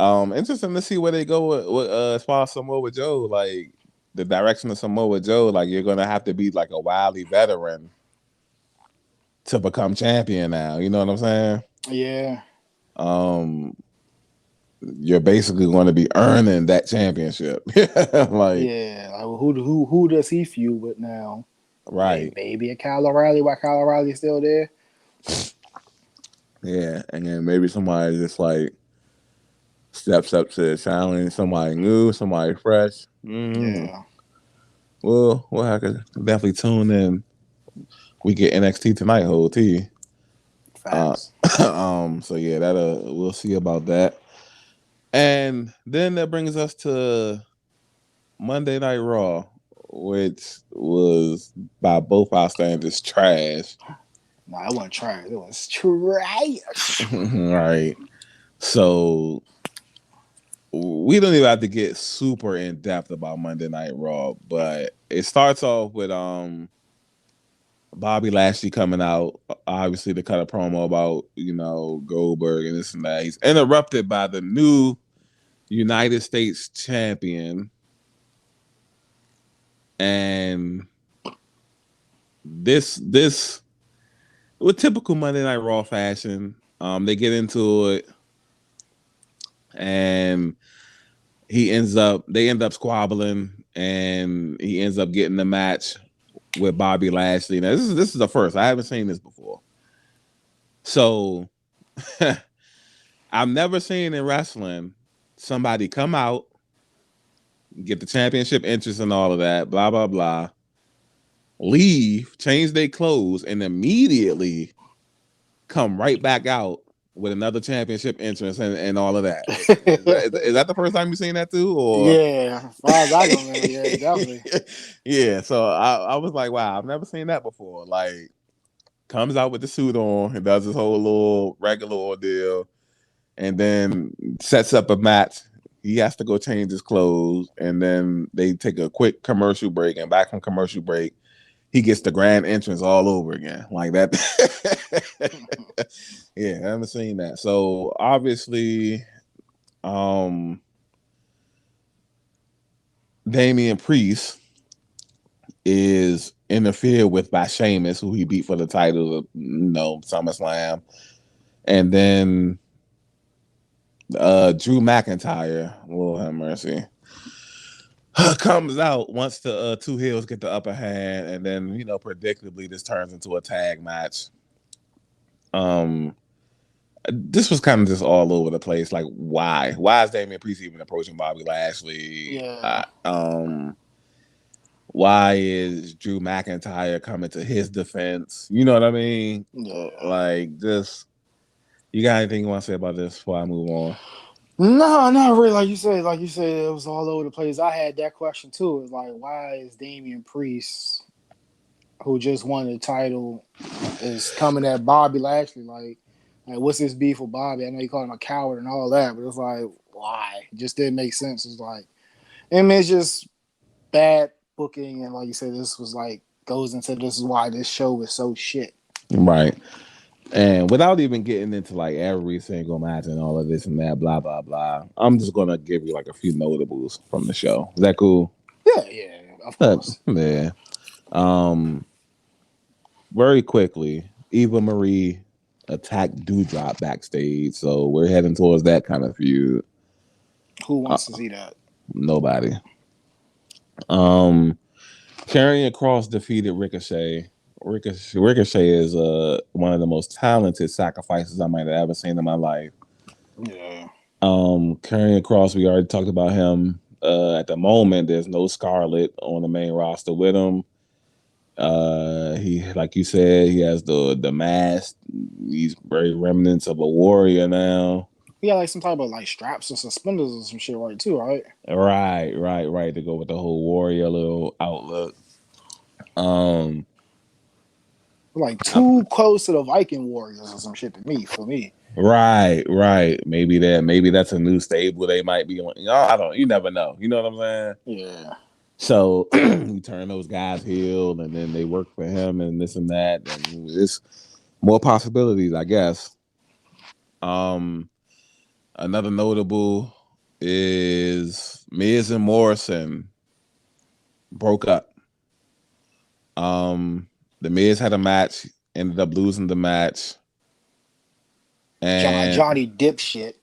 Interesting to see where they go with as far as Samoa Joe. Like the direction of Samoa Joe, like you're gonna have to be like a wily veteran to become champion now. You know what I'm saying? Yeah. Um, you're basically going to be earning that championship. Like, Yeah. Like, who does he feud with now? right. Maybe a Kyle O'Reilly while Kyle O'Reilly's still there. Yeah. And then maybe somebody just like steps up to the challenge, somebody new, somebody fresh. Mm-hmm. Yeah. Well, I could definitely tune in. We get NXT tonight, whole T. Facts. So yeah, that we'll see about that. And then that brings us to Monday Night Raw, which was by both our standards trash. Nah, it wasn't trash. It was trash. Right. So we don't even have to get super in depth about Monday Night Raw, but it starts off with Bobby Lashley coming out, obviously to cut a promo about, Goldberg and this and that. He's interrupted by the new United States champion. And this with typical Monday Night Raw fashion, they get into it and they end up squabbling, and he ends up getting the match with Bobby Lashley. Now this is the first. I haven't seen this before. So I've never seen in wrestling somebody come out, get the championship entrance and all of that, blah, blah, blah, leave, change their clothes, and immediately come right back out with another championship entrance and all of that. Is that the first time you've seen that too? Or Yeah, as far as I can remember, yeah, definitely. Yeah, so I was like, wow, I've never seen that before. Like, comes out with the suit on and does this whole little regular ordeal, and then sets up a match. He has to go change his clothes, and then they take a quick commercial break, and back from commercial break, he gets the grand entrance all over again. Like that. Yeah, I haven't seen that. So obviously, Damian Priest is interfered with by Sheamus, who he beat for the title of SummerSlam. And then Drew McIntyre, Lord have mercy, comes out once the two heels get the upper hand, and then predictably this turns into a tag match. This was kind of just all over the place. Like, why is Damian Priest even approaching Bobby Lashley? Yeah. Why is Drew McIntyre coming to his defense? You know what I mean? Yeah. Like, just, you got anything you want to say about this before I move on? No, not really. Like you said, it was all over the place. I had that question too. It's like, why is Damian Priest, who just won the title, is coming at Bobby Lashley? Like what's his beef with Bobby? I know you call him a coward and all that, but it's like, why? It just didn't make sense. It's like, I mean, it's just bad booking, and like you said, this was like goes into this is why this show is so shit. Right. And without even getting into like every single match and all of this and that, blah, blah, blah, I'm just going to give you like a few notables from the show. Is that cool? Yeah, of course. Yeah. Very quickly, Eva Marie attacked Doudrop backstage. So we're heading towards that kind of feud. Who wants to see that? Nobody. Karrion Kross defeated Ricochet. Ricochet is one of the most talented sacrifices I might have ever seen in my life. Yeah. Karrion Kross, we already talked about him. At the moment, there's no Scarlett on the main roster with him. He, like you said, he has the mask. He's very remnants of a warrior now. He got like some type of like straps or suspenders or some shit, right? Too, right? Right. To go with the whole warrior little outlook. Like too close to the Viking Warriors or some shit to me. For me. Right. Maybe that's a new stable they might be on. You never know. You know what I'm saying? Yeah. So you turn those guys heel, and then they work for him and this and that, and it's more possibilities, I guess. Another notable is Miz and Morrison broke up. The Miz had a match, ended up losing the match. And Johnny dipshit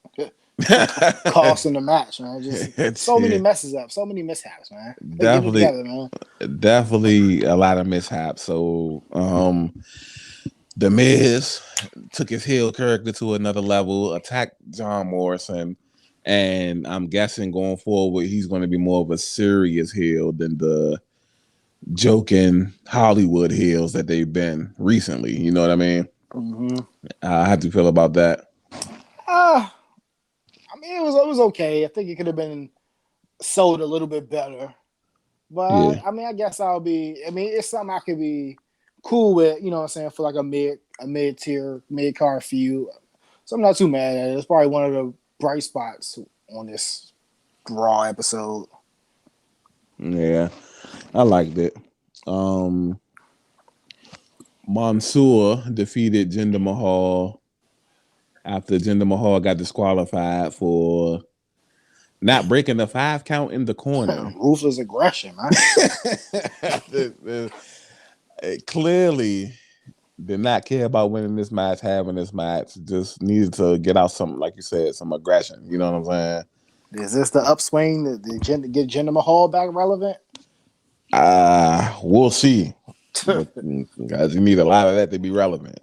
costing the match, man. Just so many messes up, so many mishaps, man. Definitely, get it together, man. Definitely a lot of mishaps. So, the Miz took his heel character to another level, attacked John Morrison, and I'm guessing going forward he's going to be more of a serious heel than the joking Hollywood heels that they've been recently. You know what I mean? Mm-hmm. How do you feel about that? I mean, it was okay. I think it could have been sold a little bit better, but yeah. I mean, I guess it's something I could be cool with. You know what I'm saying? For like a mid tier, mid card feud. So I'm not too mad at it. It's probably one of the bright spots on this Raw episode. Yeah, I liked it. Mansoor defeated Jinder Mahal after Jinder Mahal got disqualified for not breaking the 5 count in the corner. Ruthless aggression, man. It clearly did not care about winning this match, having this match. Just needed to get out some, like you said, some aggression. You know what I'm saying? Is this the upswing that get Jinder Mahal back relevant? We'll see. Guys, you need a lot of that to be relevant.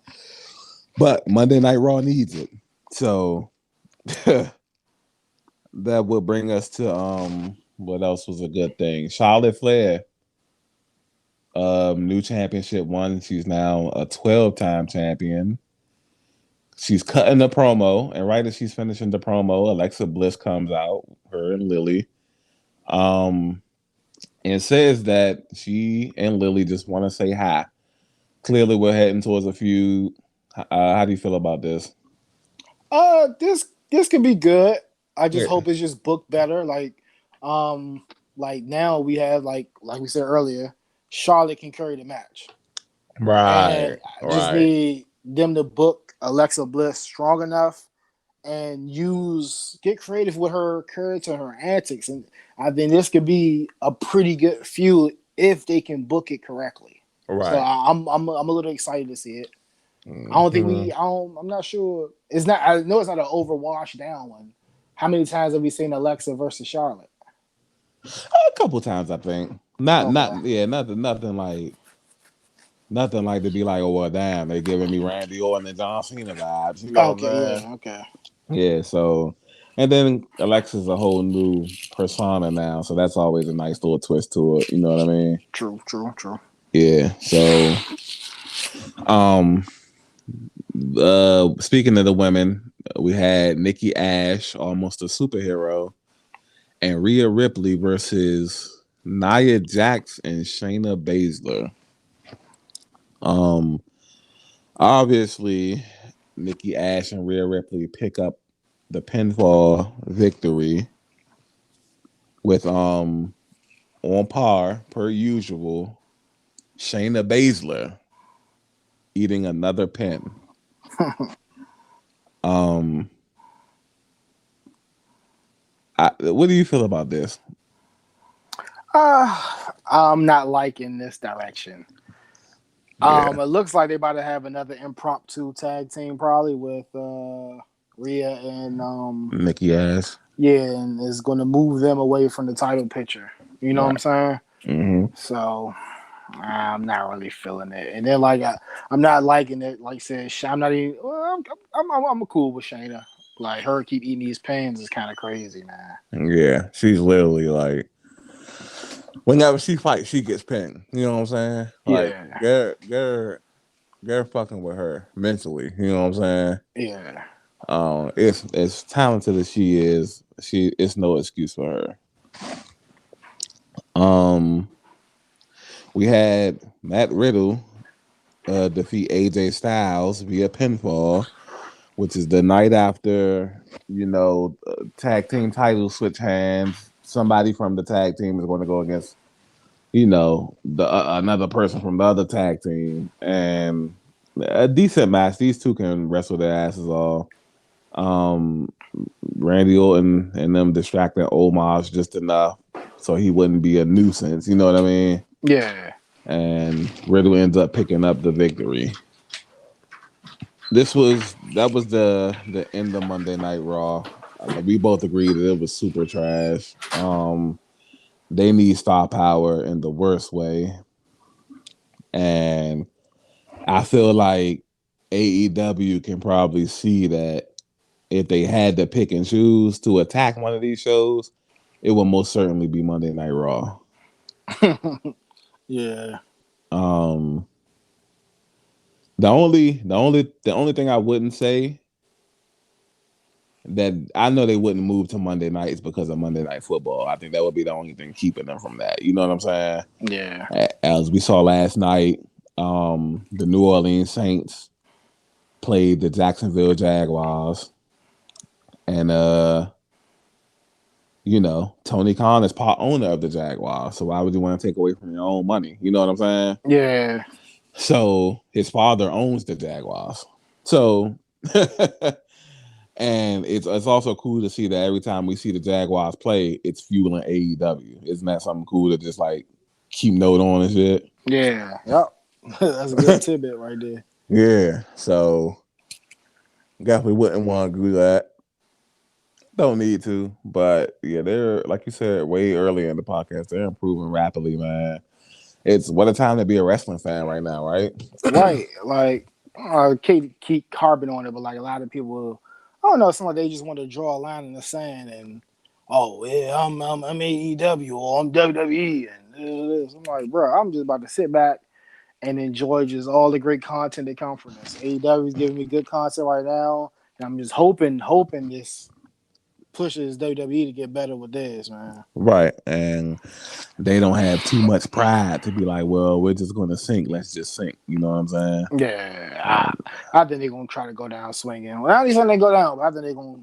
But Monday Night Raw needs it. So that will bring us to what else was a good thing? Charlotte Flair, new championship one. She's now a 12-time champion. She's cutting the promo, and right as she's finishing the promo, Alexa Bliss comes out, her and Lily, and says that she and Lily just want to say hi. Clearly, we're heading towards a feud. How do you feel about this? This could be good. I just Yeah. hope it's just booked better. Like now we have like we said earlier, Charlotte can carry the match, and I just need them to book Alexa Bliss strong enough and get creative with her character and her antics, and I think this could be a pretty good feud if they can book it correctly. Right. So I'm a little excited to see it. I don't think I'm not sure. It's not. I know it's not an overwashed down one. How many times have we seen Alexa versus Charlotte? A couple times, I think. Nothing like to be like, oh well, damn, they giving me Randy Orton and John Cena vibes. You know what I'm saying? Okay. Yeah. So, and then Alexa's a whole new persona now, so that's always a nice little twist to it. You know what I mean? True. Yeah. So, speaking of the women, we had Nikki Ash, almost a superhero, and Rhea Ripley versus Nia Jax and Shayna Basler. Obviously, Nikki Ash and Rhea Ripley pick up the pinfall victory with on par per usual. Shayna Basler eating another pin. What do you feel about this? I'm not liking this direction. Yeah. It looks like they're about to have another impromptu tag team, probably with Rhea and Nikki Ash. Yeah, and it's going to move them away from the title picture. You know what I'm saying? Mm-hmm. So I'm not really feeling it. And then I'm not liking it. Like I said, I'm not even. Well, I'm cool with Shayna. Like her keep eating these pins is kind of crazy, man. Yeah, she's literally like, whenever she fights, she gets pinned. You know what I'm saying? Like, Yeah. they're fucking with her mentally. You know what I'm saying? Yeah. If as talented as she is, it's no excuse for her. We had Matt Riddle defeat AJ Styles via pinfall, which is the night after, tag team titles switch hands. Somebody from the tag team is going to go against, the another person from the other tag team, and a decent match. These two can wrestle their asses off. Randy Orton and them distracting Omos just enough so he wouldn't be a nuisance. You know what I mean? Yeah. And Riddle ends up picking up the victory. That was the end of Monday Night Raw. We both agreed that it was super trash. They need star power in the worst way, and I feel like AEW can probably see that if they had to pick and choose to attack one of these shows, it would most certainly be Monday Night Raw. Yeah. The only thing I wouldn't say that I know they wouldn't move to Monday nights because of Monday Night Football. I think that would be the only thing keeping them from that. You know what I'm saying? Yeah. As we saw last night, the New Orleans Saints played the Jacksonville Jaguars, and Tony Khan is part owner of the Jaguars. So why would you want to take away from your own money? You know what I'm saying? Yeah. So his father owns the Jaguars. So and it's also cool to see that every time we see the Jaguars play, it's fueling AEW. Isn't that something cool to just like keep note on and shit? Yeah, yep. That's a good tidbit right there. Yeah. So definitely wouldn't want to do that. Don't need to, but yeah, they're like you said way earlier in the podcast. They're improving rapidly, man. It's what a time to be a wrestling fan right now, right? Right, like keep harping on it, but like a lot of people, I don't know, it's like they just want to draw a line in the sand and oh yeah, I'm AEW or I'm WWE and this. I'm like, bro, I'm just about to sit back and enjoy just all the great content that come from this. AEW is giving me good content right now, and I'm just hoping this pushes WWE to get better with this, man. Right, and they don't have too much pride to be like, well, we're just going to sink. Let's just sink. You know what I'm saying? Yeah, I think they're gonna try to go down swinging. Well, at least when they go down, but I think they're gonna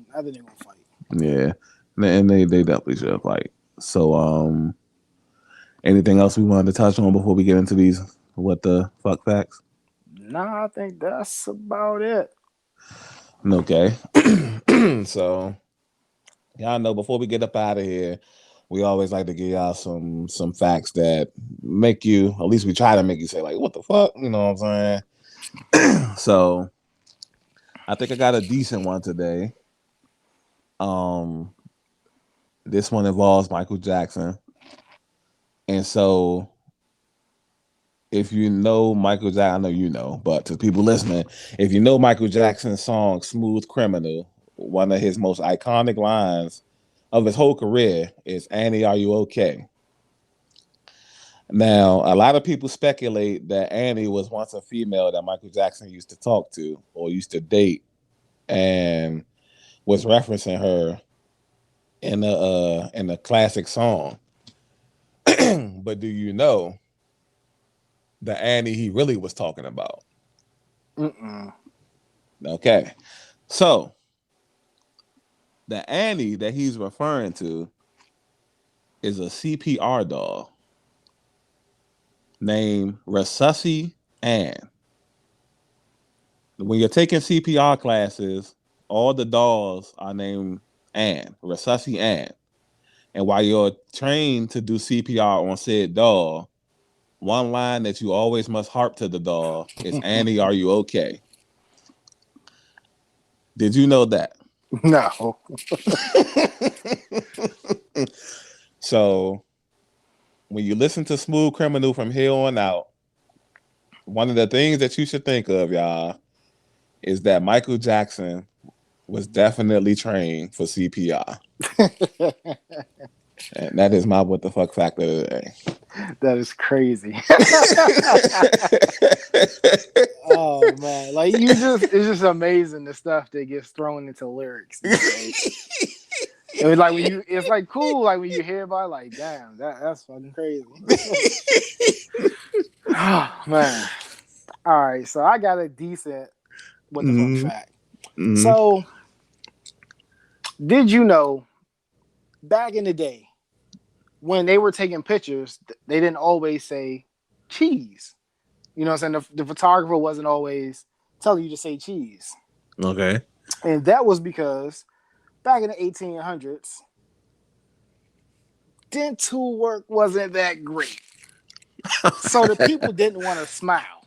fight. Yeah, and they definitely should fight. So, anything else we wanted to touch on before we get into these what the fuck facts? Nah, I think that's about it. Okay, so y'all know before we get up out of here, we always like to give y'all some facts that make you, at least we try to make you say like, what the fuck? You know what I'm saying? So I think I got a decent one today. Um, this one involves Michael Jackson, and so if you know Michael Jackson, I know you know, but to people listening, if you know Michael Jackson's song "Smooth Criminal," one of his most iconic lines of his whole career is "Annie, are you okay?" Now, a lot of people speculate that Annie was once a female that Michael Jackson used to talk to or used to date, and was referencing her in a classic song. But do you know the Annie he really was talking about? Mm-mm. Okay, so the Annie that he's referring to is a CPR doll named Resusci Ann. When you're taking CPR classes, all the dolls are named Ann, Resusci Ann. And while you're trained to do CPR on said doll, one line that you always must harp to the doll is Annie, are you okay? Did you know that? No. So when you listen to Smooth Criminal from here on out, one of the things that you should think of, y'all, is that Michael Jackson was definitely trained for CPR. And that is my what the fuck factor of the day. That is crazy. Oh man, like it's just amazing the stuff that gets thrown into lyrics these days. It was like it's like cool, like when you hear about it, like damn, that's fucking crazy. Oh man. All right, so I got a decent what the fuck Mm-hmm. fact. Mm-hmm. So did you know back in the day when they were taking pictures, they didn't always say cheese. You know what I'm saying? The photographer wasn't always telling you to say cheese. Okay. And that was because back in the 1800s, dental work wasn't that great. So the people didn't want to smile.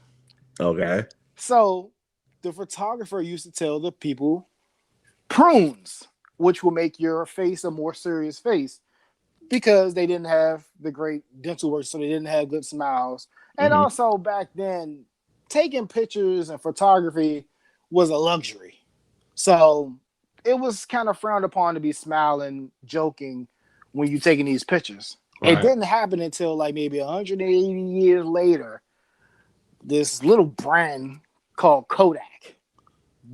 Okay. So the photographer used to tell the people prunes, which will make your face a more serious face because they didn't have the great dental work, so they didn't have good smiles. And Mm-hmm. also back then, taking pictures and photography was a luxury. So it was kind of frowned upon to be smiling, joking when you're taking these pictures. It Right. didn't happen until like maybe 180 years later. This little brand called Kodak.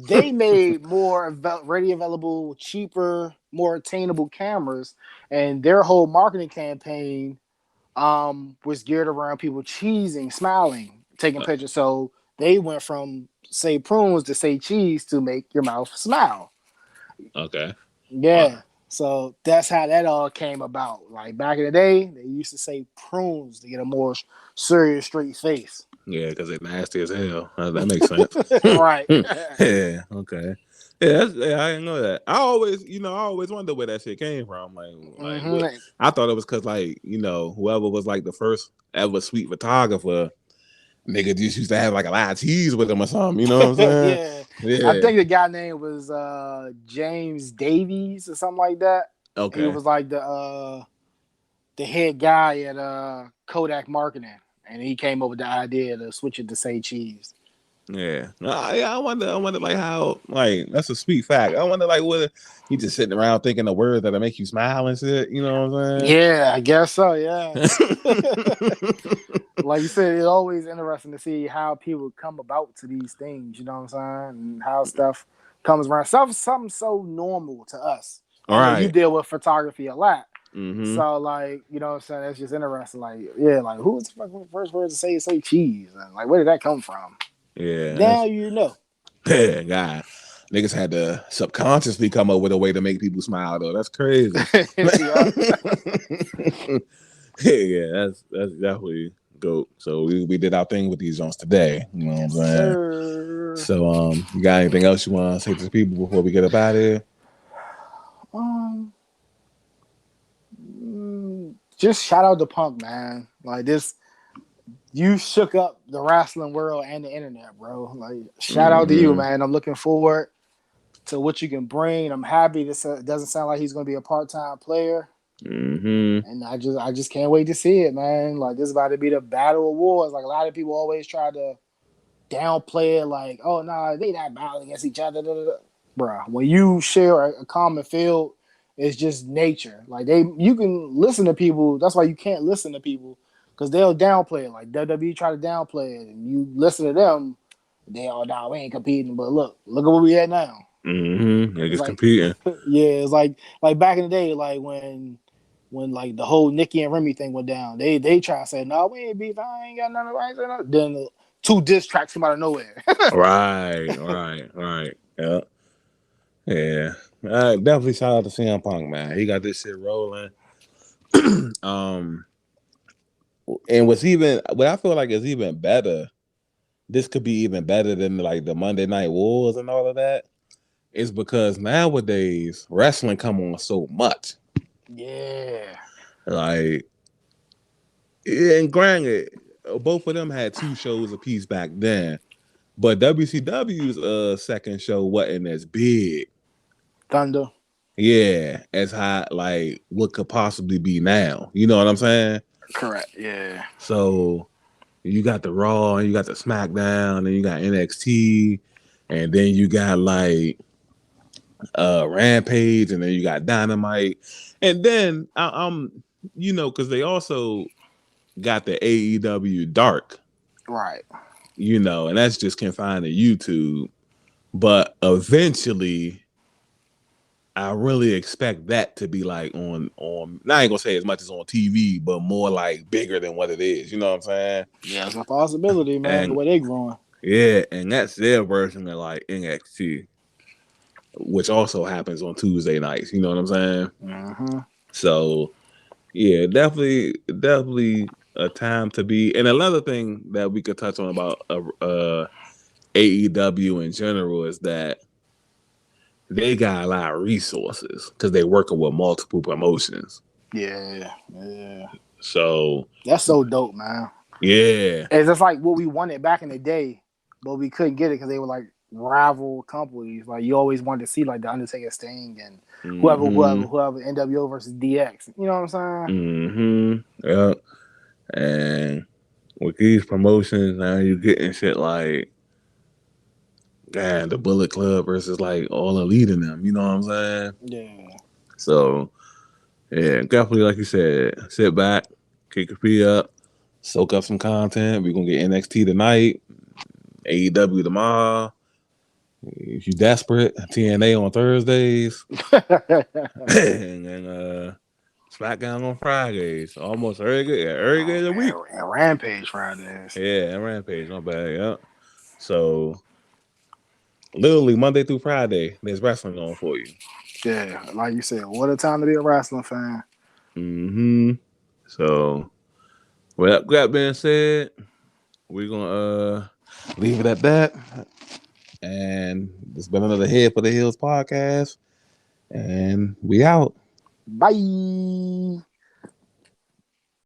They made more ready available, cheaper, more attainable cameras, and their whole marketing campaign was geared around people cheesing, smiling, taking pictures. So they went from say prunes to say cheese to make your mouth smile. Okay. Yeah. So that's how that all came about. Like back in the day, they used to say prunes to get a more serious, straight face. Yeah, because they're nasty as hell. That makes sense. Right. Yeah. Okay. Yeah, I didn't know that. I always wonder where that shit came from. Like what? Hmm. I thought it was because, like, whoever was like the first ever sweet photographer, nigga just used to have like a lot of teas with him or something. You know what I'm saying? Yeah. I Yeah. think the guy name was James Davies or something like that. He Okay. was like the head guy at Kodak Marketing, and he came up with the idea to switch it to say cheese. Yeah. Yeah. I wonder, like, how, like, that's a sweet fact. I wonder, like, what he just sitting around thinking the words that'll make you smile and shit. You know what I'm Yeah, I guess so. Yeah. saying? Like you said, it's always interesting to see how people come about to these things. You know what I'm saying, and how stuff comes around. Something so normal to us. All I know you right. deal with photography a lot. Mm-hmm. So, like, you know what I'm saying? It's just interesting. Like, yeah, like, who was the fucking first word to say cheese? And like, where did that come from? Yeah. Now you know. Yeah, God. Niggas had to subconsciously come up with a way to make people smile, though. That's crazy. Yeah. Yeah, that's definitely dope. So we did our thing with these joints today. You know what I'm Yes, saying? sir. So you got anything else you want to say to the people before we get up out of here? Um, just shout out to Punk, man. Like this, you shook up the wrestling world and the internet, bro. Like, shout out to you, Mm-hmm. man. I'm looking forward to what you can bring. I'm happy this doesn't sound like he's going to be a part-time player. Mm-hmm. And I just can't wait to see it, man. Like, this is about to be the battle of wars. Like, a lot of people always try to downplay it, like, oh no, nah, they not battling against each other. Da, da, da. Bruh, when you share a common field, it's just nature. Like, you can listen to people. That's why you can't listen to people, because they'll downplay it. Like WWE try to downplay it, and you listen to them, they all, nah, we ain't competing. But look at what we at now. Mm-hmm. It's Niggas like, competing. yeah, it's like back in the day, like when like the whole Nikki and Remy thing went down, they try to say, no, we ain't beef. I ain't got none of it. Then two diss tracks come out of nowhere. Right. Yeah. Yeah. Definitely shout out to CM Punk, man. He got this shit rolling. um, and what I feel like is even better. This could be even better than like the Monday Night Wars and all of that. Is because nowadays wrestling come on so much. Yeah. Like, and granted, both of them had two shows apiece back then, but WCW's second show wasn't as big. Thunder. Yeah, as high like what could possibly be now. You know what I'm saying? Correct. Yeah. So you got the Raw and you got the SmackDown and you got NXT and then you got like Rampage and then you got Dynamite. And then I'm because they also got the AEW Dark, Right. and that's just confined to YouTube. But eventually I really expect that to be like on I ain't gonna say as much as on TV, but more like bigger than what it is. You know what I'm saying? Yeah, it's a possibility, man. The And way they growing. yeah, and that's their version of like NXT, which also happens on Tuesday nights. You know what I'm saying? Mm-hmm. So yeah, definitely a time to be. And another thing that we could touch on about AEW in general is that they got a lot of resources because they're working with multiple promotions. Yeah. Yeah. So That's so dope, man. yeah, It's just like what we wanted back in the day, but we couldn't get it because they were like rival companies. Like, you always wanted to see like the Undertaker, Sting, and mm-hmm, whoever NWO versus DX. You know what I'm saying? mm-hmm, yeah. And with these promotions now, you're getting shit like, the Bullet Club versus like All Elite in them. You know what I'm saying? Yeah. So yeah, definitely like you said, sit back, kick your feet up, soak up some content. We're gonna get NXT tonight, AEW tomorrow. If you desperate, TNA on Thursdays, and then SmackDown on Fridays. Almost every day of the week. And Rampage Fridays. Yeah, and Rampage, not bad. Yeah. So literally Monday through Friday, there's wrestling on for you. Yeah, like you said, what a time to be a wrestling fan. Mm-hmm. So with that being said, we're gonna leave it at that. And it's been another Head for the Hills podcast. And we out. Bye.